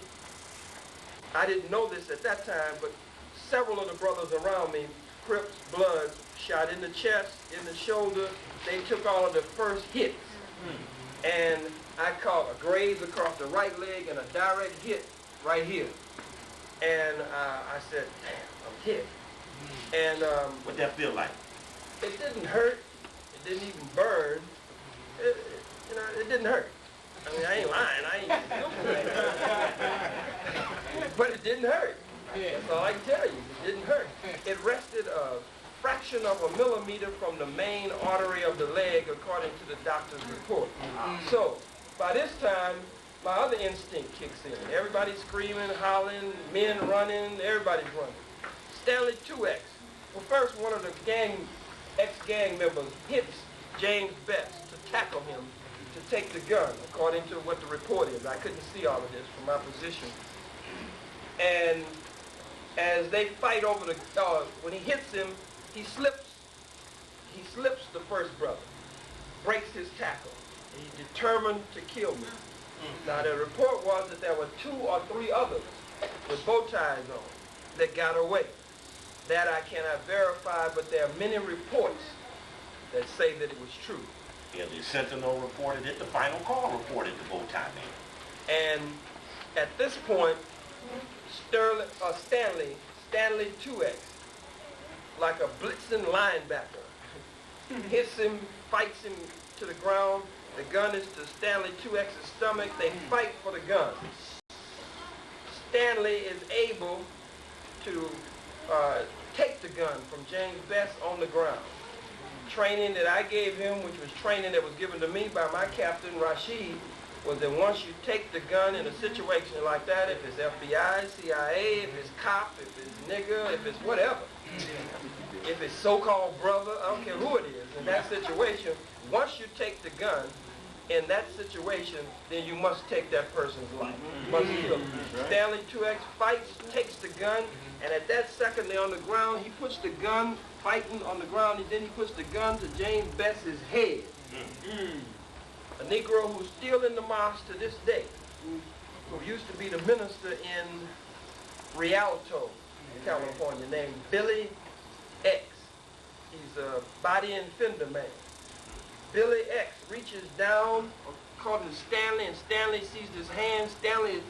Speaker 7: I didn't know this at that time, but several of the brothers around me, Crips, Bloods, shot in the chest, in the shoulder. They took all of the first hits. And I caught a graze across the right leg and a direct hit right here. And I said, damn, I'm hit. And
Speaker 1: what'd that feel like?
Speaker 7: It didn't hurt. It didn't even burn. It didn't hurt. I mean, I ain't lying. But it didn't hurt. That's all I can tell you. It didn't hurt. It rested a fraction of a millimeter from the main artery of the leg, according to the doctor's report. So, by this time, my other instinct kicks in. Everybody's screaming, hollering, men running, everybody's running. Stanley 2X. Well, first, one of the ex-gang members hits James Best to tackle him to take the gun, according to what the report is. I couldn't see all of this from my position. And as they fight over the, when he hits him, he slips the first brother, breaks his tackle. He's determined to kill me. Now, the report was that there were 2 or 3 others with bow ties on that got away. That I cannot verify, but there are many reports that say that it was true.
Speaker 1: Yeah, the Sentinel reported it. The Final Call reported the bow tie man.
Speaker 7: And at this point, Stanley 2X, like a blitzing linebacker, hits him, fights him to the ground. The gun is to Stanley 2X's stomach. They fight for the gun. Stanley is able to take the gun from James Best on the ground. Training that I gave him, which was training that was given to me by my captain, Rashid, was that once you take the gun in a situation like that, if it's FBI, CIA, if it's cop, if it's nigger, if it's whatever, if it's so-called brother, I don't care who it is, in that situation, once you take the gun, in that situation, then you must take that person's life. You must kill him. Stanley 2X fights, takes the gun, and at that second they're on the ground, he puts the gun, fighting on the ground, and then he puts the gun to James Best's head. A Negro who's still in the mosque to this day, who used to be the minister in Rialto, California, named Billy X. He's a body and fender man. Billy X reaches down, according to Stanley, and Stanley sees his hand. Stanley is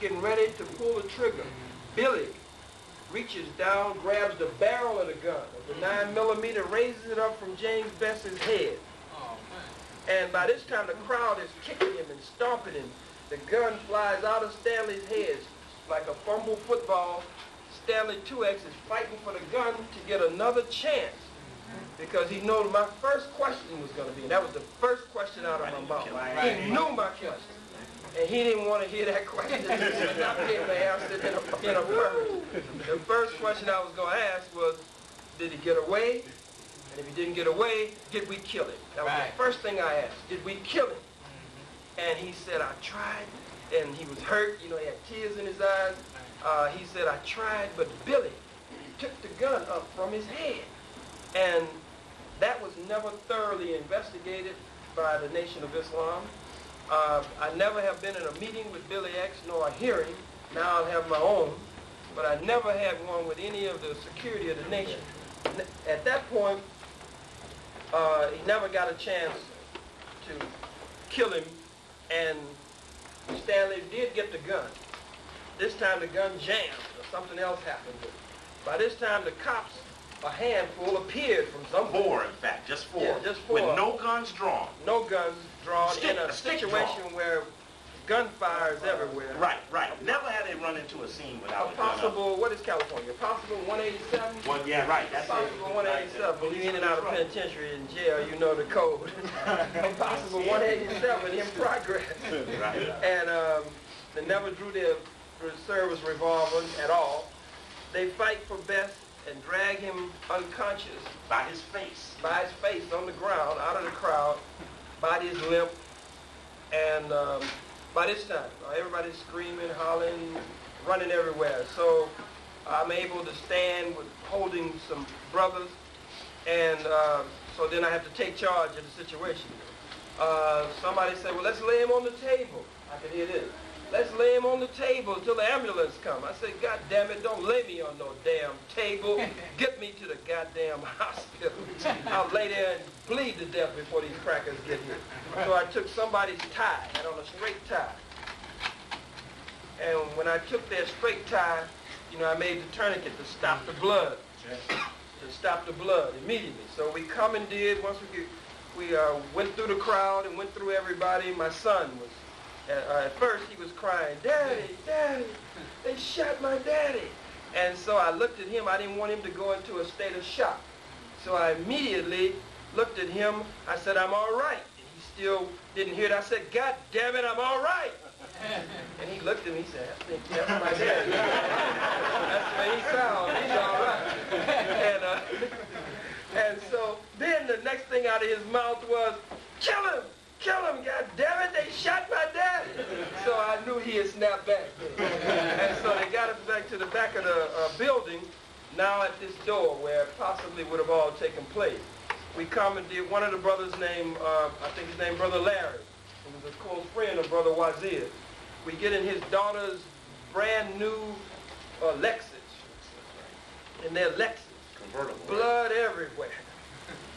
Speaker 7: getting ready to pull the trigger. Billy reaches down, grabs the barrel of the gun, the 9mm, raises it up from James Best's head. And by this time, the crowd is kicking him and stomping him. The gun flies out of Stanley's head like a fumble football. Stanley 2X is fighting for the gun to get another chance because he knew my first question was going to be, and that was the first question out of my mouth. He knew my question, and he didn't want to hear that question. He was not able to answer it in affirmative. The first question I was going to ask was, did he get away? And if he didn't get away, did we kill him? That was the first thing I asked. Did we kill him? And he said, I tried. And he was hurt. You know, he had tears in his eyes. He said, I tried, but Billy took the gun up from his head. And that was never thoroughly investigated by the Nation of Islam. I never have been in a meeting with Billy X, nor a hearing. Now I'll have my own. But I never had one with any of the security of the nation. At that point, he never got a chance to kill him, and Stanley did get the gun. This time the gun jammed, or something else happened. By this time, the cops, a handful, appeared from somewhere.
Speaker 1: 4, in fact, just 4.
Speaker 7: Yeah, just 4.
Speaker 1: With no guns drawn.
Speaker 7: No guns drawn in a situation where gunfire is everywhere.
Speaker 1: Right. Never had they run into a scene without
Speaker 7: a possible, what is California? Possible 187?
Speaker 1: Yeah, right. That's
Speaker 7: possible 187. When you're in and out of penitentiary in jail, you know the code. Possible 187 in progress.
Speaker 1: Right.
Speaker 7: And they never drew their service revolvers at all. They fight for Best and drag him unconscious.
Speaker 1: By his face.
Speaker 7: By his face on the ground, out of the crowd. Body is limp. And by this time, everybody's screaming, hollering, running everywhere. So I'm able to stand with holding some brothers, and so then I have to take charge of the situation. Somebody said, well, let's lay him on the table. I could hear this. Let's lay him on the table until the ambulance comes. I said, God damn it, don't lay me on no damn table. Get me to the goddamn hospital. I'll lay there and bleed to death before these crackers get here. So I took somebody's tie, had on a straight tie. And when I took their straight tie, you know, I made the tourniquet to stop the blood. To stop the blood immediately. So we commandeered, once we went through the crowd and went through everybody. My son was, at first he was crying, Daddy, Daddy, they shot my daddy. And so I looked at him. I didn't want him to go into a state of shock. So I immediately looked at him. I said, I'm all right. And he still didn't hear it. I said, God damn it, I'm all right. And he looked at me, he said, I think that's my daddy. That's the way he sounds. He's all right. And so then the next thing out of his mouth was, kill him, God damn it, they shot my daddy. So I knew he had snapped back. And so they got us back to the back of the building, now at this door where it possibly would have all taken place. We commandeered one of the brothers named, I think his name Brother Larry, who was a close friend of Brother Wazir. We get in his daughter's brand new Lexus. In their Lexus.
Speaker 1: Convertible.
Speaker 7: Blood everywhere.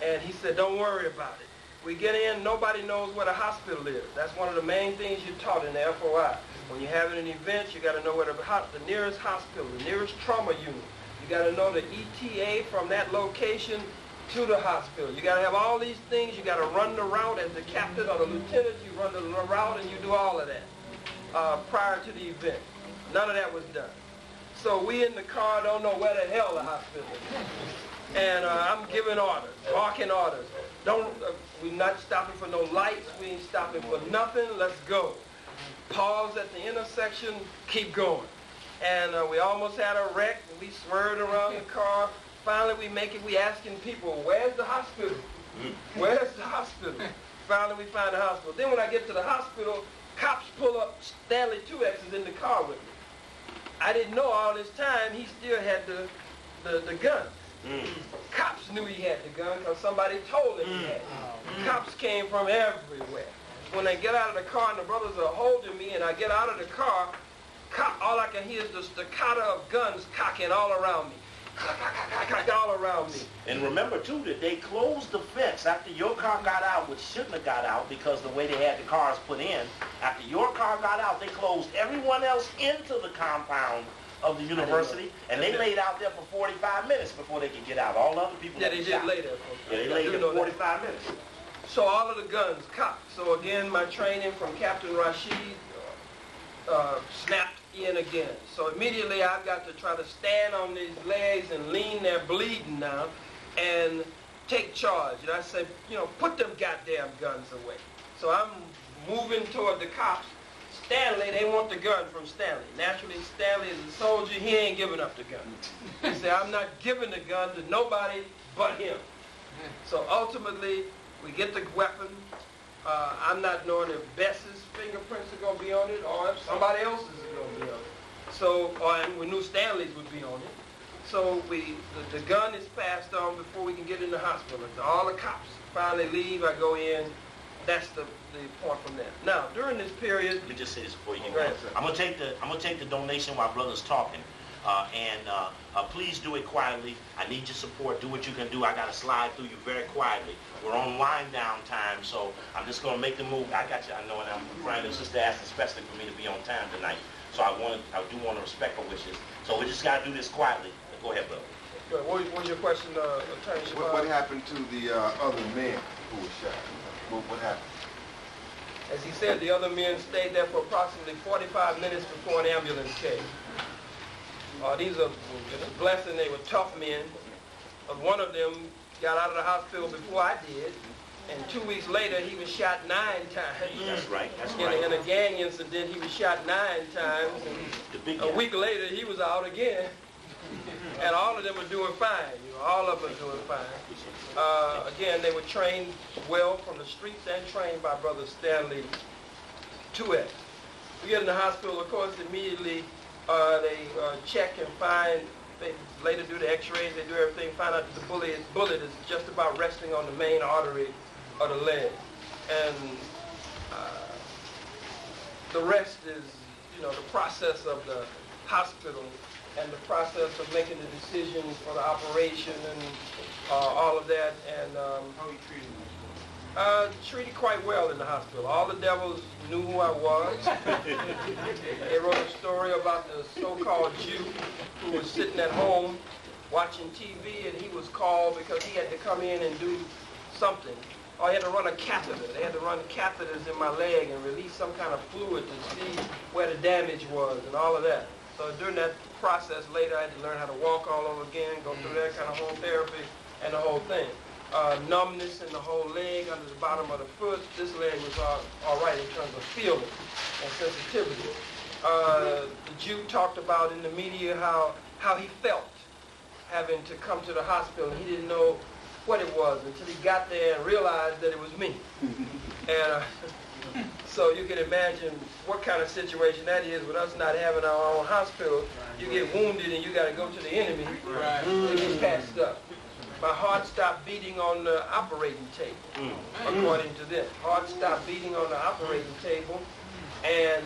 Speaker 7: And he said, don't worry about it. We get in, nobody knows where the hospital is. That's one of the main things you're taught in the FOI. When you're having an event, you got to know where the nearest hospital, the nearest trauma unit. You got to know the ETA from that location to the hospital. You got to have all these things. You got to run the route as the captain or the lieutenant. You run the route and you do all of that prior to the event. None of that was done. So we in the car don't know where the hell the hospital is. And I'm giving orders, barking orders. We're not stopping for no lights. We ain't stopping for nothing. Let's go. Pause at the intersection. Keep going. And we almost had a wreck. We swerved around the car. Finally, we make it. We asking people, where's the hospital? Where's the hospital? Finally, we find the hospital. Then when I get to the hospital, cops pull up Stanley 2X's in the car with me. I didn't know all this time he still had the gun. Cops knew he had the gun because somebody told him he had it. Cops came from everywhere. When they get out of the car and the brothers are holding me and I get out of the car, all I can hear is the staccato of guns cocking all around me. All around me.
Speaker 1: And remember too that they closed the fence after your car got out, which shouldn't have got out because the way they had the cars put in. After your car got out, they closed everyone else into the compound of the university, and they laid out there for 45 minutes before they could get out. All other people.
Speaker 7: Yeah, they did lay there.
Speaker 1: Yeah, they laid there for 45 minutes.
Speaker 7: So all of the guns cocked. So again, my training from Captain Rashid snapped in again. So immediately I've got to try to stand on these legs and lean there bleeding now and take charge. And I said, put them goddamn guns away. So I'm moving toward the cops. Stanley, they want the gun from Stanley. Naturally, Stanley is a soldier. He ain't giving up the gun. He said, I'm not giving the gun to nobody but him. So ultimately, we get the weapon. I'm not knowing if Bess's fingerprints are going to be on it or if somebody else's is going to be on it. So, and we knew Stanley's would be on it. So the gun is passed on before we can get in the hospital. All the cops finally leave. I go in. That's the point from there. Now, during this period,
Speaker 1: let me just say this before you get going. I'm gonna take the donation while brother's talking, please do it quietly. I need your support. Do what you can do. I gotta slide through you very quietly. We're on wind down time, so I'm just gonna make the move. I got you. I know, and I'm trying to sister asked especially for me to be on time tonight. So I do want to respect her wishes. So we just gotta do this quietly. Go ahead, brother.
Speaker 7: Good. What was your question, Attorney Shabazz?
Speaker 10: What happened to the other men who were shot? What happened?
Speaker 7: As he said, the other men stayed there for approximately 45 minutes before an ambulance came. These are, blessing, they were tough men. One of them got out of the hospital before I did, and 2 weeks later he was shot 9 times.
Speaker 1: That's right,
Speaker 7: In a gang incident, he was shot 9 times, and a week later he was out again. And all of them were doing fine. All of them were doing fine. Again, they were trained well from the streets and trained by Brother Stanley 2X. We get in the hospital, of course, immediately they check and find, they later do the x-rays, they do everything, find out that the bullet is just about resting on the main artery of the leg. And the rest is, the process of the hospital and the process of making the decisions for the operation and all of that. And how you treated him? Treated quite well in the hospital. All the devils knew who I was. They wrote a story about the so-called Jew who was sitting at home watching TV, and he was called because he had to come in and do something. Or he had to run a catheter. They had to run catheters in my leg and release some kind of fluid to see where the damage was and all of that. So during that process later, I had to learn how to walk all over again, go through that kind of whole therapy and the whole thing. Numbness in the whole leg under the bottom of the foot. This leg was all right in terms of feeling and sensitivity. The Jew talked about in the media how he felt having to come to the hospital. He didn't know what it was until he got there and realized that it was me. And so you can imagine what kind of situation that is with us not having our own hospital. You get wounded and you got to go to the enemy to get patched up. My heart stopped beating on the operating table, according to them. Heart stopped beating on the operating table, and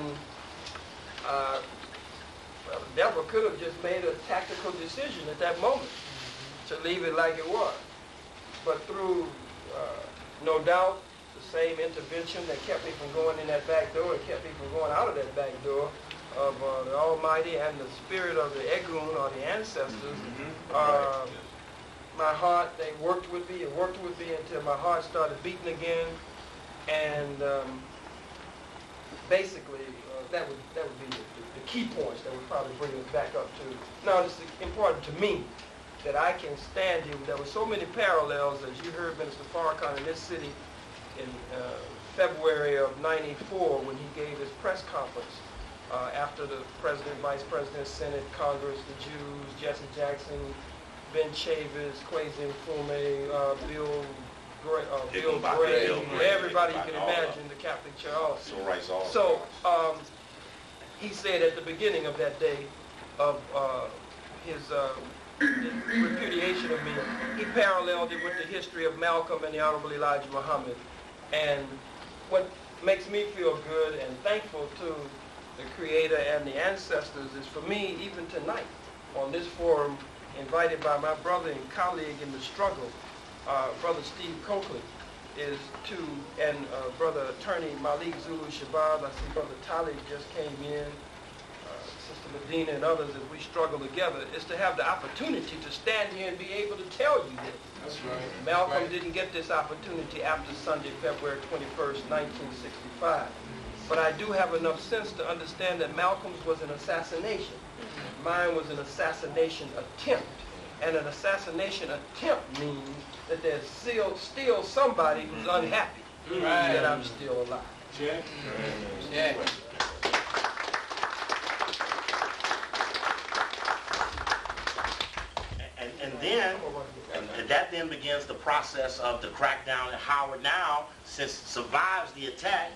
Speaker 7: the devil could have just made a tactical decision at that moment to leave it like it was. But through no doubt, the same intervention that kept me from going in that back door, and kept me from going out of that back door, of the Almighty and the spirit of the Egun, or the ancestors. My heart, they worked with me until my heart started beating again, and basically that would be the key points that would probably bring us back up to. Now, it's important to me that I can stand here. There were so many parallels, as you heard Minister Farrakhan in this city in February of '94 when he gave his press conference after the President, Vice President, Senate, Congress, the Jews, Jesse Jackson, Ben Chavis, Kwesi Nkrumah, Bill Gray, everybody you can imagine, the Catholic Church also. So he said at the beginning of that day of his repudiation of me, he paralleled it with the history of Malcolm and the Honorable Elijah Muhammad. And what makes me feel good and thankful to the Creator and the ancestors is for me, even tonight, on this forum, invited by my brother and colleague in the struggle, Brother Steve Coakley, is to, and Brother Attorney Malik Zulu Shabazz, I see Brother Talib just came in, Sister Medina and others, as we struggle together, is to have the opportunity to stand here and be able to tell you this.
Speaker 12: That's right.
Speaker 7: Malcolm didn't get this opportunity after Sunday, February 21st, 1965. But I do have enough sense to understand that Malcolm's was an assassination. Mine was an assassination attempt. And an assassination attempt means that there's still somebody who's unhappy that I'm still alive.
Speaker 12: Check.
Speaker 7: Yeah.
Speaker 1: And then, that then begins the process of the crackdown. And Howard now, since survives the attack,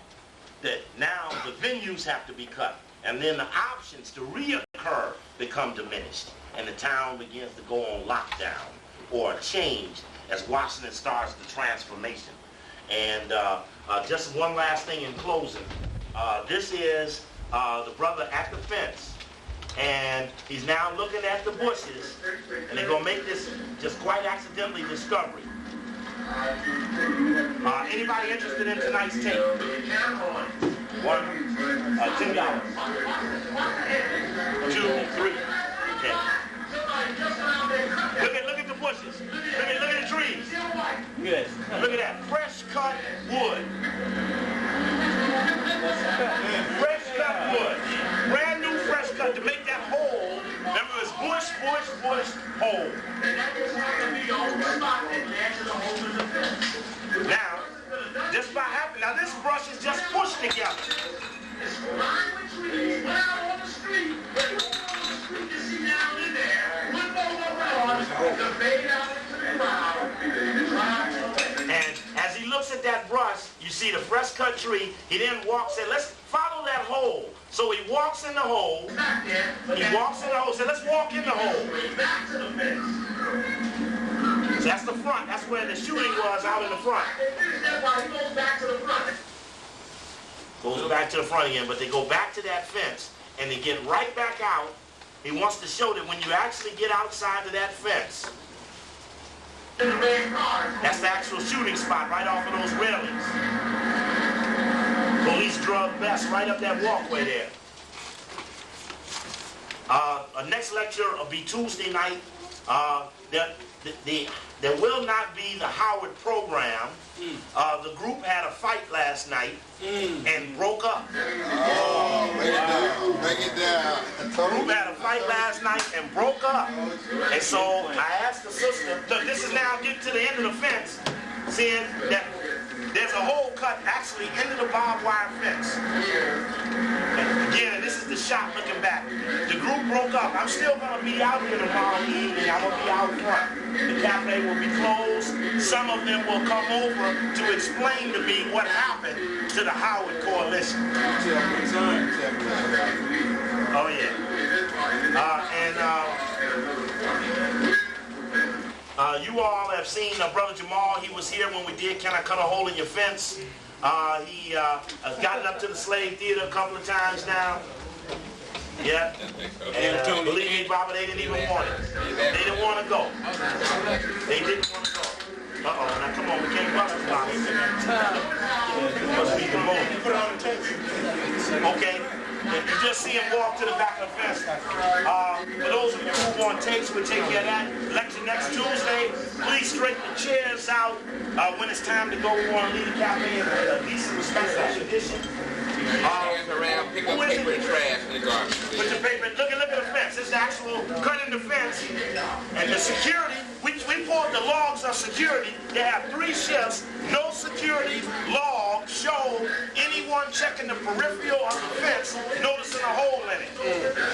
Speaker 1: that now the venues have to be cut. And then the options to reoccur become diminished. And the town begins to go on lockdown or change as Washington starts the transformation. And just one last thing in closing. This is the brother at the fence. And he's now looking at the bushes, and they're going to make this just quite accidentally discovery. Anybody interested in tonight's tape? $10. $2, $3. Okay. Look at the bushes. Look at the trees. Yes. Look at that. Fresh cut wood. Fresh cut wood. Brand new fresh cut to make that hole. Remember, it's bush, hole. Now, just by happening, now this brush is just pushed together. It's lined with trees. When out on the street, you see down in there, with those umbrellas, the fade out into the crowd. And as he looks at that brush, you see the fresh cut tree. He then walks in. Let's follow that hole. So he walks in the hole. He walks in the hole. So let's walk in the hole. Back to the fence. So that's the front. That's where the shooting was, out in the front. That's why he goes back to the front. Goes back to the front again, but they go back to that fence and they get right back out. He wants to show that when you actually get outside of that fence, that's the actual shooting spot right off of those railings. Police drug vest right up that walkway there. Next lecture will be Tuesday night. There will not be the Howard program. The group had a fight last night and broke up.
Speaker 10: Oh, break it down.
Speaker 1: The group had a fight last night and broke up. And so I asked the sister, look, this is now getting to the end of the fence, seeing that there's a hole cut actually into the barbed wire fence. And again, this is the shot looking back. The group broke up. I'm still going to be out here tomorrow evening. I'm going to be out front. The cafe will be closed. Some of them will come over to explain to me what happened to the Howard Coalition. Oh, yeah. You all have seen Brother Jamal. He was here when we did Can I Cut a Hole in Your Fence? He has gotten up to the Slave Theater a couple of times now. Yeah. And believe me, Baba, they didn't even want it. They didn't want to go. They didn't want to go. Uh-oh. come on, we can't bust the box. Must be the moment.
Speaker 11: Put it on the tape.
Speaker 1: Okay? You just see him walk to the back of the fence. For those of you who want tapes, we'll take care of that. Lecture next Tuesday. Please straighten the chairs out when it's time to go. We want to leave the cafe in a decent, respectful condition.
Speaker 2: Hands around, pick up paper and trash in the garbage.
Speaker 1: Put the paper, look at the fence. This is actual cut in the fence. And the security, we pulled the logs of security. They have 3 shifts. No security log show anyone checking the peripheral of the fence, noticing a hole in it.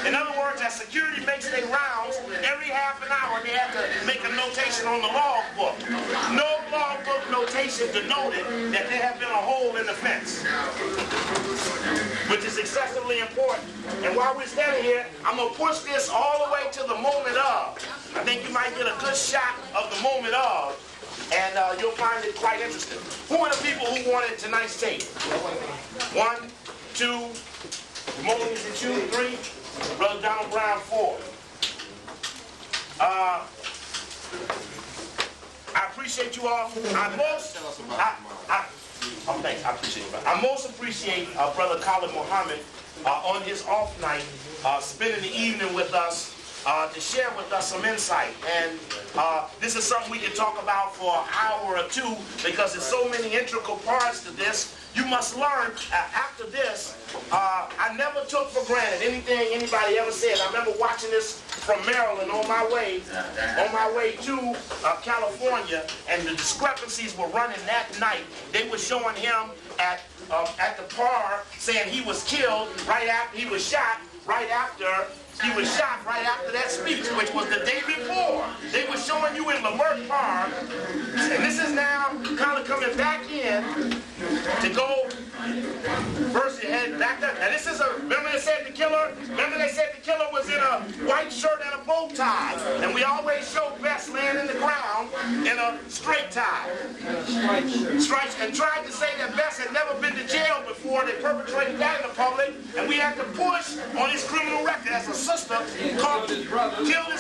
Speaker 1: In other words, as security makes their rounds, every half an hour they have to make a notation on the log book. No log book notation denoted that there have been a hole in the fence, which is excessively important. And while we're standing here, I'm going to push this all the way to the moment of. I think you might get a good shot of the moment of, and you'll find it quite interesting. Who are the people who wanted tonight's tape? 1, 2, Ramon, is it you? 3, Brother Donald Brown, 4. I appreciate you all. Thanks. I appreciate it. I most appreciate Brother Khallid Muhammad on his off night, spending the evening with us to share with us some insight. And this is something we can talk about for an hour or 2 because there's so many integral parts to this. You must learn after this. I never took for granted anything anybody ever said. I remember watching this from Maryland on my way to California, and the discrepancies were running that night. They were showing him at the par saying he was killed right after he was shot. Right after that speech, which was the day before. They were showing you in Lamert Park, and this is now kind of coming back in to go first head back there. And this is remember they said the killer was in a white shirt and a bow tie. And we always show Bess laying in the ground in a straight tie. Stripes, and tried to say that Bess had never been to jail before. They perpetrated that in the public, and we had to push on his criminal record as a sister killed his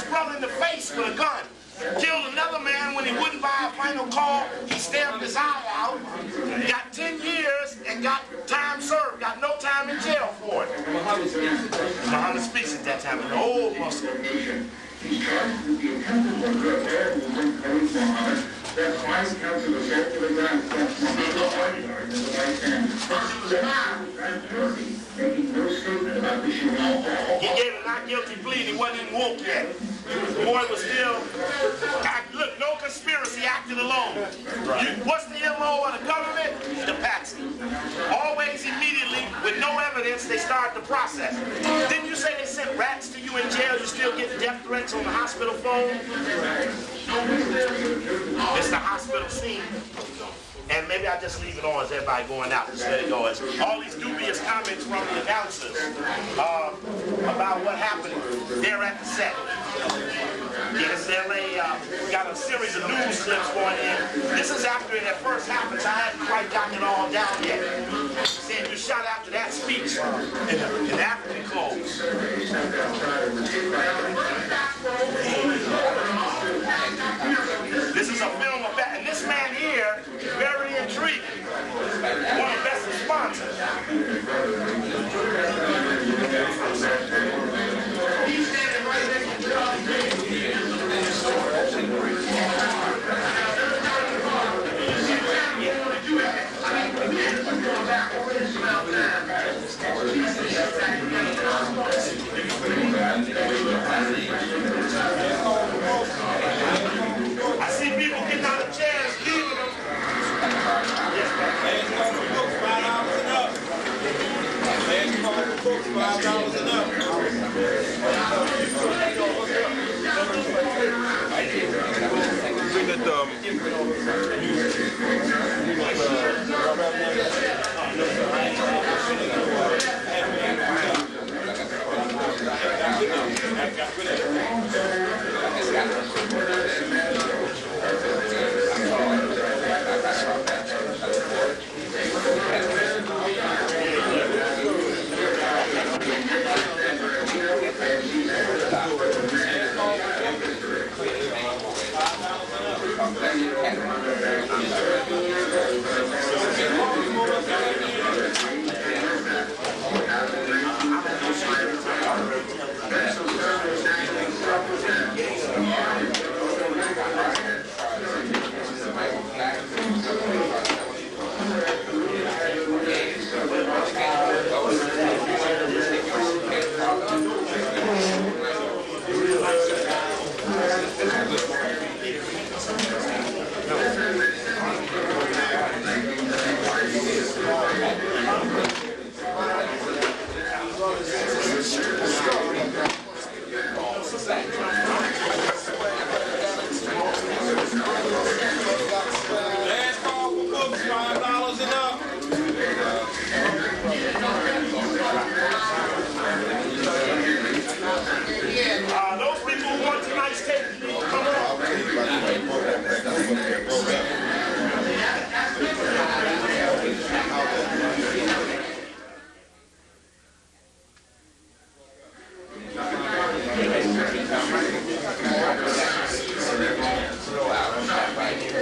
Speaker 1: brother in the face with a gun. Killed another man when he wouldn't buy a final call. He stabbed his eye out. Got 10 years and got time served. Got no time in jail for it. Muhammad speaks at that time. An old Muslim.
Speaker 4: He's charged with the attempted murder of all who were police Muhammad. That's 5 counts of assault with a gun. That's Muhammad in the right hand. That's guilty, making no statement about the shooting.
Speaker 1: He gave a not guilty plea and he wasn't even woke yet. The boy was still, look, no conspiracy acted alone. What's the MO of the government? The patsy. Always immediately, with no evidence, they start the process. Didn't you say they sent rats to you in jail? You still get death threats on the hospital phone? It's the hospital scene. And maybe I just leave it on as everybody going out. Just let it go. It's all these dubious comments from the announcers about what happened there at the set. Yes, LA got a series of news clips going in. This is after it at first happened. I hadn't quite gotten it all down yet. Saying you shot after that speech in African clothes. This is a film of that, and this man here is very intriguing. One of the best responses. He's standing right next to John I see people getting out of chairs, leaving them. $5 and up.
Speaker 12: Bring that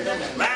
Speaker 1: them and